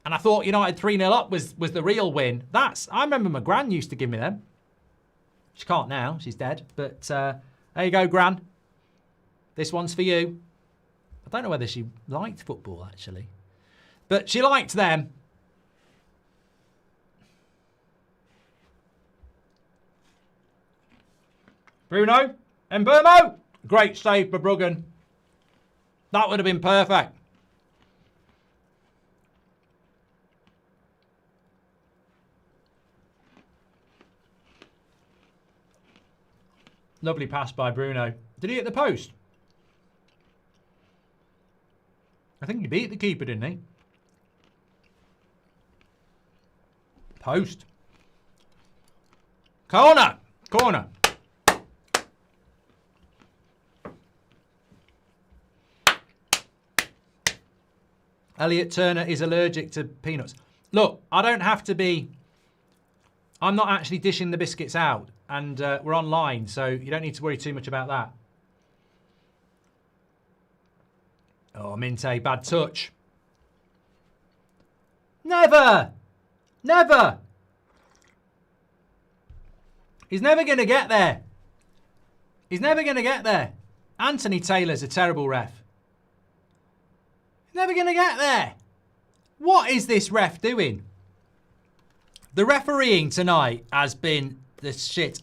And I thought United 3-0 up was the real win. I remember my gran used to give me them. She can't now, she's dead. But there you go, Gran. This one's for you. I don't know whether she liked football, actually. But she liked them. Bruno, Mbermo. Great save for Bruggen. That would have been perfect. Lovely pass by Bruno. Did he hit the post? I think he beat the keeper, didn't he? Post. Corner. Corner. Elliot Turner is allergic to peanuts. Look, I don't have to be... I'm not actually dishing the biscuits out. And we're online, so you don't need to worry too much about that. Oh, Minte, bad touch. Never! Never! He's never going to get there. He's never going to get there. Anthony Taylor's a terrible ref. He's never going to get there. What is this ref doing? The refereeing tonight has been the shit.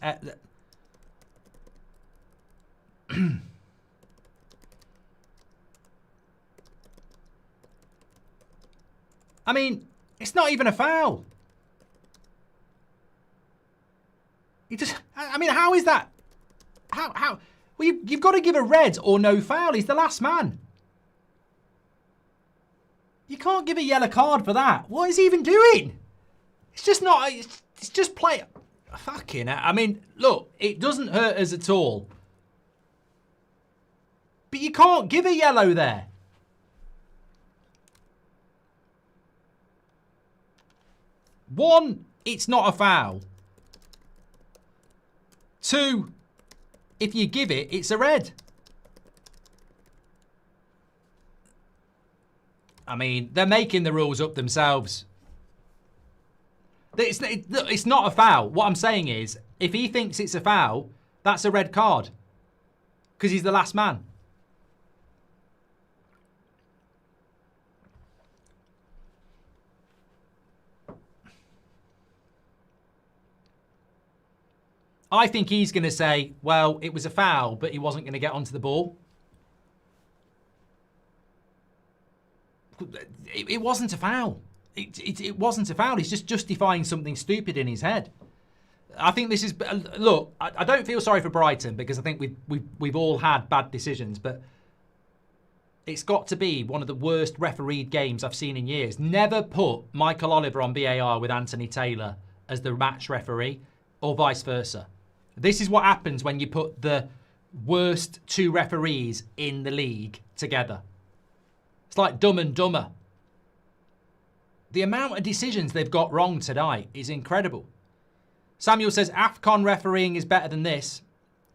I mean, it's not even a foul. He just, I mean, how is that? How? Well, you've got to give a red or no foul. He's the last man. You can't give a yellow card for that. What is he even doing? It's just not, it's just play. Fucking hell. I mean, look, it doesn't hurt us at all. But you can't give a yellow there. One, it's not a foul. Two, if you give it, it's a red. I mean, they're making the rules up themselves. It's not a foul. What I'm saying is, if he thinks it's a foul, that's a red card. Because he's the last man. I think he's going to say, well, it was a foul, but he wasn't going to get onto the ball. It wasn't a foul. It wasn't a foul. He's just justifying something stupid in his head. I think this is... Look, I don't feel sorry for Brighton because I think we've all had bad decisions, but it's got to be one of the worst refereed games I've seen in years. Never put Michael Oliver on VAR with Anthony Taylor as the match referee or vice versa. This is what happens when you put the worst two referees in the league together. It's like Dumb and Dumber. The amount of decisions they've got wrong tonight is incredible. Samuel says, AFCON refereeing is better than this.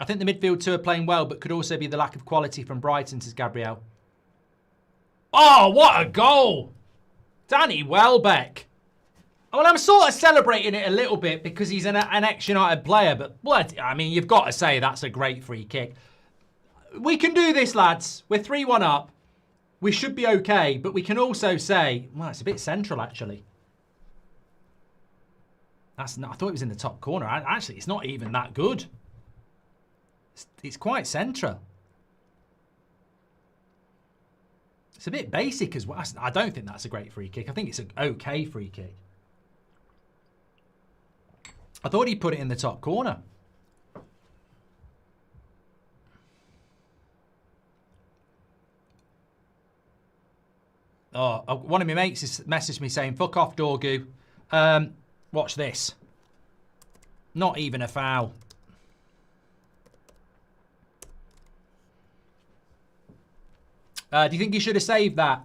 I think the midfield two are playing well, but could also be the lack of quality from Brighton, says Gabriel. Oh, what a goal! Danny Welbeck. Well, I'm sort of celebrating it a little bit because he's an ex-United player, but blood, I mean, you've got to say that's a great free kick. We can do this, lads. We're 3-1 up. We should be okay, but we can also say, well, it's a bit central, actually. I thought it was in the top corner. Actually, it's not even that good. It's quite central. It's a bit basic as well. I don't think that's a great free kick. I think it's an okay free kick. I thought he put it in the top corner. Oh, one of my mates has messaged me saying, fuck off, Dorgu. Watch this. Not even a foul. Do you think he should have saved that?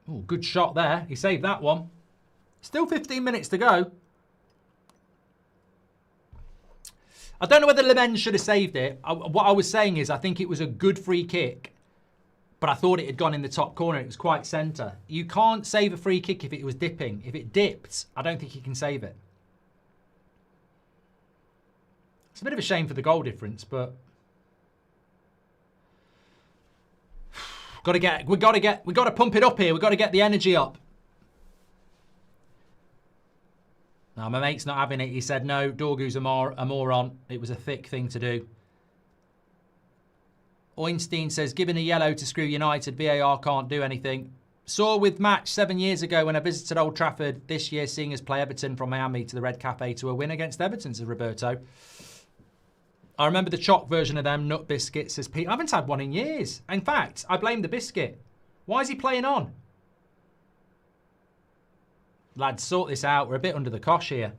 Oh, good shot there. He saved that one. Still 15 minutes to go. I don't know whether Lemens should have saved it. What I was saying is I think it was a good free kick, but I thought it had gone in the top corner. It was quite centre. You can't save a free kick if it was dipping. If it dipped, I don't think you can save it. It's a bit of a shame for the goal difference, but we got to pump it up here. We've got to get the energy up. No, my mate's not having it. He said, no, Dorgu's a moron. It was a thick thing to do. Oinstein says, given a yellow to screw United, VAR can't do anything. Saw with match 7 years ago when I visited Old Trafford. This year, seeing us play Everton from Miami to the Red Cafe to a win against Everton, says Roberto. I remember the choc version of them, nut biscuits, says Pete. I haven't had one in years. In fact, I blame the biscuit. Why is he playing on? Lads, sort this out. We're a bit under the cosh here.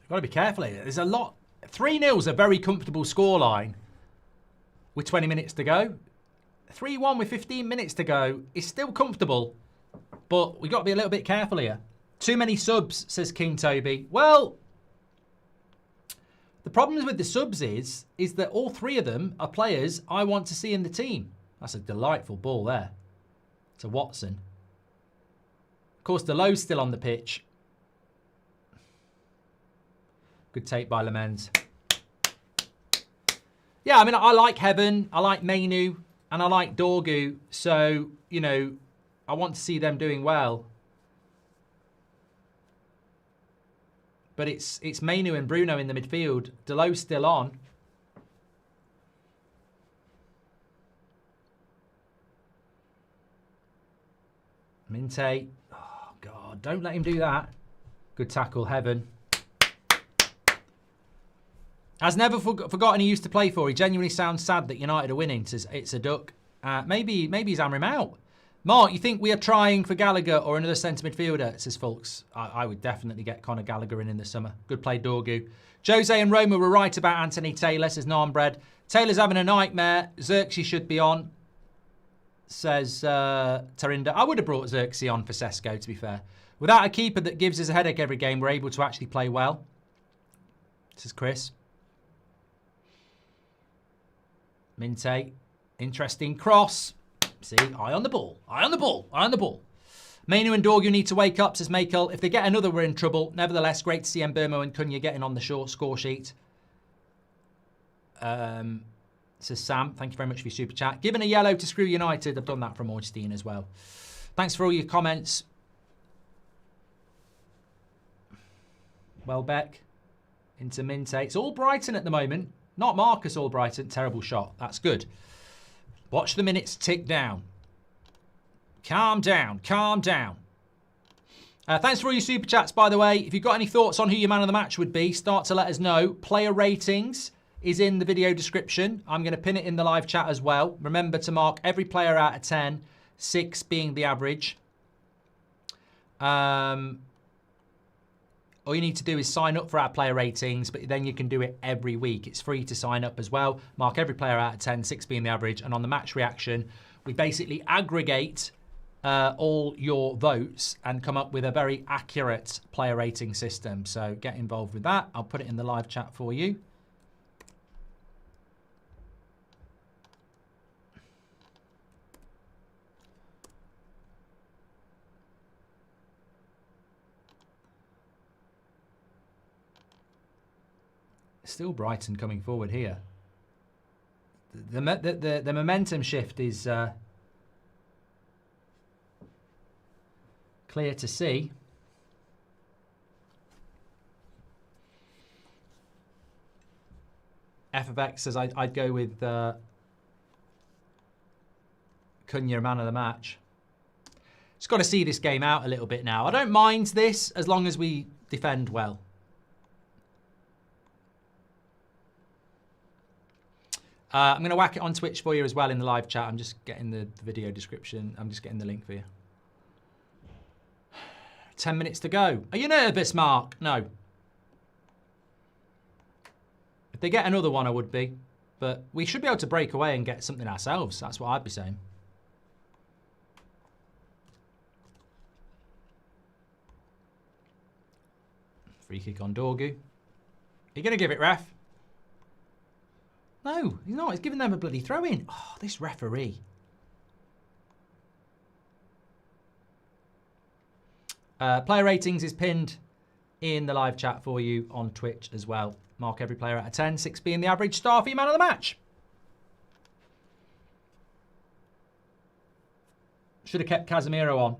Got to be careful here. There's a lot. 3-0's a very comfortable scoreline with 20 minutes to go. 3-1 with 15 minutes to go is still comfortable, but we've got to be a little bit careful here. Too many subs, says King Toby. Well, the problems with the subs is that all three of them are players I want to see in the team. That's a delightful ball there to Watson. Of course, Delow's still on the pitch. Good take by Lemens. Yeah, I mean, I like Heaven, I like Mainu, and I like Dorgu. So, you know, I want to see them doing well. But it's Mainu and Bruno in the midfield. Delow's still on. Minte. Oh, God. Don't let him do that. Good tackle, Heaven. Has never forgotten he used to play for. He genuinely sounds sad that United are winning. Says it's a duck. Maybe he's hammering him out. Mark, you think we are trying for Gallagher or another centre midfielder? Says Fulks. I would definitely get Conor Gallagher in the summer. Good play, Dorgu. Jose and Roma were right about Anthony Taylor, says Narmbread. Taylor's having a nightmare. Xerxes should be on, says Tarinda. I would have brought Xerxes on for Sesko, to be fair. Without a keeper that gives us a headache every game, we're able to actually play well, says Chris. Minte. Interesting cross. See, eye on the ball. Eye on the ball. Eye on the ball. Manu and Dorgu need to wake up, says Michael. If they get another, we're in trouble. Nevertheless, great to see Mbermo and Cunha getting on the short score sheet. Says Sam. Thank you very much for your super chat. Given a yellow to screw United. I've done that from Ornstein as well. Thanks for all your comments. Welbeck into Minte. It's all Brighton at the moment. Not Marcus, all Brighton. Terrible shot. That's good. Watch the minutes tick down. Calm down. Calm down. Thanks for all your super chats, by the way. If you've got any thoughts on who your man of the match would be, start to let us know. Player ratings is in the video description. I'm going to pin it in the live chat as well. Remember to mark every player out of 10, 6 being the average. All you need to do is sign up for our player ratings, but then you can do it every week. It's free to sign up as well. Mark every player out of 10, 6 being the average. And on the match reaction, we basically aggregate all your votes and come up with a very accurate player rating system. So get involved with that. I'll put it in the live chat for you. Still Brighton coming forward here. The momentum shift is clear to see. F of X says I'd go with Cunha, man of the match. Just got to see this game out a little bit now. I don't mind this as long as we defend well. I'm going to whack it on Twitch for you as well in the live chat. I'm just getting the video description. I'm just getting the link for you. 10 minutes to go. Are you nervous, Mark? No. If they get another one, I would be. But we should be able to break away and get something ourselves. That's what I'd be saying. Free kick on Dorgu. Are you going to give it, ref? No, he's not. He's giving them a bloody throw-in. Oh, this referee. Player ratings is pinned in the live chat for you on Twitch as well. Mark every player out of 10, 6 being the average star for your man of the match. Should have kept Casemiro on.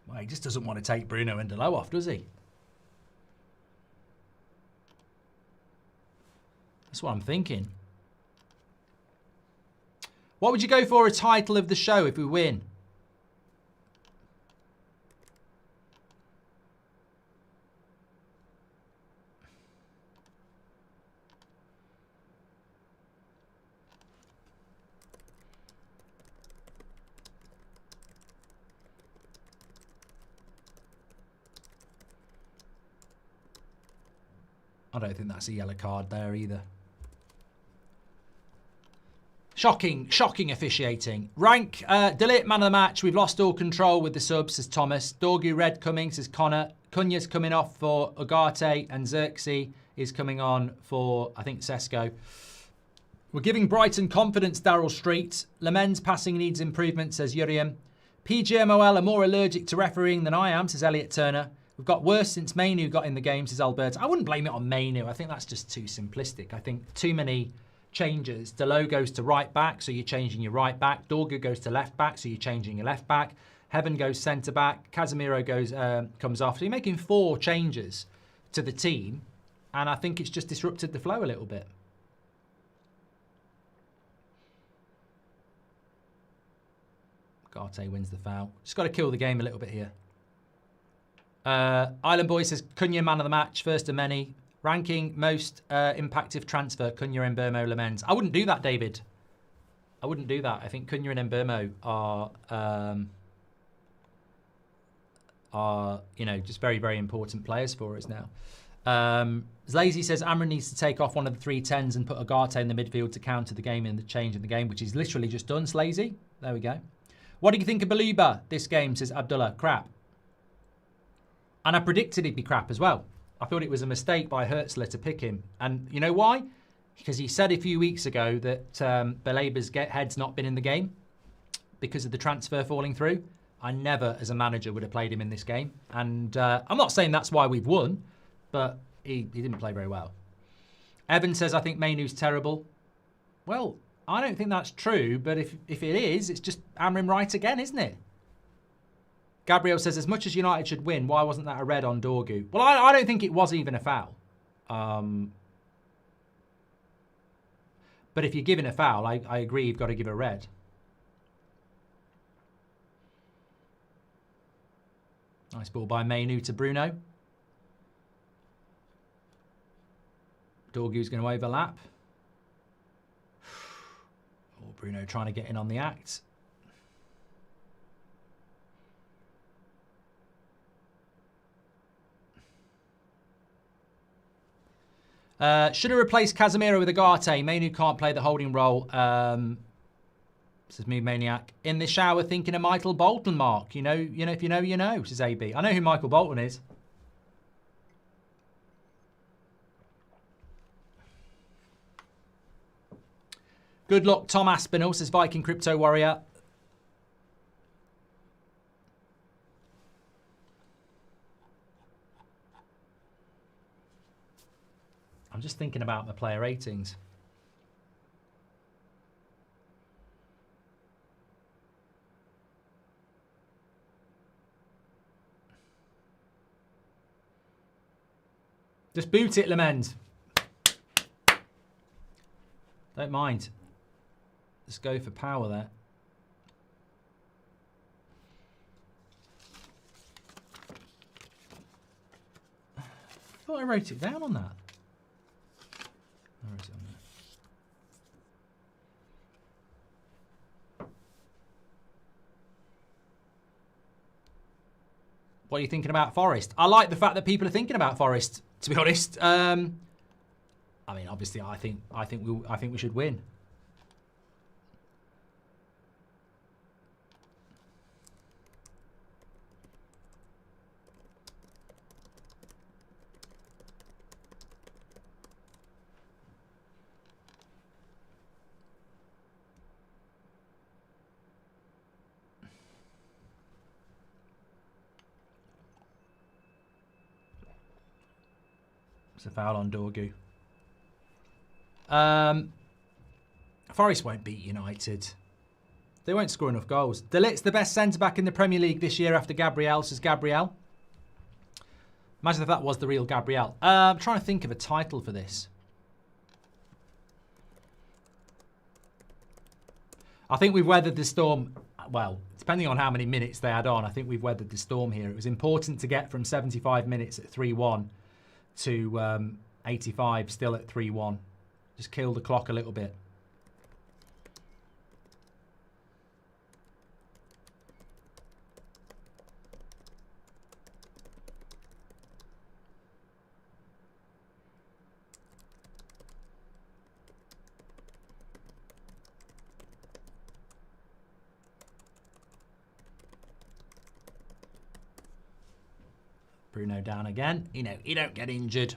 Well, he just doesn't want to take Bruno and Delo off, does he? That's what I'm thinking. What would you go for a title of the show if we win? I don't think that's a yellow card there either. Shocking officiating. Rank, delete man of the match. We've lost all control with the subs, says Thomas. Dorgu red coming, says Connor. Cunha's coming off for Ugarte and Xerxes is coming on for, I think, Sesko. We're giving Brighton confidence, Daryl Street. Lemen's passing needs improvement, says Uriam. PGMOL are more allergic to refereeing than I am, says Elliot Turner. We've got worse since Manu got in the game, says Albert. I wouldn't blame it on Manu. I think that's just too simplistic. I think too many changes. Delo goes to right back, so you're changing your right back. Dorgu goes to left back, so you're changing your left back. Heaven goes centre back. Casemiro goes comes off. So you're making 4 changes to the team, and I think it's just disrupted the flow a little bit. Ugarte wins the foul. Just got to kill the game a little bit here. Island Boy says Cunha man of the match, first of many. Ranking most impactful transfer, Cunha, Mbermo, Lamens. I wouldn't do that, David. I wouldn't do that. I think Cunha and Mbermo are you know, just very, very important players for us now. Lazy says Amran needs to take off one of the 310s and put Ugarte in the midfield to counter the game and the change in the game, which is literally just done, Slazy. There we go. What do you think of Baluba this game, says Abdullah. Crap. And I predicted he'd be crap as well. I thought it was a mistake by Hertzler to pick him. And you know why? Because he said a few weeks ago that Belaber's head's not been in the game because of the transfer falling through. I never, as a manager, would have played him in this game. And I'm not saying that's why we've won, but he didn't play very well. Evan says, I think Mainoo's terrible. Well, I don't think that's true, but if it is, it's just hammering right again, isn't it? Gabriel says, as much as United should win, why wasn't that a red on Dorgu? Well, I don't think it was even a foul. But if you're giving a foul, I agree you've got to give a red. Nice ball by Mainoo to Bruno. Dorgu's going to overlap. Oh, Bruno trying to get in on the act. Should have replaced Casemiro with Agate. Mainoo can't play the holding role. Says Mood Maniac. In the shower thinking of Michael Bolton, Mark. You know, if you know, you know, says AB. I know who Michael Bolton is. Good luck, Tom Aspinall, says Viking Crypto Warrior. I'm just thinking about the player ratings. Just boot it, Lament. Don't mind. Let's go for power there. I thought I wrote it down on that. Where is it on there? What are you thinking about Forest? I like the fact that people are thinking about Forest, to be honest. I mean, obviously, I think we should win. It's a foul on Dorgu. Forest won't beat United. They won't score enough goals. De Ligt's the best centre-back in the Premier League this year after Gabriel, says Gabriel. Imagine if that was the real Gabriel. I'm trying to think of a title for this. I think we've weathered the storm. Well, depending on how many minutes they had on, I think we've weathered the storm here. It was important to get from 75 minutes at 3-1 to 85 still at 3-1. Just kill the clock a little bit. Bruno down again. He don't get injured.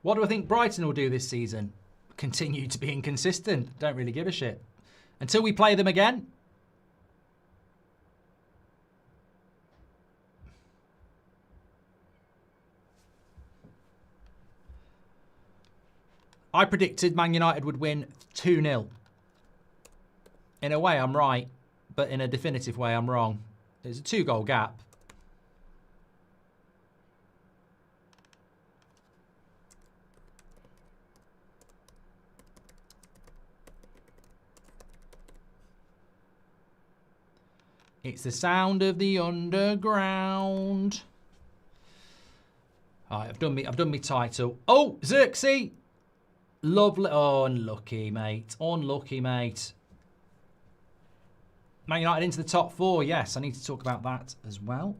What do I think Brighton will do this season? Continue to be inconsistent. Don't really give a shit. Until we play them again. I predicted Man United would win 2-0. In a way, I'm right. But in a definitive way, I'm wrong. There's a 2-goal gap. It's the sound of the underground. All right, I've done me title. Oh, Xerxes! Lovely. Oh, unlucky, mate. Unlucky, mate. Man United into the top 4. Yes, I need to talk about that as well.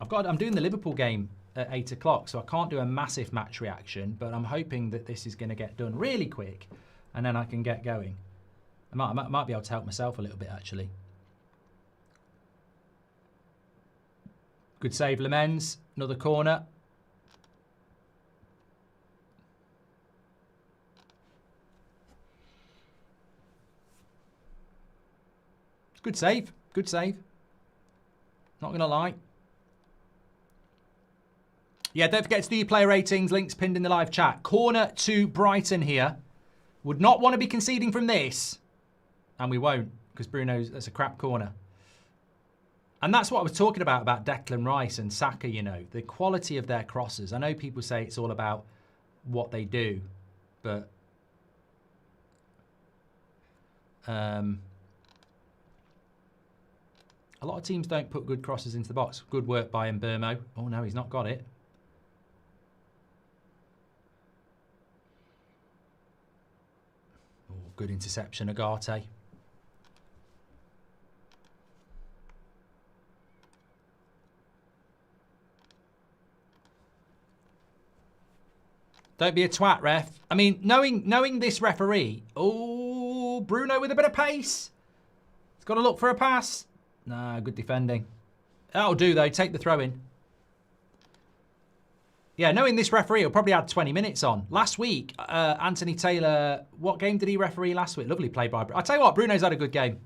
I'm doing the Liverpool game at 8 o'clock, so I can't do a massive match reaction, but I'm hoping that this is going to get done really quick, and then I can get going. I might be able to help myself a little bit, actually. Good save, Lemens. Another corner. Good save. Good save. Not going to lie. Yeah, don't forget to do your player ratings. Links pinned in the live chat. Corner to Brighton here. Would not want to be conceding from this. And we won't, because Bruno's, that's a crap corner. And that's what I was talking about Declan Rice and Saka, you know. The quality of their crosses. I know people say it's all about what they do. But... a lot of teams don't put good crosses into the box. Good work by Mbermo. Oh, no, he's not got it. Oh, good interception, Agate. Don't be a twat, ref. I mean, knowing this referee... Oh, Bruno with a bit of pace. He's got to look for a pass. Nah, good defending. That'll do, though. Take the throw in. Yeah, knowing this referee, he'll probably add 20 minutes on. Last week, Anthony Taylor... What game did he referee last week? Lovely play by Bruno. I'll tell you what, Bruno's had a good game.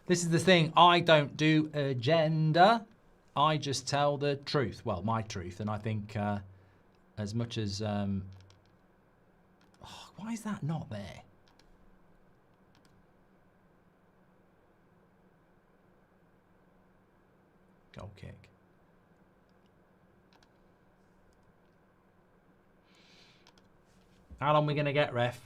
This is the thing, I don't do agenda. I just tell the truth. Well, my truth. And I think as much as... Oh, why is that not there? Goal kick. How long are we going to get, ref?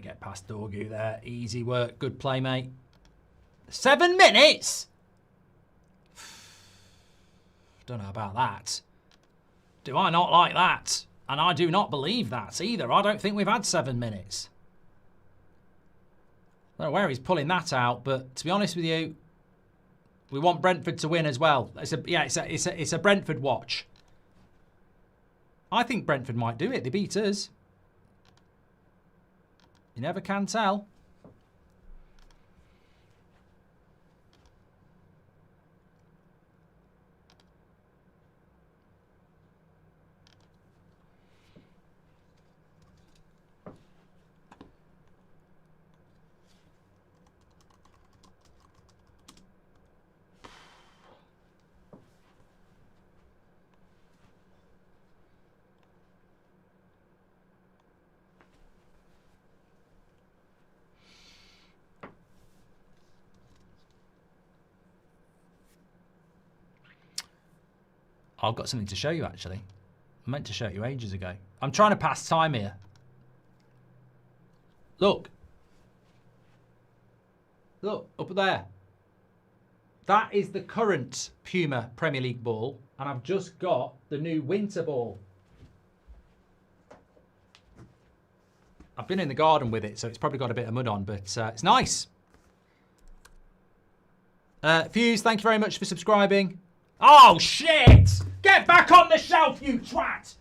Get past Dorgu there. Easy work. Good play, mate. 7 minutes? Don't know about that. Do I not like that? And I do not believe that either. I don't think we've had 7 minutes. I don't know where he's pulling that out, but to be honest with you, we want Brentford to win as well. It's a Brentford watch. I think Brentford might do it. They beat us. You never can tell. I've got something to show you, actually. I meant to show you ages ago. I'm trying to pass time here. Look. Look, up there. That is the current Puma Premier League ball, and I've just got the new winter ball. I've been in the garden with it, so it's probably got a bit of mud on, but it's nice. Fuse, thank you very much for subscribing. Oh, shit! Get back on the shelf, you twat!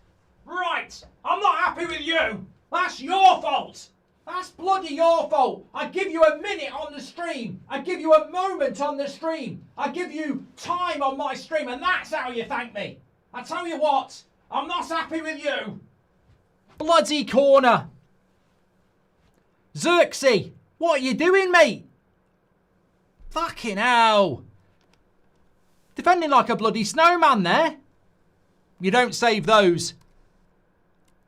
Right, I'm not happy with you. That's your fault. That's bloody your fault. I give you a minute on the stream. I give you a moment on the stream. I give you time on my stream, and that's how you thank me. I tell you what, I'm not happy with you. Bloody corner. Xerxes, what are you doing, mate? Fucking hell. Defending like a bloody snowman there. You don't save those.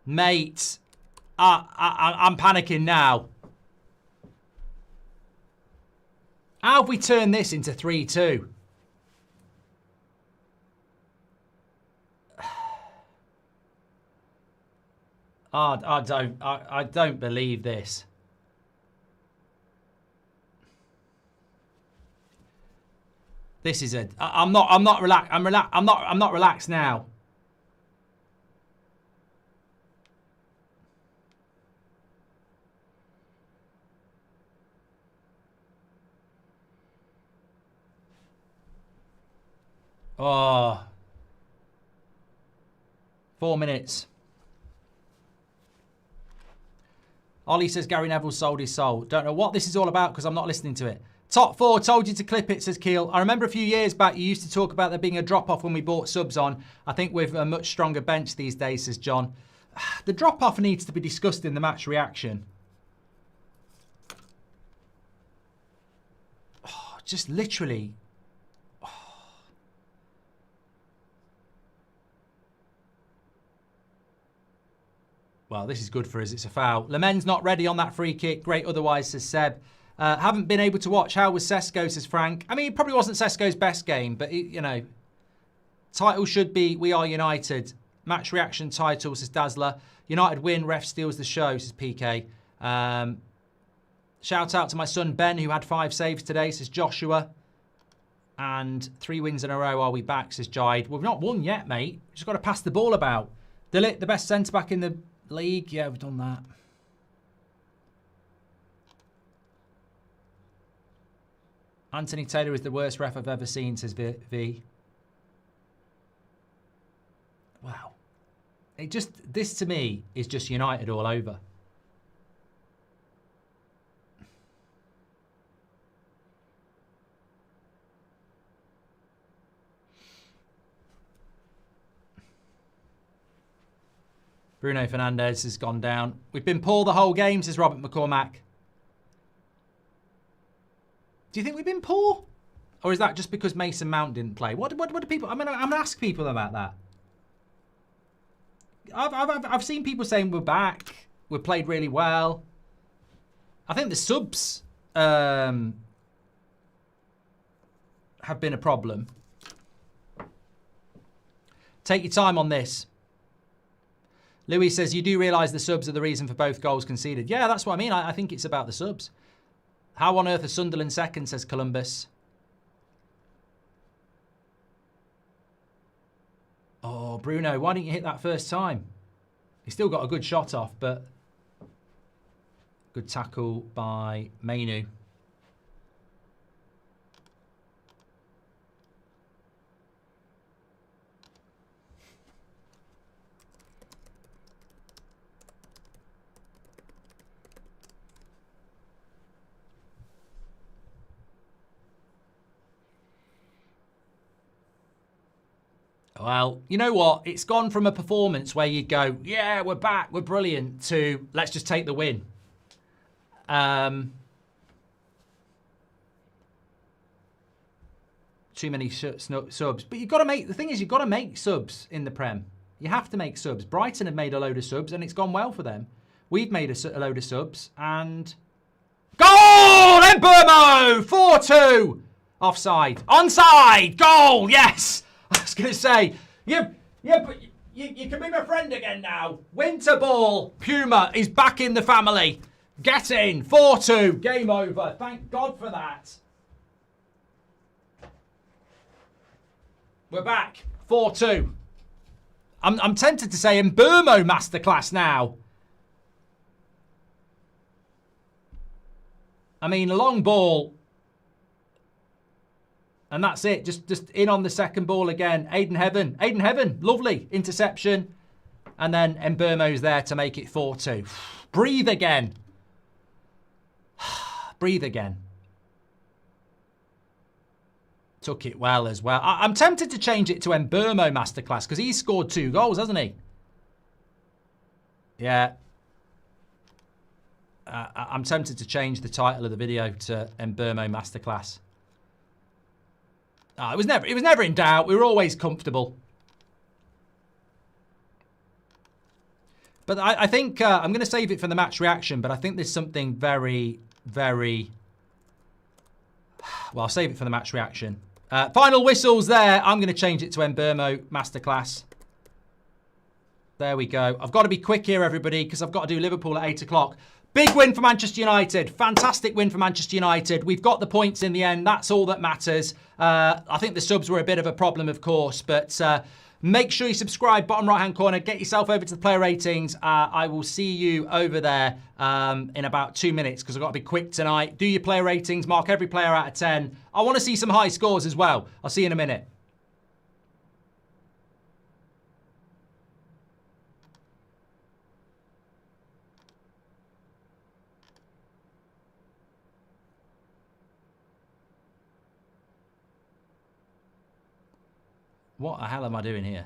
Mate, I'm panicking now. How have we turned this into 3-2? I don't believe this. This is I'm not relaxed. I'm not relaxed now. Oh. 4 minutes. Ollie says Gary Neville sold his soul. Don't know what this is all about because I'm not listening to it. Top 4 told you to clip it, says Keel. I remember a few years back you used to talk about there being a drop-off when we bought subs on. I think with a much stronger bench these days, says John. The drop-off needs to be discussed in the match reaction. Oh, just literally... Well, this is good for us. It's a foul. Lemen's not ready on that free kick. Great otherwise, says Seb. Haven't been able to watch. How was Sesko, says Frank. I mean, it probably wasn't Sesko's best game, but, you know, title should be We Are United. Match reaction title, says Dazzler. United win, ref steals the show, says PK. Shout out to my son Ben, who had 5 saves today, says Joshua. And 3 wins in a row. Are we back, says Jide. We've not won yet, mate. Just got to pass the ball about. Dillit, the best centre-back in the league. Yeah, we've done that. Anthony Taylor is the worst ref I've ever seen, says V. Wow. This to me is just United all over. Bruno Fernandes has gone down. We've been poor the whole game, says Robert McCormack. Do you think we've been poor? Or is that just because Mason Mount didn't play? What do people... I'm going to ask people about that. I've seen people saying we're back. We played really well. I think the subs have been a problem. Take your time on this. Louis says, you do realise the subs are the reason for both goals conceded. Yeah, that's what I mean. I think it's about the subs. How on earth are Sunderland second, says Columbus. Oh, Bruno, why didn't you hit that first time? He still got a good shot off, but good tackle by Mainu. Well, you know what? It's gone from a performance where you go, yeah, we're back, we're brilliant, to let's just take the win. Too many subs. But you've got to make, the thing is, you've got to make subs in the Prem. You have to make subs. Brighton have made a load of subs and it's gone well for them. We've made a load of subs and... Goal! Mburmo! 4-2! Offside. Onside! Goal! Yes! I was going to say, but you can be my friend again now. Winter ball. Puma is back in the family. Get in. 4-2. Game over. Thank God for that. We're back. 4-2. I'm tempted to say Mburmo masterclass now. I mean, a long ball. And that's it. Just in on the second ball again. Aiden Heaven. Lovely. Interception. And then Mburmo's there to make it 4-2. Breathe again. Breathe again. Took it well as well. I'm tempted to change it to Mburmo masterclass because he's scored 2 goals, hasn't he? Yeah. I'm tempted to change the title of the video to Mburmo masterclass. It was never in doubt. We were always comfortable. But I think I'm going to save it for the match reaction. But I think there's something very, very Well, I'll save it for the match reaction. Final whistles there. I'm going to change it to Mbermo Masterclass. There we go. I've got to be quick here, everybody, because I've got to do Liverpool at 8 o'clock. Big win for Manchester United. Fantastic win for Manchester United. We've got the points in the end. That's all that matters. I think the subs were a bit of a problem, of course, but make sure you subscribe, bottom right-hand corner. Get yourself over to the player ratings. I will see you over there in about 2 minutes because I've got to be quick tonight. Do your player ratings. Mark every player out of 10. I want to see some high scores as well. I'll see you in a minute. What the hell am I doing here?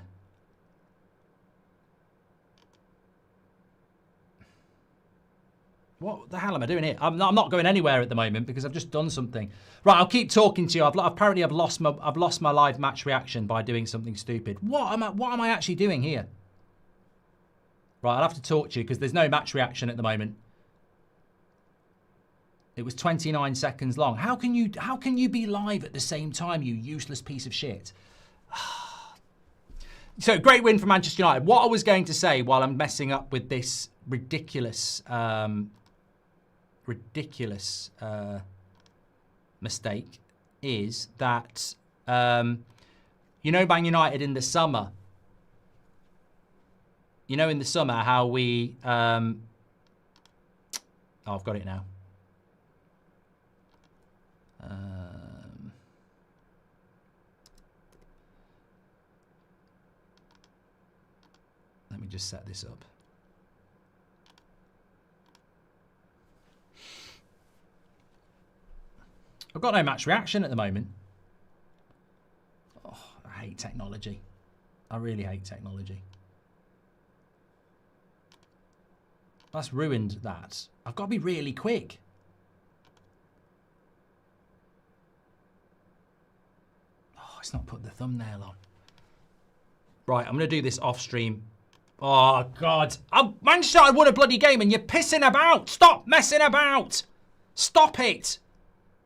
What the hell am I doing here? I'm not going anywhere at the moment because I've just done something. Right, I'll keep talking to you. Apparently I've lost my live match reaction by doing something stupid. What am I actually doing here? Right, I'll have to talk to you because there's no match reaction at the moment. It was 29 seconds long. How can you be live at the same time, you useless piece of shit? So, great win for Manchester United. What I was going to say while I'm messing up with this ridiculous mistake is that, you know, Man United in the summer, how we, oh, I've got it now. Let me just set this up. I've got no match reaction at the moment. Oh, I hate technology. I really hate technology. That's ruined that. I've got to be really quick. Oh, it's not put the thumbnail on. Right, I'm going to do this off stream. Oh, God. Manchester United won a bloody game and you're pissing about. Stop messing about. Stop it.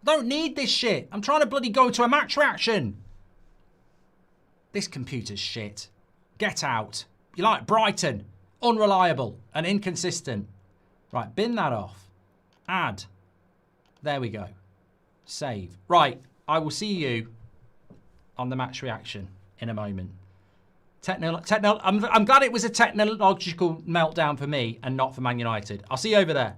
I don't need this shit. I'm trying to bloody go to a match reaction. This computer's shit. Get out. You're like Brighton. Unreliable and inconsistent. Right, bin that off. Add. There we go. Save. Right, I will see you on the match reaction in a moment. I'm glad it was a technological meltdown for me and not for Man United. I'll see you over there.